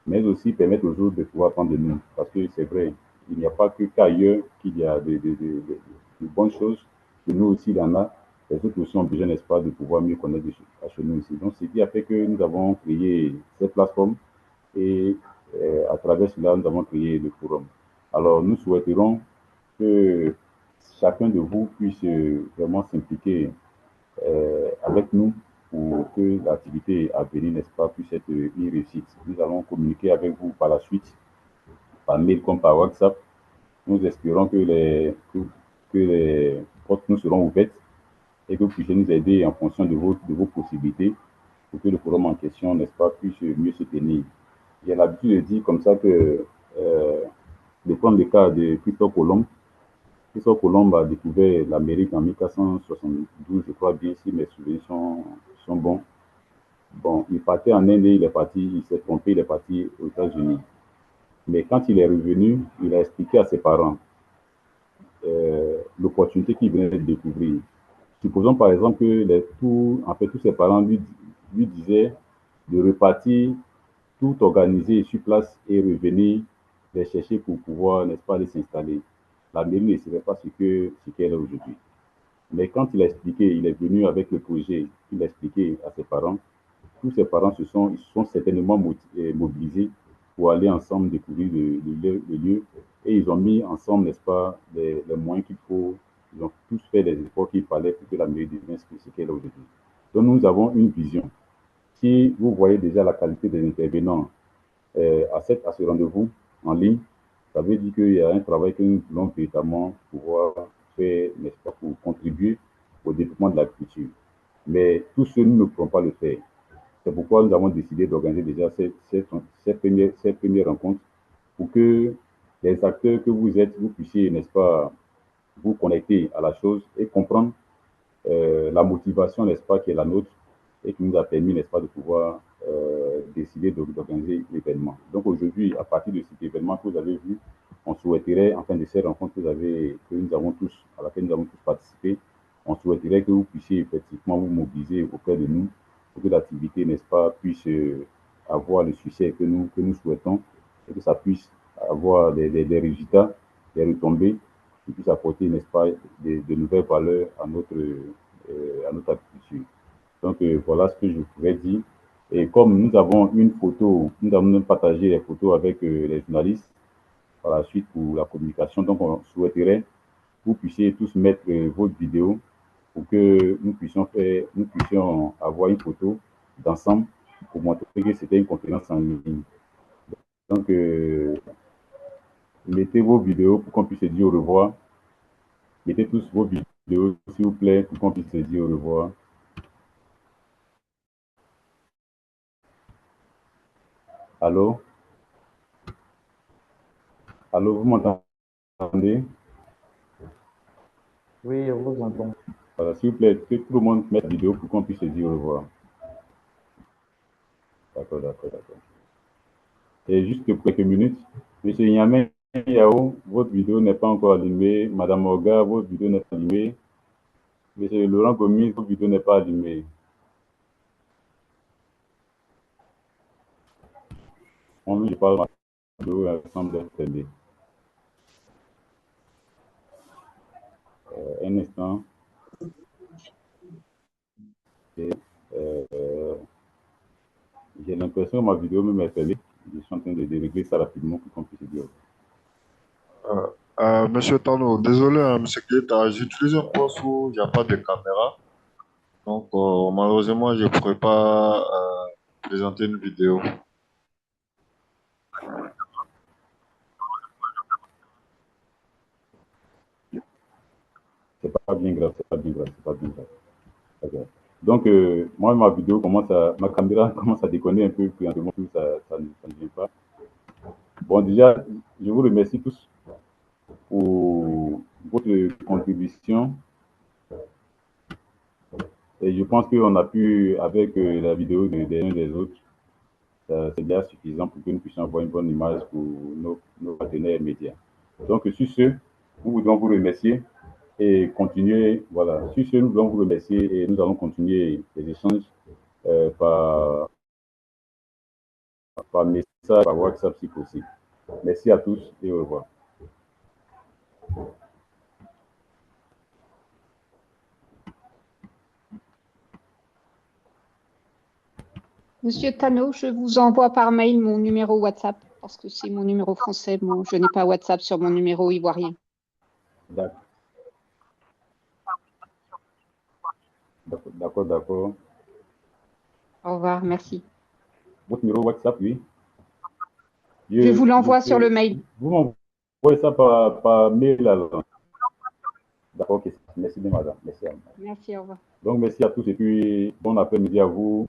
mais aussi permettre aux autres de pouvoir apprendre de nous. Parce que c'est vrai, il n'y a pas que qu'ailleurs qu'il y a de bonnes choses, que nous aussi, il y en a. Les autres aussi ont besoin, n'est-ce pas, de pouvoir mieux connaître chez nous ici. Donc, ce qui a fait que nous avons créé cette plateforme et à travers cela, nous avons créé le forum. Alors, nous souhaiterons que chacun de vous puisse vraiment s'impliquer avec nous pour que l'activité à venir, n'est-ce pas, puisse être une réussite. Nous allons communiquer avec vous par la suite, par mail comme par WhatsApp. Nous espérons que les portes nous seront ouvertes et que vous puissiez nous aider en fonction de vos possibilités pour que le forum en question, n'est-ce pas, puisse mieux se tenir. J'ai l'habitude de dire comme ça que, de prendre le cas de Christophe Colomb. Christophe Colomb a découvert l'Amérique en 1472, je crois bien, si mes souvenirs sont bons. Bon, il partait en Inde et il s'est trompé, il est parti aux États-Unis. Mais quand il est revenu, il a expliqué à ses parents l'opportunité qu'il venait de découvrir. Supposons par exemple que tous ses parents lui disaient de repartir tout organiser sur place et revenir les chercher pour pouvoir, n'est-ce pas, aller s'installer. La mairie ne serait pas ce qu'elle est aujourd'hui. Mais quand il a expliqué, il est venu avec le projet, il a expliqué à ses parents, tous ses parents ils se sont certainement mobilisés pour aller ensemble découvrir le lieu et ils ont mis ensemble, n'est-ce pas, les moyens qu'il faut. Ils ont tous fait les efforts qu'il fallait pour que la mairie devienne ce qu'elle est aujourd'hui. Donc nous avons une vision. Si vous voyez déjà la qualité des intervenants à ce rendez-vous en ligne, ça veut dire qu'il y a un travail que nous voulons véritablement pouvoir faire, n'est-ce pas, pour contribuer au développement de l'agriculture. Mais tous ceux, nous ne pourrons pas le faire. C'est pourquoi nous avons décidé d'organiser déjà ces premières rencontres pour que les acteurs que vous êtes, vous puissiez, n'est-ce pas, vous connecter à la chose et comprendre la motivation, n'est-ce pas, qui est la nôtre et qui nous a permis, n'est-ce pas, de pouvoir décider d'organiser l'événement. Donc aujourd'hui, à partir de cet événement que vous avez vu, on souhaiterait, enfin de ces rencontres que nous avons tous, à laquelle nous avons tous participé, on souhaiterait que vous puissiez effectivement vous mobiliser auprès de nous pour que l'activité, n'est-ce pas, puisse avoir le succès que nous souhaitons et que ça puisse avoir des résultats, des retombées qui puissent apporter, n'est-ce pas, de nouvelles valeurs à notre agriculture. Donc voilà ce que je pourrais dire. Et comme nous avons une photo, nous avons partagé les photos avec les journalistes par la suite pour la communication. Donc on souhaiterait que vous puissiez tous mettre votre vidéo pour que nous puissions avoir une photo d'ensemble pour montrer que c'était une conférence en ligne. Donc mettez vos vidéos pour qu'on puisse se dire au revoir. Mettez tous vos vidéos, s'il vous plaît, pour qu'on puisse se dire au revoir. Allô? Allô, vous m'entendez? Oui, je vous entends. Voilà, s'il vous plaît, que tout le monde mette la vidéo pour qu'on puisse se dire au revoir. D'accord, d'accord, d'accord. Et juste pour quelques minutes, Monsieur Niamey Yao, votre vidéo n'est pas encore allumée. Madame Orga, votre vidéo n'est pas allumée. Monsieur Laurent Gomis, votre vidéo n'est pas allumée. Je parle, ma vidéo semble être fermée. Un instant. Et, j'ai l'impression que ma vidéo même est fermée. Je suis en train de régler ça rapidement pour qu'on puisse dire. Monsieur Tano, désolé, hein, Monsieur Guetta, j'utilise un poste où il n'y a pas de caméra. Donc, malheureusement, je ne pourrais pas présenter une vidéo. C'est pas bien grave, c'est pas bien grave, c'est pas bien grave. Okay. Donc, moi, ma caméra commence à déconner un peu, puis ça ne vient pas. Bon, déjà, je vous remercie tous pour votre contribution. Et je pense qu'on a pu, avec la vidéo des uns des autres, c'est déjà suffisant pour que nous puissions avoir une bonne image pour nos partenaires médias. Donc, sur ce, nous voudrons vous remercier et continuer. Voilà, sur ce, nous voulons vous remercier et nous allons continuer les échanges par message, par WhatsApp si possible. Merci à tous et au revoir. Monsieur Tano, je vous envoie par mail mon numéro WhatsApp parce que c'est mon numéro français. Moi, je n'ai pas WhatsApp sur mon numéro ivoirien. D'accord. D'accord, d'accord. Au revoir, merci. Votre numéro WhatsApp, oui. Je vous l'envoie sur le mail. Vous m'envoyez ça par mail alors. D'accord, ok. Merci bien, madame. Merci à vous. Merci, au revoir. Donc, merci à tous et puis bon après-midi à vous.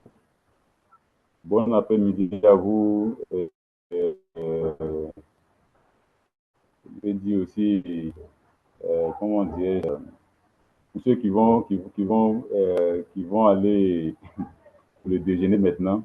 Bon après-midi à vous. Je vais dire aussi, comment dire, pour ceux qui vont aller pour le déjeuner maintenant,